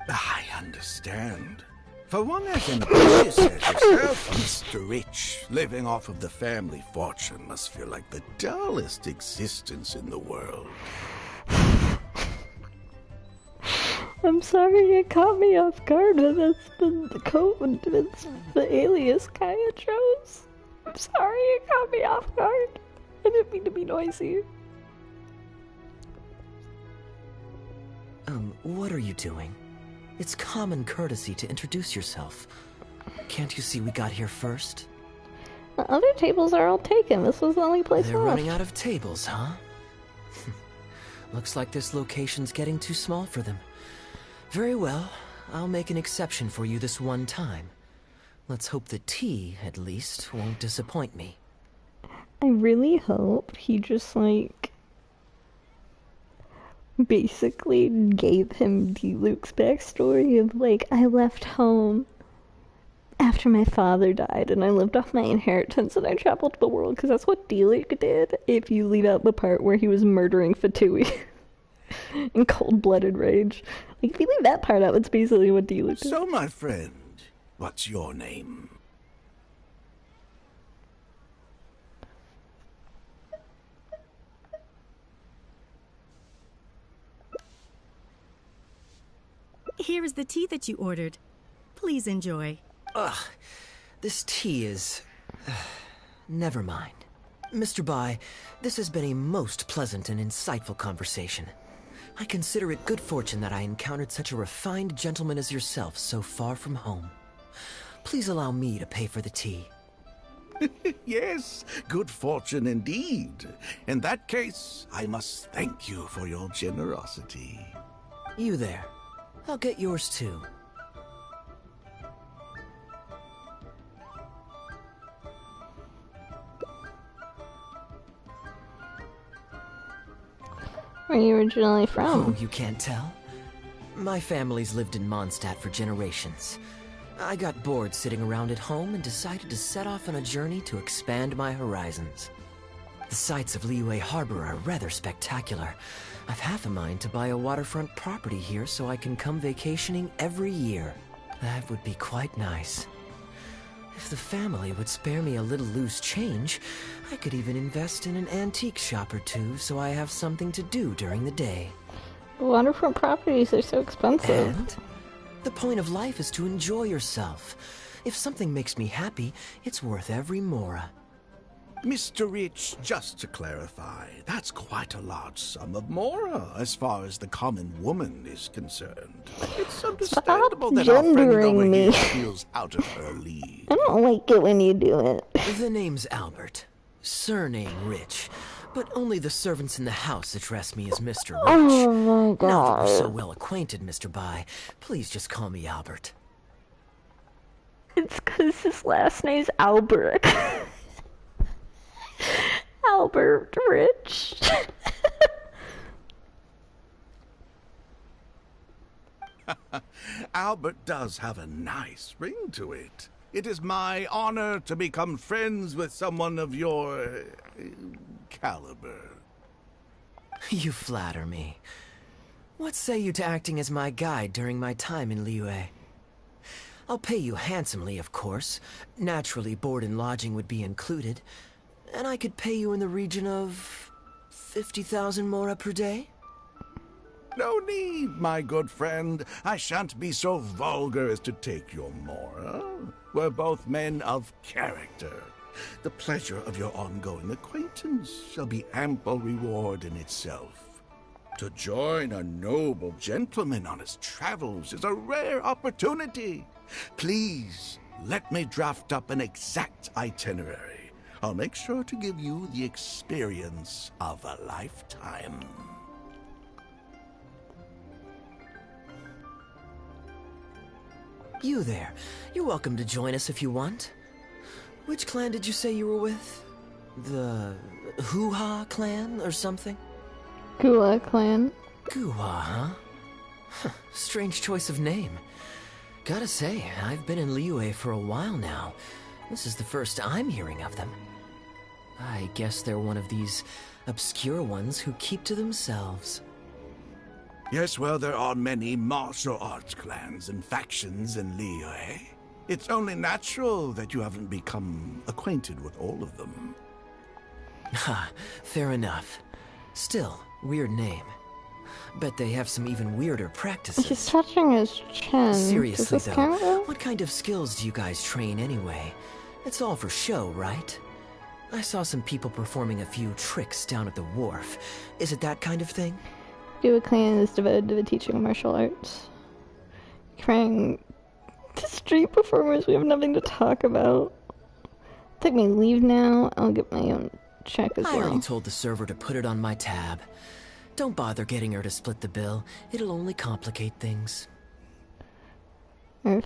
I understand. For one as ambitious as yourself, Mr. Rich, living off of the family fortune must feel like the dullest existence in the world. I'm sorry it caught me off guard, but that's the code. It's the alias Kaya chose. I'm sorry it caught me off guard. I didn't mean to be noisy. What are you doing? It's common courtesy to introduce yourself. Can't you see we got here first? The other tables are all taken. This was the only place They're left. running out of tables, huh? Looks like this location's getting too small for them. Very well. I'll make an exception for you this one time. Let's hope the tea, at least, won't disappoint me. I really hope he just, like, basically gave him Diluc's backstory of, like, I left home after my father died and I lived off my inheritance and I traveled the world, because that's what Diluc did, if you leave out the part where he was murdering Fatui in cold-blooded rage. Like, if you leave that part out, it's basically what Diluc did. So, my friend, what's your name? Here is the tea that you ordered. Please enjoy. Ugh, this tea is... never mind. Mr. Bai, this has been a most pleasant and insightful conversation. I consider it good fortune that I encountered such a refined gentleman as yourself so far from home. Please allow me to pay for the tea. Yes, good fortune indeed. In that case, I must thank you for your generosity. You there. I'll get yours too. Where are you originally from? Oh, you can't tell? My family's lived in Mondstadt for generations. I got bored sitting around at home and decided to set off on a journey to expand my horizons. The sights of Liyue Harbor are rather spectacular. I've half a mind to buy a waterfront property here so I can come vacationing every year. That would be quite nice. If the family would spare me a little loose change, I could even invest in an antique shop or two so I have something to do during the day. Waterfront properties are so expensive. And the point of life is to enjoy yourself. If something makes me happy, it's worth every mora. Mr. Rich, just to clarify, that's quite a large sum of mora as far as the common woman is concerned. It's understandable that our friend over here feels out of her league. I don't like it when you do it. The name's Albert. Surname Rich. But only the servants in the house address me as Mr. Rich. Oh my god. Now that we're so well acquainted, Mr. Bai, please just call me Albert. It's because his last name's Albert. Albert Rich. Albert does have a nice ring to it. It is my honor to become friends with someone of your caliber. You flatter me. What say you to acting as my guide during my time in Liyue? I'll pay you handsomely, of course. Naturally, board and lodging would be included. And I could pay you in the region of 50,000 mora per day? No need, my good friend. I shan't be so vulgar as to take your mora. We're both men of character. The pleasure of your ongoing acquaintance shall be ample reward in itself. To join a noble gentleman on his travels is a rare opportunity. Please, let me draft up an exact itinerary. I'll make sure to give you the experience of a lifetime. You there. You're welcome to join us if you want. Which clan did you say you were with? The Hoo-Ha clan or something? Gua clan. Gua, huh? Strange choice of name. Gotta say, I've been in Liyue for a while now. This is the first I'm hearing of them. I guess they're one of these obscure ones who keep to themselves. Yes, well, there are many martial arts clans and factions in Liyue. It's only natural that you haven't become acquainted with all of them. Ha, fair enough. Still, weird name. Bet they have some even weirder practices. He's touching his chin. Seriously, though, count? what kind of skills do you guys train anyway? It's all for show, right? I saw some people performing a few tricks down at the wharf. Is it that kind of thing? Gua clan is devoted to the teaching of martial arts. Trying to street performers, we have nothing to talk about. Take me leave now. I'll get my own check as I well. already told the server to put it on my tab. Don't bother getting her to split the bill. It'll only complicate things. Do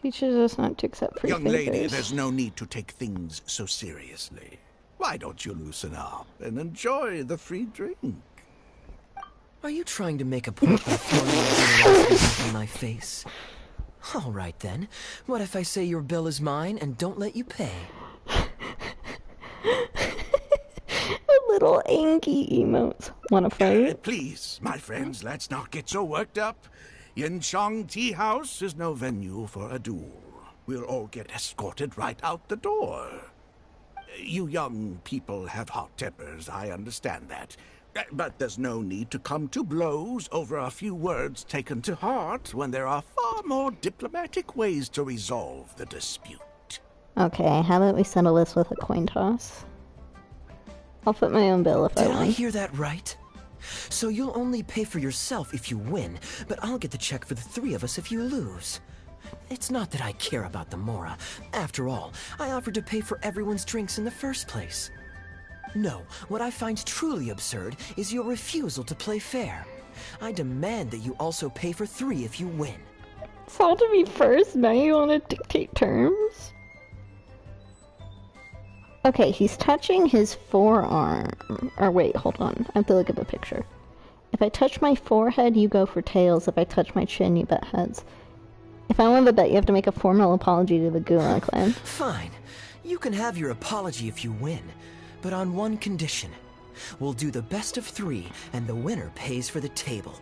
Teaches us not to accept free Young favors. lady, there's no need to take things so seriously. Why don't you loosen up and enjoy the free drink? Are you trying to make a point by throwing your in my face? All right then. What if I say your bill is mine and don't let you pay? A little Anki emotes. Wanna fight? Please, my friends, let's not get so worked up. Yinchang Tea House is no venue for a duel. We'll all get escorted right out the door. You young people have hot tempers, I understand that. But there's no need to come to blows over a few words taken to heart when there are far more diplomatic ways to resolve the dispute. Okay, how about we settle this with a coin toss? I'll foot my own bill if I Did I win. hear that right? So you'll only pay for yourself if you win, but I'll get the check for the three of us if you lose. It's not that I care about the Mora. After all, I offered to pay for everyone's drinks in the first place. No, what I find truly absurd is your refusal to play fair. I demand that you also pay for 3 if you win. Saw to be first, now you want to dictate terms? Okay, he's touching his forearm. Or wait, hold on. I have to look at the picture. If I touch my forehead, you go for tails. If I touch my chin, you bet heads. If I win the bet, you have to make a formal apology to the Gulan clan. Fine. You can have your apology if you win, but on one condition. We'll do the best of 3, and the winner pays for the table.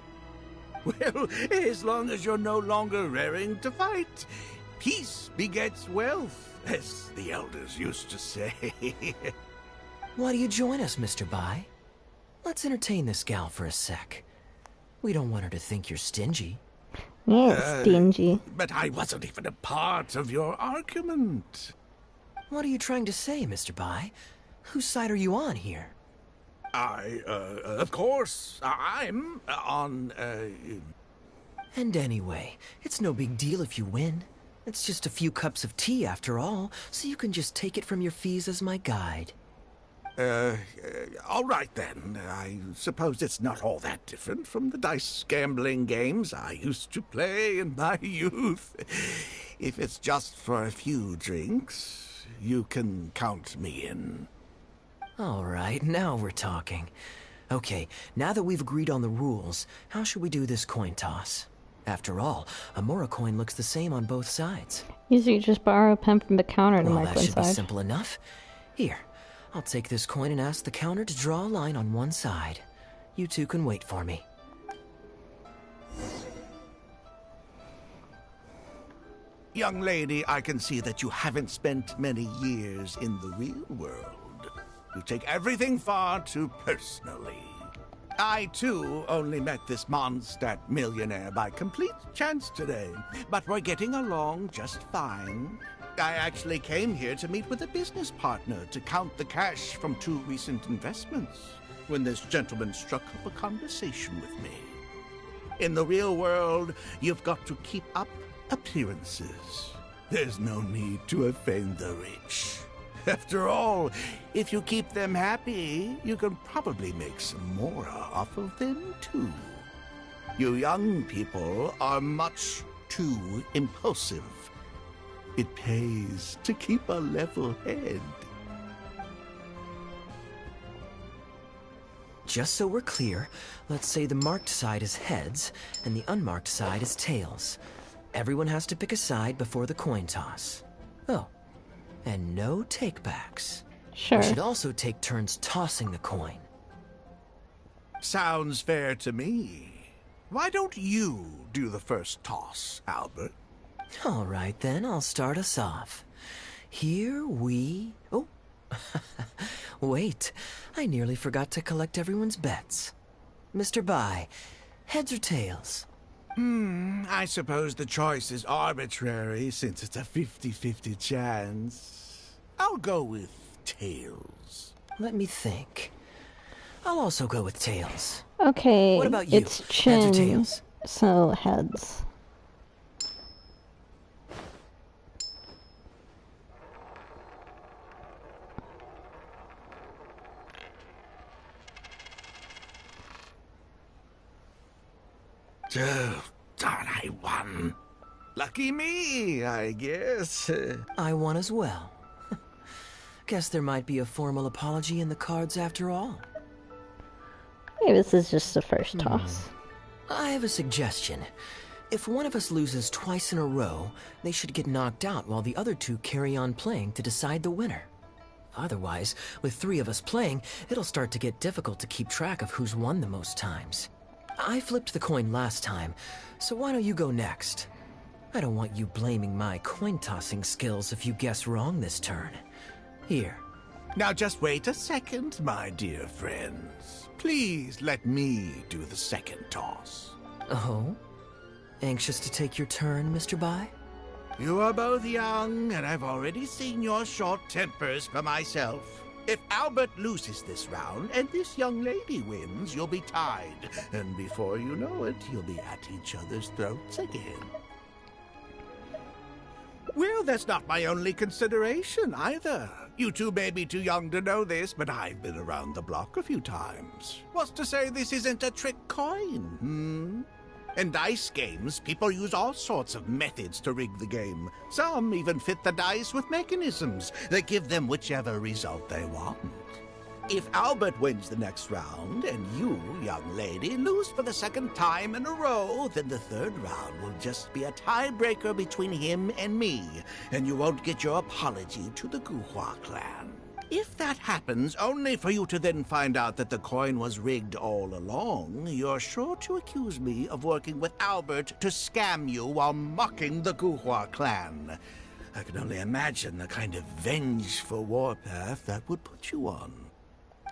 Well, as long as you're no longer raring to fight, peace begets wealth, as the elders used to say. Why do you join us, Mr. Bai? Let's entertain this gal for a sec. We don't want her to think you're stingy. Yeah, stingy. But I wasn't even a part of your argument. What are you trying to say, Mr. Bai? Whose side are you on here? Of course, I'm on, And anyway, it's no big deal if you win. It's just a few cups of tea after all, so you can just take it from your fees as my guide. All right then. I suppose it's not all that different from the dice gambling games I used to play in my youth. If it's just for a few drinks, you can count me in. All right, now we're talking. Okay, now that we've agreed on the rules, how should we do this coin toss? After all, a Mora coin looks the same on both sides. Usually you just borrow a pen from the counter to Well, mark that one should be side. simple enough. Here, I'll take this coin and ask the counter to draw a line on one side. You two can wait for me. Young lady, I can see that you haven't spent many years in the real world. You take everything far too personally. I, too, only met this Mondstadt millionaire by complete chance today, but we're getting along just fine. I actually came here to meet with a business partner to count the cash from 2 recent investments, when this gentleman struck up a conversation with me. In the real world, you've got to keep up appearances. There's no need to offend the rich. After all, if you keep them happy, you can probably make some more off of them, too. You young people are much too impulsive. It pays to keep a level head. Just so we're clear, let's say the marked side is heads, and the unmarked side is tails. Everyone has to pick a side before the coin toss. Oh, and no takebacks. Sure. We should also take turns tossing the coin. Sounds fair to me. Why don't you do the first toss, Albert? All right then, I'll start us off. Here we... Oh, wait, I nearly forgot to collect everyone's bets. Mr. Bai, heads or tails? I suppose the choice is arbitrary since it's a 50-50 chance. I'll go with tails. Let me think. I'll also go with tails. Okay, What about you? it's Heads or chin, tails? so heads. Oh, darn, I won. Lucky me, I guess. I won as well. Guess there might be a formal apology in the cards after all. Maybe this is just the first toss. I have a suggestion. If one of us loses twice in a row, they should get knocked out while the other two carry on playing to decide the winner. Otherwise, with 3 of us playing, it'll start to get difficult to keep track of who's won the most times. I flipped the coin last time, so why don't you go next? I don't want you blaming my coin-tossing skills if you guess wrong this turn. Here. Now just wait a second, my dear friends. Please let me do the second toss. Oh? Anxious to take your turn, Mr. Bai? You are both young, and I've already seen your short tempers for myself. If Albert loses this round and this young lady wins, you'll be tied. And before you know it, you'll be at each other's throats again. Well, that's not my only consideration, either. You two may be too young to know this, but I've been around the block a few times. What's to say this isn't a trick coin, In dice games, people use all sorts of methods to rig the game. Some even fit the dice with mechanisms that give them whichever result they want. If Albert wins the next round, and you, young lady, lose for the second time in a row, then the third round will just be a tiebreaker between him and me, and you won't get your apology to the Guhua clan. If that happens, only for you to then find out that the coin was rigged all along, you're sure to accuse me of working with Albert to scam you while mocking the Guhua clan. I can only imagine the kind of vengeful warpath that would put you on.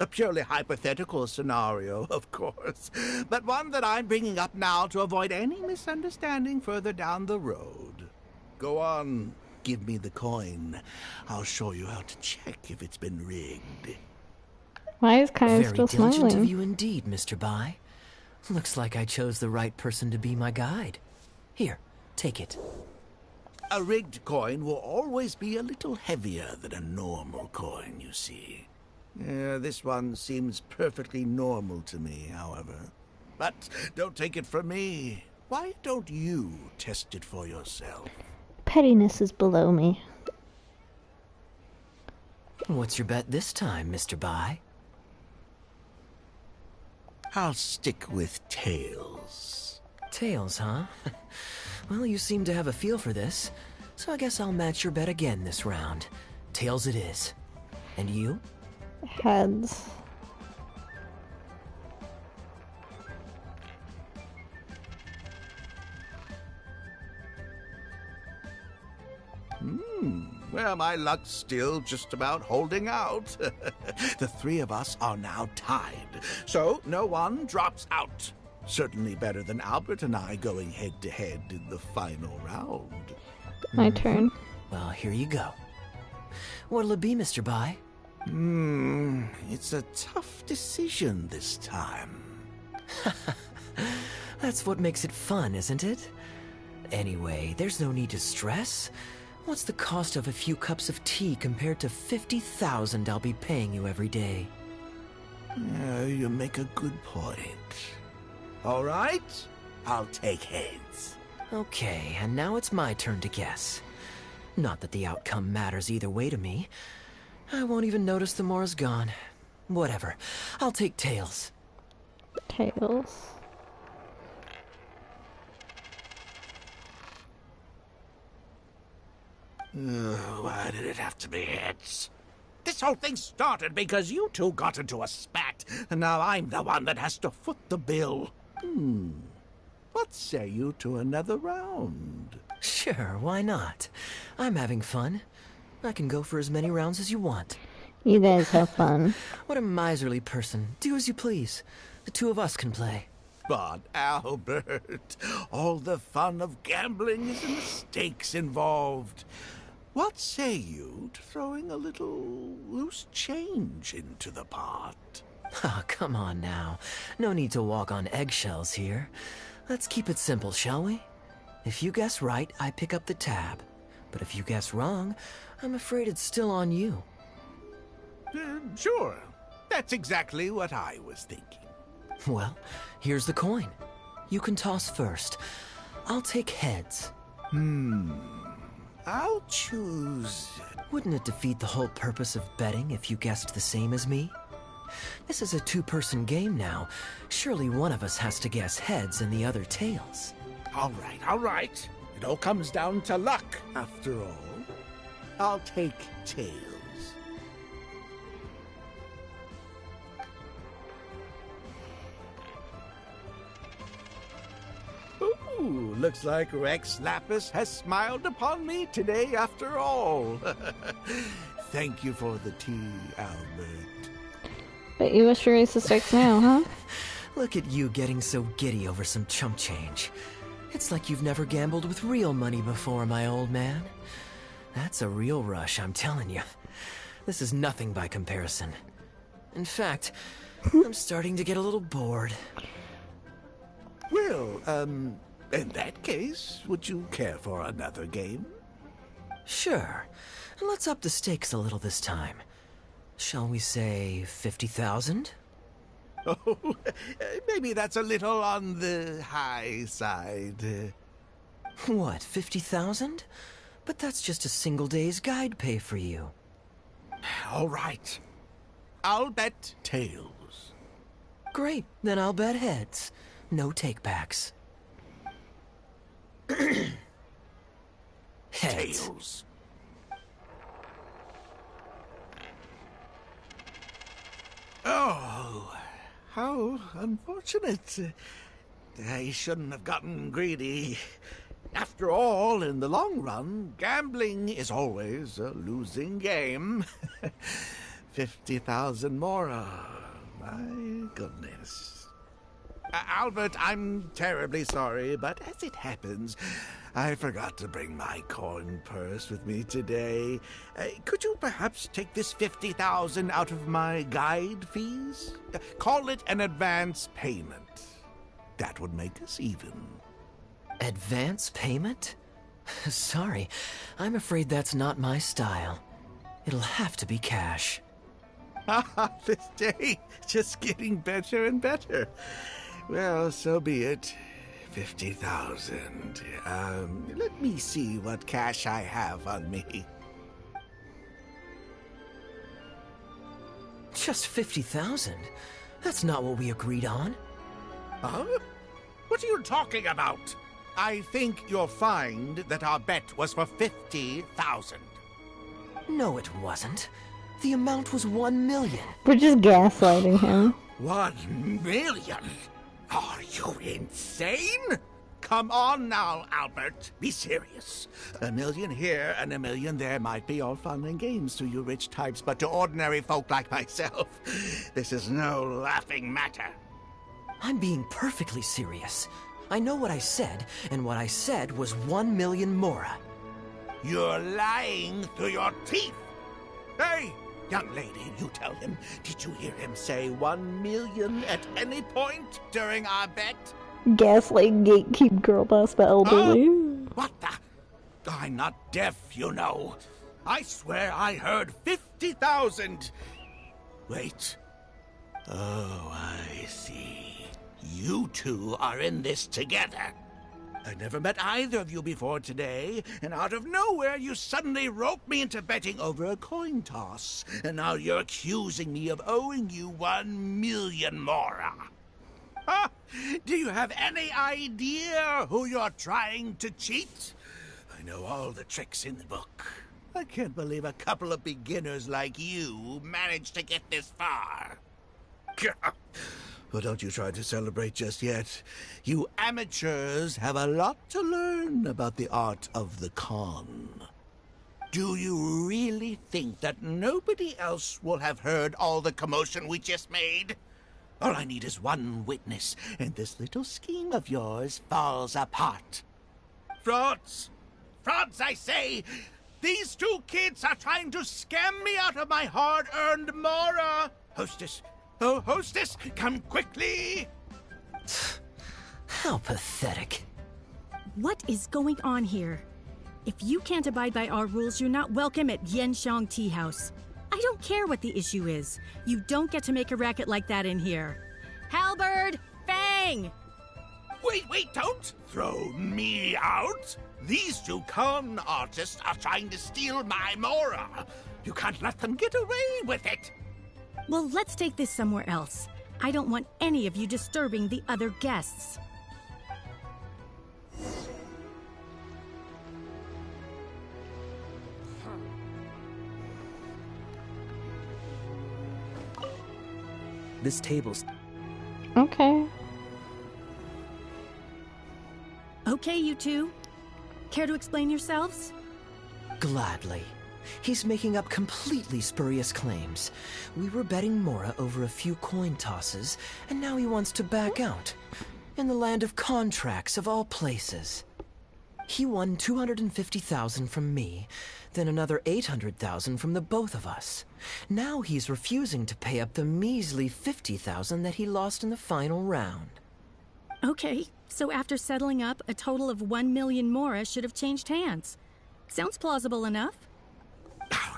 A purely hypothetical scenario, of course, but one that I'm bringing up now to avoid any misunderstanding further down the road. Go on. Give me the coin. I'll show you how to check if it's been rigged. Why is Kai still Very diligent smiling? of you indeed, Mr. Bai. Looks like I chose the right person to be my guide. Here, take it. A rigged coin will always be a little heavier than a normal coin, you see. This one seems perfectly normal to me, however. But don't take it from me. Why don't you test it for yourself? Pettiness is below me. What's your bet this time, Mr. Bai? I'll stick with tails. Tails, huh? Well, you seem to have a feel for this, so I guess I'll match your bet again this round. Tails it is. And you? Heads. Well, my luck's still just about holding out. The 3 of us are now tied, so no one drops out. Certainly better than Albert and I going head-to-head in the final round. My turn. Well, here you go. What'll it be, Mr. Bai? It's a tough decision this time. That's what makes it fun, isn't it? Anyway, there's no need to stress. What's the cost of a few cups of tea compared to 50,000 I'll be paying you every day? You make a good point. All right, I'll take heads. Okay, and now it's my turn to guess. Not that the outcome matters either way to me. I won't even notice the more's gone. Whatever. I'll take tails. Tails. Why did it have to be heads? This whole thing started because you two got into a spat, and now I'm the one that has to foot the bill. What say you to another round? Sure, why not? I'm having fun. I can go for as many rounds as you want. You guys have fun. What a miserly person. Do as you please. The 2 of us can play. But, Albert, all the fun of gambling is in the stakes involved. What say you to throwing a little loose change into the pot? Oh, come on now. No need to walk on eggshells here. Let's keep it simple, shall we? If you guess right, I pick up the tab. But if you guess wrong, I'm afraid it's still on you. Sure. That's exactly what I was thinking. Well, here's the coin. You can toss first. I'll take heads. I'll choose... Wouldn't it defeat the whole purpose of betting if you guessed the same as me? This is a two-person game now. Surely one of us has to guess heads and the other tails. All right. It all comes down to luck, after all. I'll take tails. Ooh, looks like Rex Lapis has smiled upon me today after all. Thank you for the tea, Albert. Bet you wish to raise the stakes now, huh? Look at you getting so giddy over some chump change. It's like you've never gambled with real money before, my old man. That's a real rush, I'm telling you. This is nothing by comparison. In fact, I'm starting to get a little bored. Well, in that case, would you care for another game? Sure. Let's up the stakes a little this time. Shall we say 50,000? Oh, maybe that's a little on the high side. What, 50,000? But that's just a single day's guide pay for you. All right. I'll bet tails. Great, then I'll bet heads. No takebacks. Heads. Tails. Oh, how unfortunate. I shouldn't have gotten greedy. After all, in the long run, gambling is always a losing game. 50,000 more. My goodness. Albert, I'm terribly sorry, but as it happens, I forgot to bring my coin purse with me today. Could you perhaps take this 50,000 out of my guide fees? Call it an advance payment. That would make us even. Advance payment? Sorry, I'm afraid that's not my style. It'll have to be cash. This day, just getting better and better. Well, so be it. 50,000. Let me see what cash I have on me. Just 50,000? That's not what we agreed on. Huh? What are you talking about? I think you'll find that our bet was for 50,000. No, it wasn't. The amount was 1 million. We're just gaslighting him. 1 million? Are you insane? Come on now, Albert. Be serious. 1 million here and 1 million there might be all fun and games to you rich types, but to ordinary folk like myself, this is no laughing matter. I'm being perfectly serious. I know what I said, and what I said was 1 million mora. You're lying through your teeth. Hey, young lady, you tell him. Did you hear him say 1 million at any point during our bet? Gaslight gatekeep girl boss by elderly. What the? I'm not deaf, you know. I swear I heard 50,000. Wait. Oh, I see. You two are in this together. I never met either of you before today, and out of nowhere you suddenly roped me into betting over a coin toss, and now you're accusing me of owing you 1 million mora. Huh? Do you have any idea who you're trying to cheat? I know all the tricks in the book. I can't believe a couple of beginners like you managed to get this far. Well, don't you try to celebrate just yet. You amateurs have a lot to learn about the art of the con. Do you really think that nobody else will have heard all the commotion we just made? All I need is one witness, and this little scheme of yours falls apart. Frauds! Frauds, I say! These two kids are trying to scam me out of my hard-earned mora! Hostess! Oh, hostess, come quickly! How pathetic. What is going on here? If you can't abide by our rules, you're not welcome at Yanshang Tea House. I don't care what the issue is. You don't get to make a racket like that in here. Halberd! Fang! Wait, don't throw me out! These two con artists are trying to steal my Mora. You can't let them get away with it! Well, let's take this somewhere else. I don't want any of you disturbing the other guests. This table's... Okay. Okay, you two. Care to explain yourselves? Gladly. He's making up completely spurious claims. We were betting Mora over a few coin tosses, and now he wants to back out. In the land of contracts, of all places. He won 250,000 from me, then another 800,000 from the both of us. Now he's refusing to pay up the measly 50,000 that he lost in the final round. Okay, so after settling up, a total of 1 million Mora should have changed hands. Sounds plausible enough.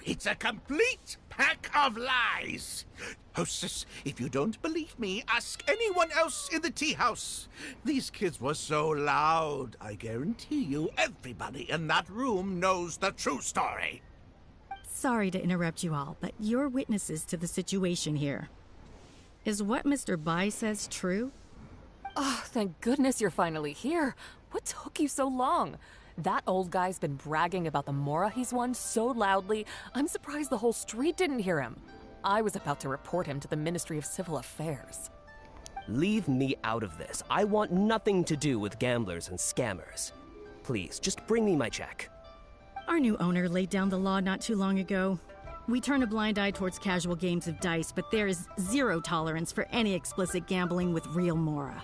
It's a complete pack of lies! Hostess, if you don't believe me, ask anyone else in the tea house. These kids were so loud, I guarantee you everybody in that room knows the true story. Sorry to interrupt you all, but you're witnesses to the situation here. Is what Mr. Bai says true? Oh, thank goodness you're finally here. What took you so long? That old guy's been bragging about the Mora he's won so loudly, I'm surprised the whole street didn't hear him. I was about to report him to the Ministry of Civil Affairs. Leave me out of this. I want nothing to do with gamblers and scammers. Please, just bring me my check. Our new owner laid down the law not too long ago. We turn a blind eye towards casual games of dice, but there is zero tolerance for any explicit gambling with real Mora.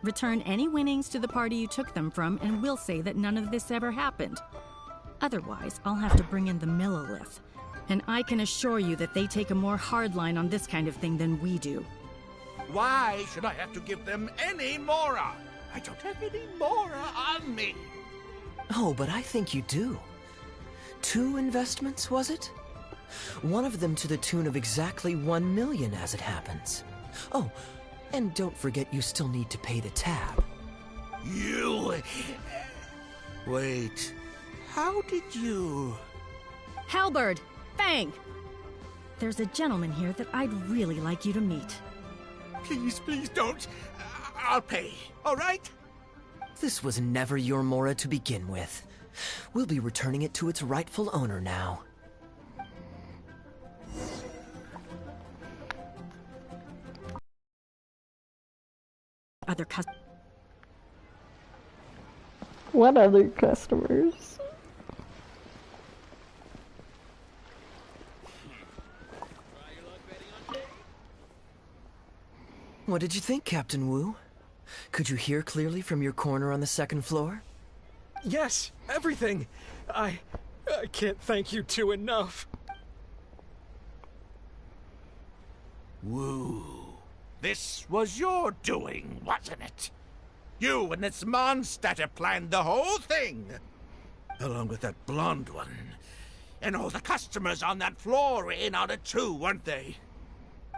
Return any winnings to the party you took them from, and we'll say that none of this ever happened. Otherwise, I'll have to bring in the Millilith. And I can assure you that they take a more hard line on this kind of thing than we do. Why should I have to give them any Mora? I don't have any Mora on me. Oh, but I think you do. 2 investments, was it? One of them to the tune of exactly 1 million as it happens. Oh, and don't forget you still need to pay the tab. You... Wait. How did you... Halberd! Fang! There's a gentleman here that I'd really like you to meet. Please don't. I'll pay, all right? This was never your Mora to begin with. We'll be returning it to its rightful owner now. Other customers. What other customers? What did you think, Captain Wu? Could you hear clearly from your corner on the 2nd floor? Yes, everything. I can't thank you two enough. Wu, this was your doing, wasn't it? You and this Mondstatter planned the whole thing. Along with that blonde one. And all the customers on that floor were in on it too, weren't they?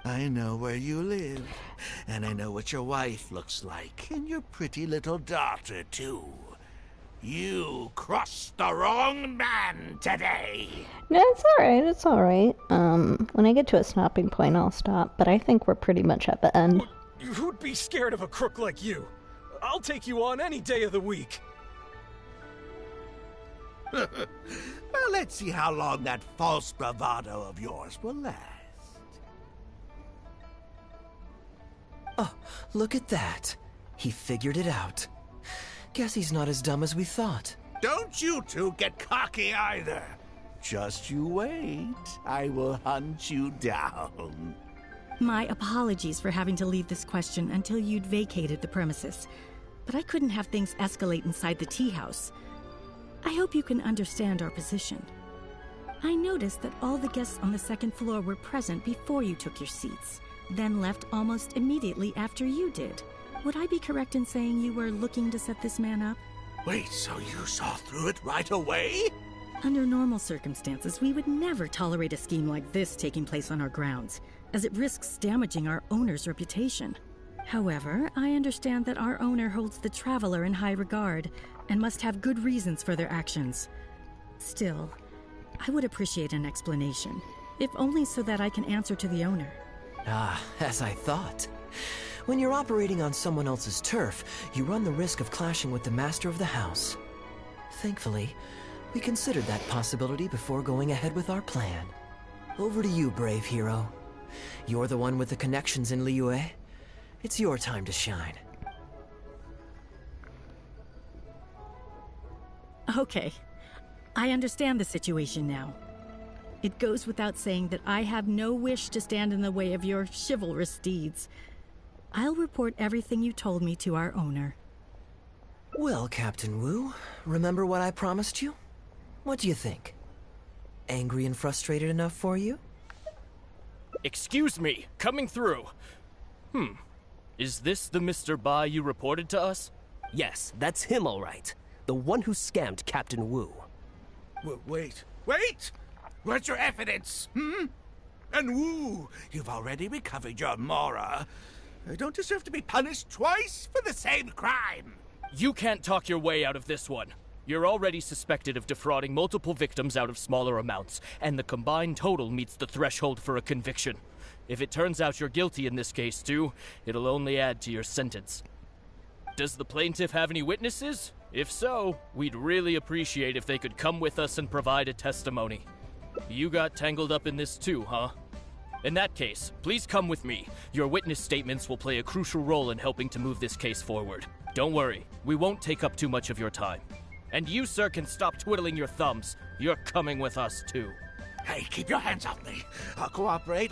I know where you live, and I know what your wife looks like, and your pretty little daughter, too. You crossed the wrong man today! No, it's alright, it's alright. When I get to a stopping point, I'll stop, but I think we're pretty much at the end. Who'd be scared of a crook like you? I'll take you on any day of the week. Well, let's see how long that false bravado of yours will last. Oh, look at that. He figured it out. Guess he's not as dumb as we thought. Don't you two get cocky either. Just you wait. I will hunt you down. My apologies for having to leave this question until you'd vacated the premises. But I couldn't have things escalate inside the tea house. I hope you can understand our position. I noticed that all the guests on the 2nd floor were present before you took your seats, then left almost immediately after you did. Would I be correct in saying you were looking to set this man up? Wait, so you saw through it right away? Under normal circumstances, we would never tolerate a scheme like this taking place on our grounds, as it risks damaging our owner's reputation. However, I understand that our owner holds the Traveler in high regard and must have good reasons for their actions. Still, I would appreciate an explanation, if only so that I can answer to the owner. Ah, as I thought. When you're operating on someone else's turf, you run the risk of clashing with the master of the house. Thankfully, we considered that possibility before going ahead with our plan. Over to you, brave hero. You're the one with the connections in Liyue. It's your time to shine. Okay, I understand the situation now. It goes without saying that I have no wish to stand in the way of your chivalrous deeds. I'll report everything you told me to our owner. Well, Captain Wu, remember what I promised you? What do you think? Angry and frustrated enough for you? Excuse me, coming through. Is this the Mr. Bai you reported to us? Yes, that's him all right. The one who scammed Captain Wu. Wait! Where's your evidence, And Wu, you've already recovered your Mora. I don't deserve to be punished twice for the same crime. You can't talk your way out of this one. You're already suspected of defrauding multiple victims out of smaller amounts, and the combined total meets the threshold for a conviction. If it turns out you're guilty in this case too, it'll only add to your sentence. Does the plaintiff have any witnesses? If so, we'd really appreciate if they could come with us and provide a testimony. You got tangled up in this too, huh? In that case, please come with me. Your witness statements will play a crucial role in helping to move this case forward. Don't worry, we won't take up too much of your time. And you, sir, can stop twiddling your thumbs. You're coming with us too. Hey, keep your hands off me. I'll cooperate.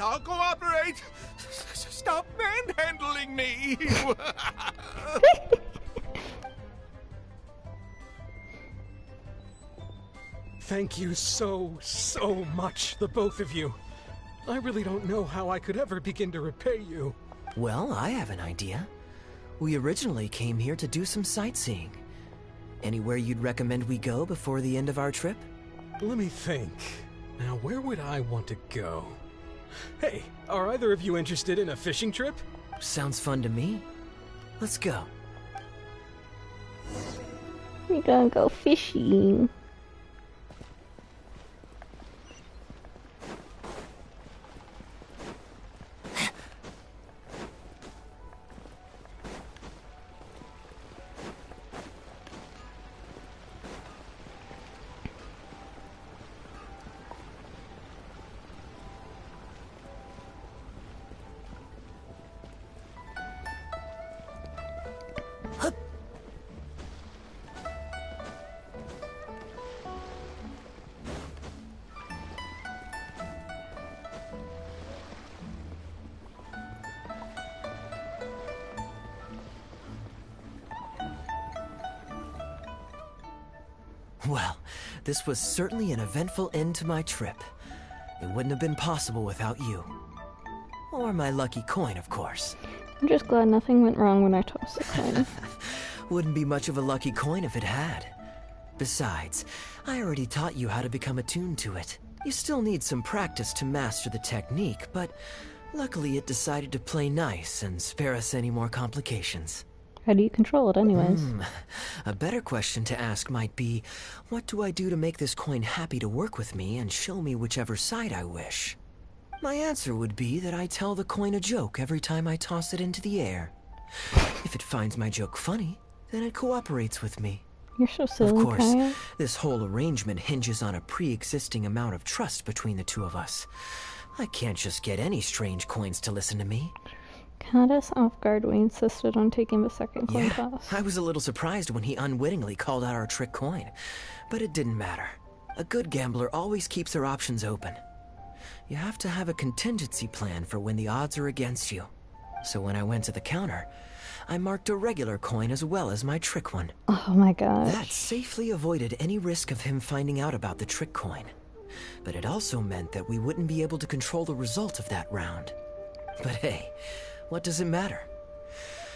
Stop manhandling me. Thank you so much, the both of you. I really don't know how I could ever begin to repay you. Well, I have an idea. We originally came here to do some sightseeing. Anywhere you'd recommend we go before the end of our trip? Let me think. Now, where would I want to go? Hey, are either of you interested in a fishing trip? Sounds fun to me. Let's go. We're gonna go fishing. Well, this was certainly an eventful end to my trip. It wouldn't have been possible without you. Or my lucky coin, of course. I'm just glad nothing went wrong when I tossed the coin. Wouldn't be much of a lucky coin if it had. Besides, I already taught you how to become attuned to it. You still need some practice to master the technique, but luckily it decided to play nice and spare us any more complications. How do you control it anyways? A better question to ask might be, what do I do to make this coin happy to work with me and show me whichever side I wish? My answer would be that I tell the coin a joke every time I toss it into the air. If it finds my joke funny, then it cooperates with me. You're so silly, Of course, Kaya. this whole arrangement hinges on a pre-existing amount of trust between the two of us. I can't just get any strange coins to listen to me. Caught us off guard. We insisted on taking the second coin toss. I was a little surprised when he unwittingly called out our trick coin, but it didn't matter. A good gambler always keeps their options open. You have to have a contingency plan for when the odds are against you. So when I went to the counter, I marked a regular coin as well as my trick one. Oh my gosh. That safely avoided any risk of him finding out about the trick coin. But it also meant that we wouldn't be able to control the result of that round. But hey, what does it matter?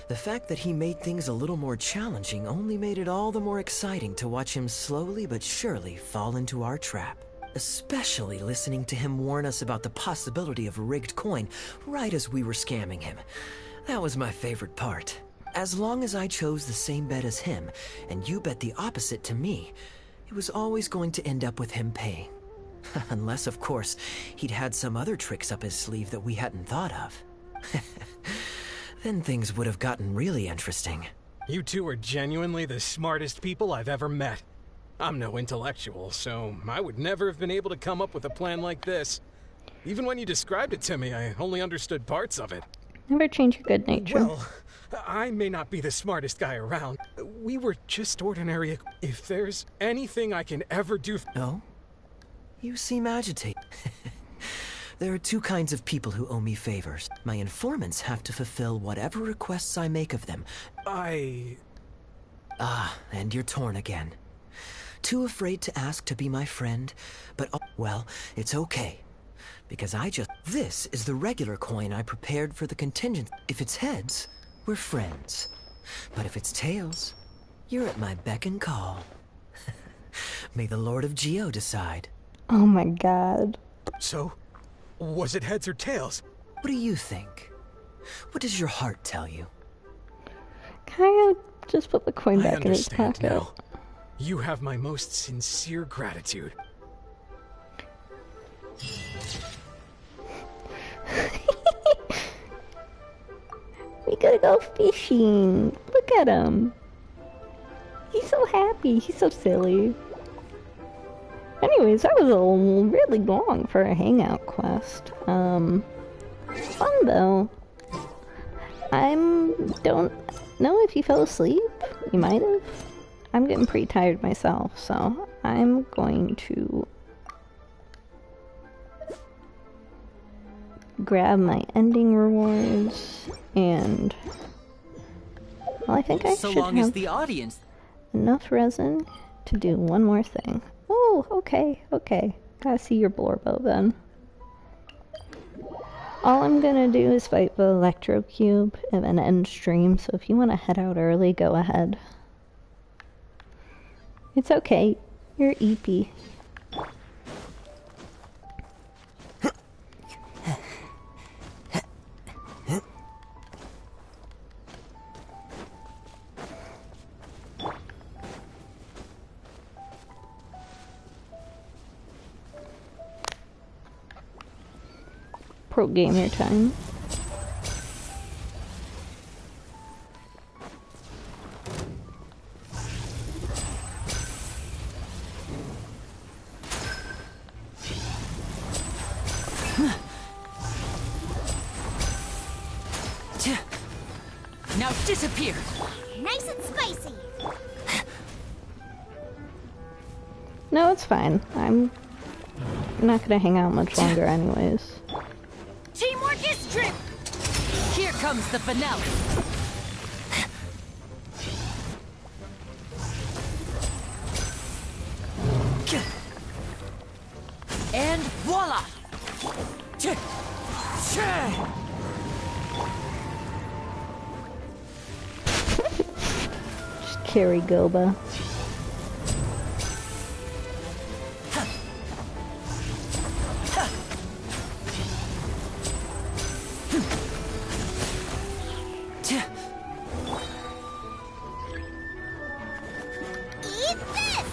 The fact that he made things a little more challenging only made it all the more exciting to watch him slowly but surely fall into our trap. Especially listening to him warn us about the possibility of a rigged coin right as we were scamming him. That was my favorite part. As long as I chose the same bet as him, and you bet the opposite to me, it was always going to end up with him paying. Unless, of course, he'd had some other tricks up his sleeve that we hadn't thought of. Then things would have gotten really interesting. You two are genuinely the smartest people I've ever met. I'm no intellectual, so I would never have been able to come up with a plan like this. Even when you described it to me, I only understood parts of it. Never change your good nature. Well, I may not be the smartest guy around. We were just ordinary. If there's anything I can ever do... No? You seem agitated. There are two kinds of people who owe me favors. My informants have to fulfill whatever requests I make of them. Ah, and you're torn again. Too afraid to ask to be my friend, but, well, it's okay. Because this is the regular coin I prepared for the contingent. If it's heads, we're friends. But if it's tails, you're at my beck and call. May the Lord of Geo decide. Oh my god. So, was it heads or tails? What do you think? What does your heart tell you? Kinda just put the coin I back in his understand pocket. now. You have my most sincere gratitude. We gotta go fishing. Look at him. He's so happy. He's so silly. Anyways, that was really long for a hangout quest. Fun though. Don't know if you fell asleep. You might have. I'm getting pretty tired myself, so I'm going to grab my ending rewards and, well, I think I So should long as have the audience. enough resin to do one more thing. Oh, okay. Gotta see your Blorbo then. All I'm gonna do is fight the Electro Cube and then end stream, so if you want to head out early, go ahead. It's okay. You're EP. Pro gamer time. Now disappear. Nice and spicy. No, it's fine. I'm not gonna hang out much longer anyways. Teamwork is strength. Here comes the finale. And voila! Just carry Goba. Eat this!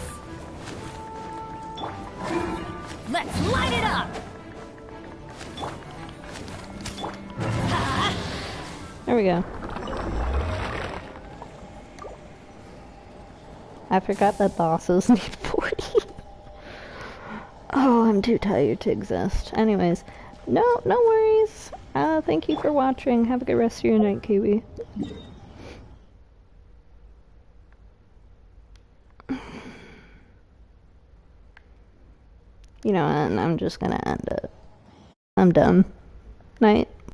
Let's light it up! There we go. I forgot that bosses need 40. Oh, I'm too tired to exist. Anyways, no worries. Thank you for watching. Have a good rest of your night, Kiwi. You know, and I'm just gonna end it. I'm done. Night.